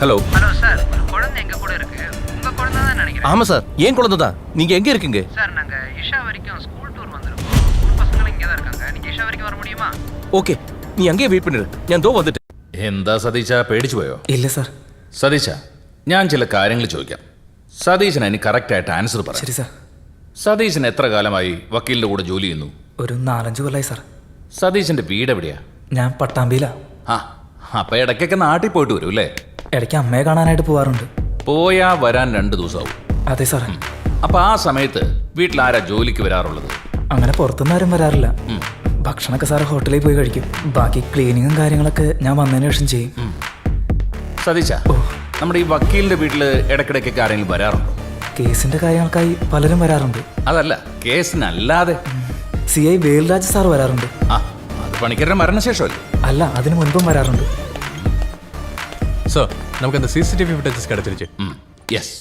hello. Hello sir, ஒரு குழந்தை எங்க கூட இருக்கு. உங்க குழந்தை தான் நினைக்கிறேன். ஆமா சார், ஏன் குழந்தை தான். நீங்க எங்க இருக்கீங்க? சார், நாங்க இஷா வரைக்கும் ஸ்கூல் டூர் வந்திருக்கோம். ஸ்கூல் பசங்க இங்கே தான் இருக்காங்க. நீங்க இஷா வரைக்கும் வர முடியுமா? ഓക്കെ, നീ അങ്ങേ വെയിറ്റ് പണിരു. ഞാൻ ദോ വന്നിട്ട്. എന്താ സതീശ, പേടിച്ചു പോയോ? ഇല്ല സാർ. സതീശ, ഞാൻ ചില കാര്യങ്ങൾ ചോദിക്കാം. സതീശൻ എനിക്ക് കറക്റ്റായിട്ട് ആൻസർ പറയാം. ശരി സാർ. സതീശൻ എത്ര കാലമായി വക്കീലിന്റെ കൂടെ ജോലി ചെയ്യുന്നു? ഒരു 4-5 കൊല്ലമായി സാർ. സതീശന്റെ വീട് എവിടെയാ? ഞാൻ പട്ടാമ്പിയിലാ. ആ, അപ്പൊ ഇടയ്ക്കൊക്കെ നാട്ടിൽ പോയിട്ട് വരും അല്ലേ? ഇടയ്ക്ക് അമ്മയെ കാണാനായിട്ട് പോവാറുണ്ട്. പോയാ വരാൻ 2 ദിവസമാവും. അതെ സാറേ. അപ്പൊ ആ സമയത്ത് വീട്ടിൽ ആരാ ജോലിക്ക് വരാറുള്ളത്? അങ്ങനെ പുറത്തുനിന്ന് ആരും വരാറില്ല. ഭക്ഷണമൊക്കെ സാറ് ഹോട്ടലിൽ പോയി കഴിക്കും. ബാക്കി ക്ലീനിങ്ങും കാര്യങ്ങളൊക്കെ ഞാൻ വന്നതിന് ശേഷം ചെയ്യും. സതീശ, നമ്മുടെ ഈ വക്കീലിന്റെ വീട്ടിൽ ഇടയ്ക്കിടയ്ക്കൊക്കെ ആരെങ്കിലും വരാറുണ്ടോ? കേസിന്റെ കാര്യങ്ങൾക്കായി പലരും വരാറുണ്ട്. അതല്ല, കേസിനല്ലാതെ. CI വേൽരാജ് സാർ വരാറുണ്ട്. ആ, അത് പണിക്കരുടെ മരണശേഷമല്ലേ? അല്ല, അതിനു മുൻപും വരാറുണ്ട്. சார், நமக்கு அந்த CCTV ஃபுட்டேஜஸ் கிடைச்சிருச்சு. எஸ்.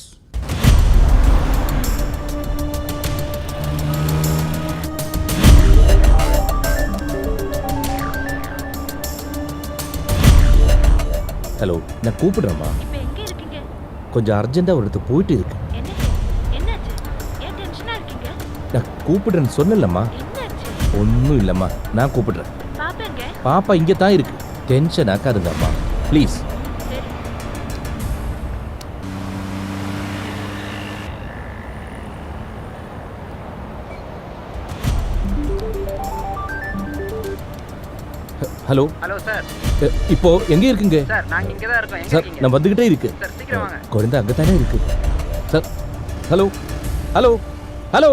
ஹலோ, நான் கூப்பிடுறேம்மா. இப்போ எங்க இருக்கீங்க? கொஞ்சம் அர்ஜென்ட்டாக ஒரு இடத்துக்கு போயிட்டு இருக்கு. என்னாச்சு? ஏன் டென்ஷனா இருக்கீங்க? நான் கூப்பிடுறேன்னு சொன்னலம்மா. என்னாச்சு? ஒன்றும் இல்லைம்மா, நான் கூப்பிடுறேன். பாப்பேங்க. பாப்பா இங்கே தான் இருக்கு. டென்ஷன் ஆக்காதுங்கம்மா ப்ளீஸ். ஹலோ. Hello sir. இப்போ எங்கே இருக்குங்க? சார், நாங்க இங்கே தான் இருக்கோம். எங்க சார், இருக்கீங்க? நான் வந்துகிட்டே இருக்கு. சார், சீக்கிரம் வாங்க. குழந்தை அங்கே தானே இருக்கு. Sir, hello hello hello.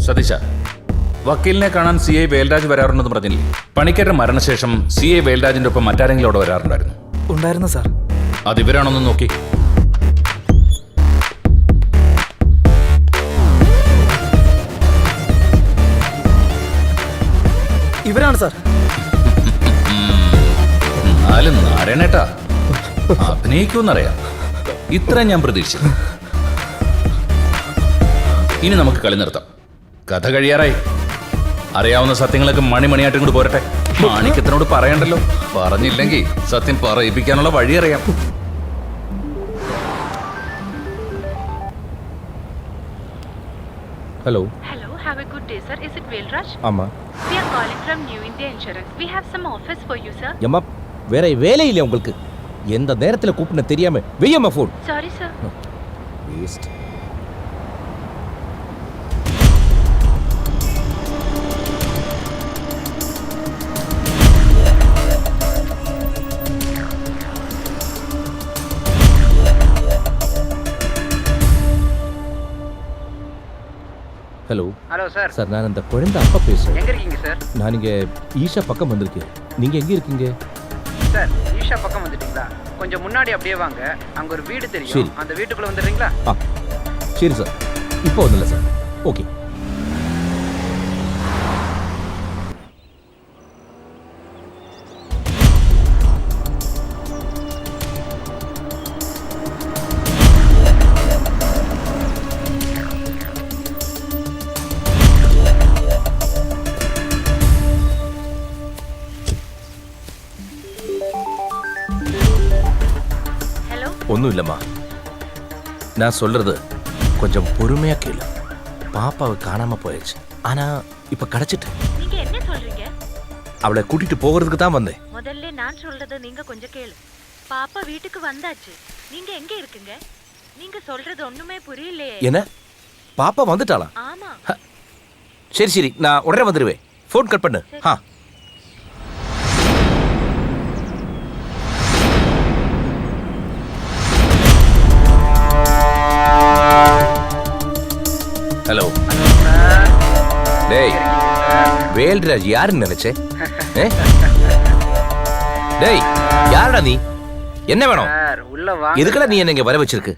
സതീശ, വക്കീലിനെ കാണാൻ CI വേൽരാജ് വരാറുണ്ടെന്ന് പറഞ്ഞില്ലേ? പണിക്കരുടെ മരണശേഷം CI വേൽരാജിന്റെ ഒപ്പം മറ്റാരെങ്കിലും അവിടെ വരാറുണ്ടായിരുന്നു? ഉണ്ടായിരുന്നു സാർ. അത് ഇവരാണോന്ന് നോക്കി. ഇവരാണ് സാർ. എന്നാലും നാരായണേട്ടാ, അഭിനയിക്കുമെന്നറിയാം. ഇത്ര ഞാൻ പ്രതീക്ഷിച്ചു. ഇനി നമുക്ക് കളി നിർത്താം. കഥ കഴിയാറായി. അറിയാവുന്ന സത്യങ്ങളൊക്കെ മണിമണിയായിട്ടും കൂടി പോരട്ടെ. മാണിക്കത്തിനോട് പറയണ്ടല്ലോ. പറഞ്ഞില്ലെങ്കിൽ സത്യം പറയിപ്പിക്കാനുള്ള വഴി അറിയാം. Hello. Hello, have a good day, sir. Is it Velraj? ஆமாம். We are calling from New India Insurance. We have some offers for you, sir. ஏம்மா, வேற வேலை இல்லை உங்களுக்கு? எந்த நேரத்தில் கூப்பிட தெரியாம வெய்யம்மா phone. Sorry, sir. Waste. Hello. Hello sir. Sir, நான் அந்த குழந்தை அப்பா பேசுகிறேன். எங்க இருக்கீங்க சார்? நான் இங்கே ஈஷா பக்கம் வந்திருக்கேன். நீங்கள் எங்கே இருக்கீங்க? சார், ஈஷா பக்கம் வந்துட்டீங்களா? கொஞ்சம் முன்னாடி அப்படியே வாங்க. அங்க ஒரு வீடு சரி. தெரியும். அந்த வீட்டுக்குள்ள வந்துடுறீங்களா? ஆ, சரி சார். இப்போ ஒன்றும் சார். ஓகே. ஒன்றும் இல்லைம்மா, நான் சொல்றது கொஞ்சம் பொறுமையாக கேளு. பாப்பாவை காணாமல் போயிடுச்சு. ஆனால் இப்போ கிடச்சிட்டு. நீங்க என்ன சொல்றீங்க? அவளை கூட்டிட்டு போகிறதுக்கு தான் வந்தேன். முதல்ல நான் சொல்றத நீங்க கொஞ்சம் கேளு. பாப்பா வீட்டுக்கு வந்தாச்சு. நீங்க எங்க இருக்கீங்க? நீங்க சொல்றது ஒண்ணுமே புரியலையே. என்ன, பாப்பா வந்துட்டாளா? ஆமா. சரி சரி, நான் உடனே வந்துடுவேன். फोन कट பண்ணு. हाँ. ஹலோ. டேய். வேல்ராஜ் யாருன்னு நினைச்சே? டேய், யாரடா நீ? என்ன வேணும்? உள்ள வாங்க. எதுக்குடா நீ என்ன இங்க வர வச்சிருக்கு?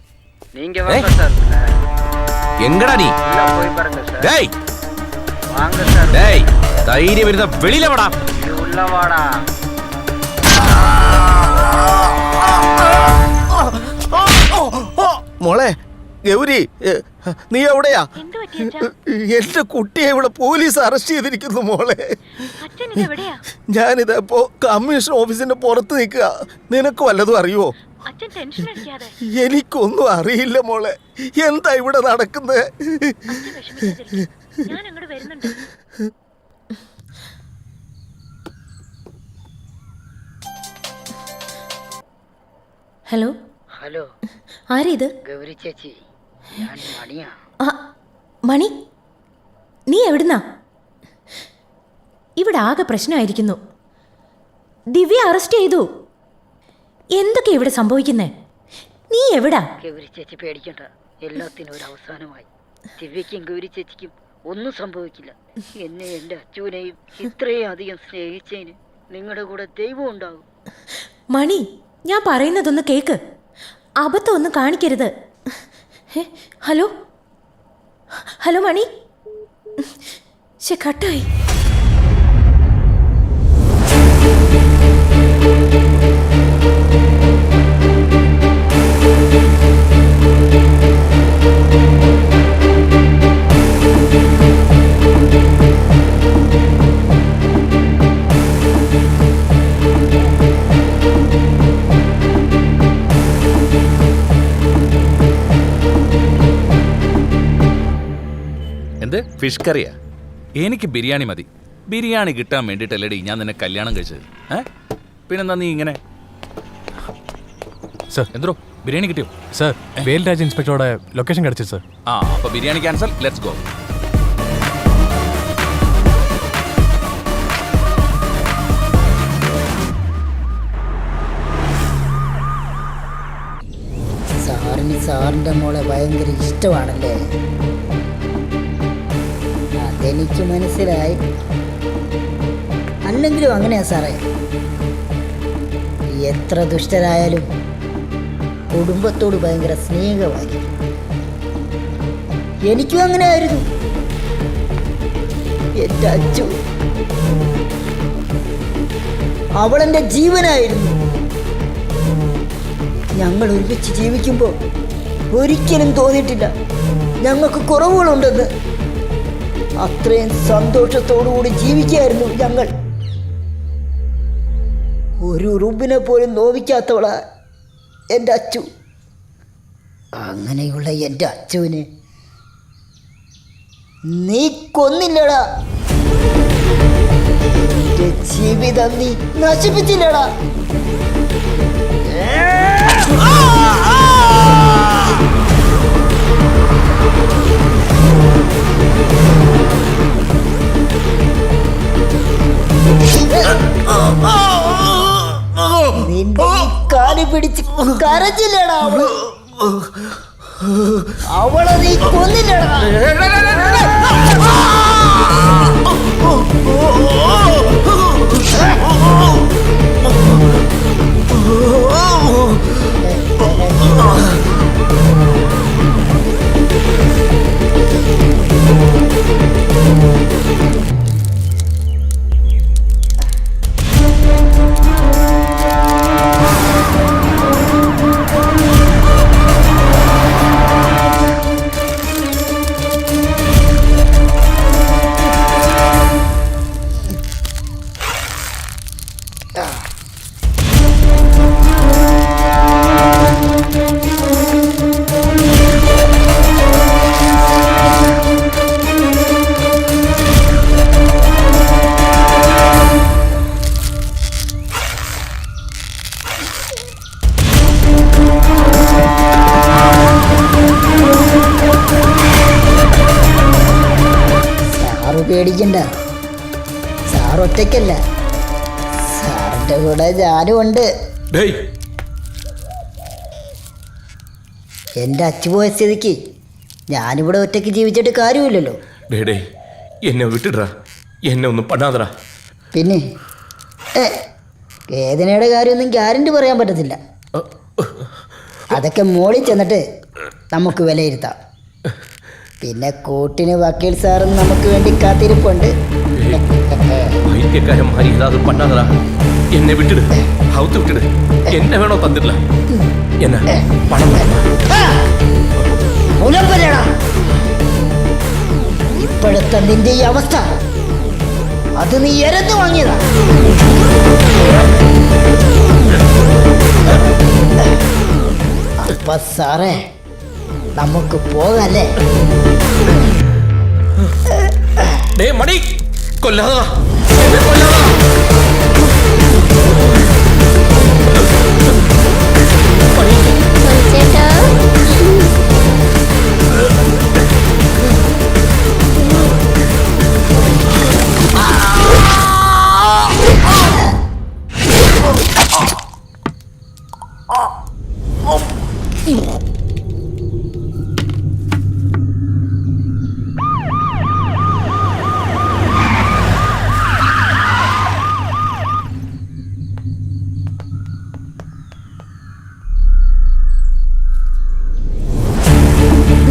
நீங்க வாங்க சார். எங்கடா நீ? உள்ள போய் பாருங்க சார். டேய். வாங்க சார். டேய், தைரியம் இருந்தா வெளியில வாடா. உள்ள வாடா. മോളെ ഗൗരി, നീ എവിടെയാ? എന്റെ കുട്ടിയെ ഇവിടെ പോലീസ് അറസ്റ്റ് ചെയ്തിരിക്കുന്നു മോളെ. ഞാനിതപ്പോ കമ്മീഷൻ ഓഫീസിന്റെ പുറത്ത് നിൽക്കുക. നിനക്ക് വല്ലതും അറിയുമോ? എനിക്കൊന്നും അറിയില്ല മോളെ. എന്താ ഇവിടെ നടക്കുന്നത്? ഹലോ ഹലോ, ആരാ ഇത്? ഗൗരി ചേച്ചി, ഞാൻ മണിയാ. മണി, നീ എവിടുന്നാ? ഇവിടെ ആകെ പ്രശ്നമായിരിക്കുന്നു. ദിവ്യ അറസ്റ്റ് ചെയ്തു. എന്തൊക്കെ ഇവിടെ സംഭവിക്കുന്നേ? നീ എവിടാ? ഗൗരി ചേച്ചി പേടിക്കണ്ട, എല്ലാത്തിനും ഒരു അവസാനമായി. ദിവ്യയ്ക്കും ഗൗരി ചേച്ചിക്കും ഒന്നും സംഭവിക്കില്ല. എന്നെ എൻ്റെ അച്ഛനെയും ഇത്രയും അധികം സ്നേഹിച്ചതിന് നിങ്ങളുടെ കൂടെ ദൈവം ഉണ്ടാകും. മണി, ഞാൻ പറയുന്നതൊന്ന് കേക്ക്. അബദ്ധം ഒന്നും കാണിക്കരുത്. ഹലോ ഹലോ മണി, കട്ടായി. എന്ത് ഫിഷ് കറിയാ? എനിക്ക് ബിരിയാണി മതി. ബിരിയാണി കിട്ടാൻ വേണ്ടിയിട്ടല്ലേടി ഞാൻ നിന്നെ കല്യാണം കഴിച്ചത്. പിന്നെന്താ നീ ഇങ്ങനെ? സർ, എന്തോ ബിരിയാണി കിട്ടിയോ? സർ, വേൽരാജ് ഇൻസ്പെക്ടറുടെ ലൊക്കേഷൻ കിടച്ചു സർ. അപ്പൊ ബിരിയാണി ക്യാൻസൽ. Let's go. സാറിന് സാറിൻ്റെ മോളെ ഭയങ്കര ഇഷ്ടമാണല്ലേ? അതെനിക്ക് മനസ്സിലായി. അല്ലെങ്കിലും അങ്ങനെയാ സാറേ. എത്ര ദുഷ്ടരായാലും കുടുംബത്തോട് ഭയങ്കര സ്നേഹമായിരിക്കും. എനിക്കും അങ്ങനെയായിരുന്നു. എൻ്റെ അച്ചു, അവളെൻ്റെ ജീവനായിരുന്നു. ഞങ്ങൾ ഒരുമിച്ച് ജീവിക്കുമ്പോൾ ഒരിക്കലും തോന്നിയിട്ടില്ല ഞങ്ങൾക്ക് കുറവുകളുണ്ടെന്ന്. അത്രയും സന്തോഷത്തോടുകൂടി ജീവിക്കായിരുന്നു ഞങ്ങൾ. ഒരു ഉറുമ്പിനെ പോലും നോവിക്കാത്തവളാ എൻ്റെ അച്ചു. അങ്ങനെയുള്ള എൻ്റെ അച്ചുവിനെ നീ കൊന്നില്ലടാ. എൻ്റെ ജീവിതം നീ നശിപ്പിച്ചില്ലടാ. നിന്റെ കാലി പിടിച്ച് കരച്ചില്ലടാ അവള്. അവളെ നീ കൊന്നില്ലടാ. പേടിക്കണ്ട, ഒറ്റയ്ക്കല്ല, സാറിന്റെ കൂടെ ഞാനും ഉണ്ട്. എന്റെ അച്ചു പോയ സ്ഥിതിക്ക് ഞാനിവിടെ ഒറ്റയ്ക്ക് ജീവിച്ചിട്ട് കാര്യമില്ലല്ലോ. എന്നെ വിട്ടിടാ, എന്നെ ഒന്നും പണ്ടാതടാ. പിന്നെ വേദനയുടെ കാര്യമൊന്നും ഗ്യാരണ്ടി പറയാൻ പറ്റത്തില്ല. അതൊക്കെ മോളിൽ ചെന്നിട്ട് നമുക്ക് വിലയിരുത്താം. പിന്നെ കൂട്ടിന് വക്കീൽ സാറും നമുക്ക് വേണ്ടി കാത്തിരിപ്പുണ്ട്. പണ്ടാതടാ, എന്നെ വിട്ടിട്, ഹൗത്ത് വിട്ടിട്. എന്നെ വേണോ തന്നിട്ടില്ല, എന്നെ പണം ഇപ്പോഴത്തെ നിന്റെ ഈ അവസ്ഥ അത് നീ എരന്ന് വാങ്ങിയതാ. അപ്പൊ സാറേ നമുക്ക് പോകല്ലേ? മണി കൊല്ലാതാ.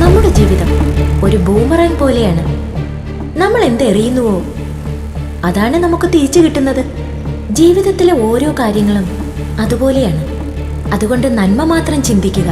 നമ്മുടെ ജീവിതം ഒരു ബൂമറാങ് പോലെയാണ്. നമ്മൾ എന്തെറിയുന്നുവോ അതാണ് നമുക്ക് തിരിച്ചു കിട്ടുന്നത്. ജീവിതത്തിലെ ഓരോ കാര്യങ്ങളും അതുപോലെയാണ്. അതുകൊണ്ട് നന്മ മാത്രം ചിന്തിക്കുക.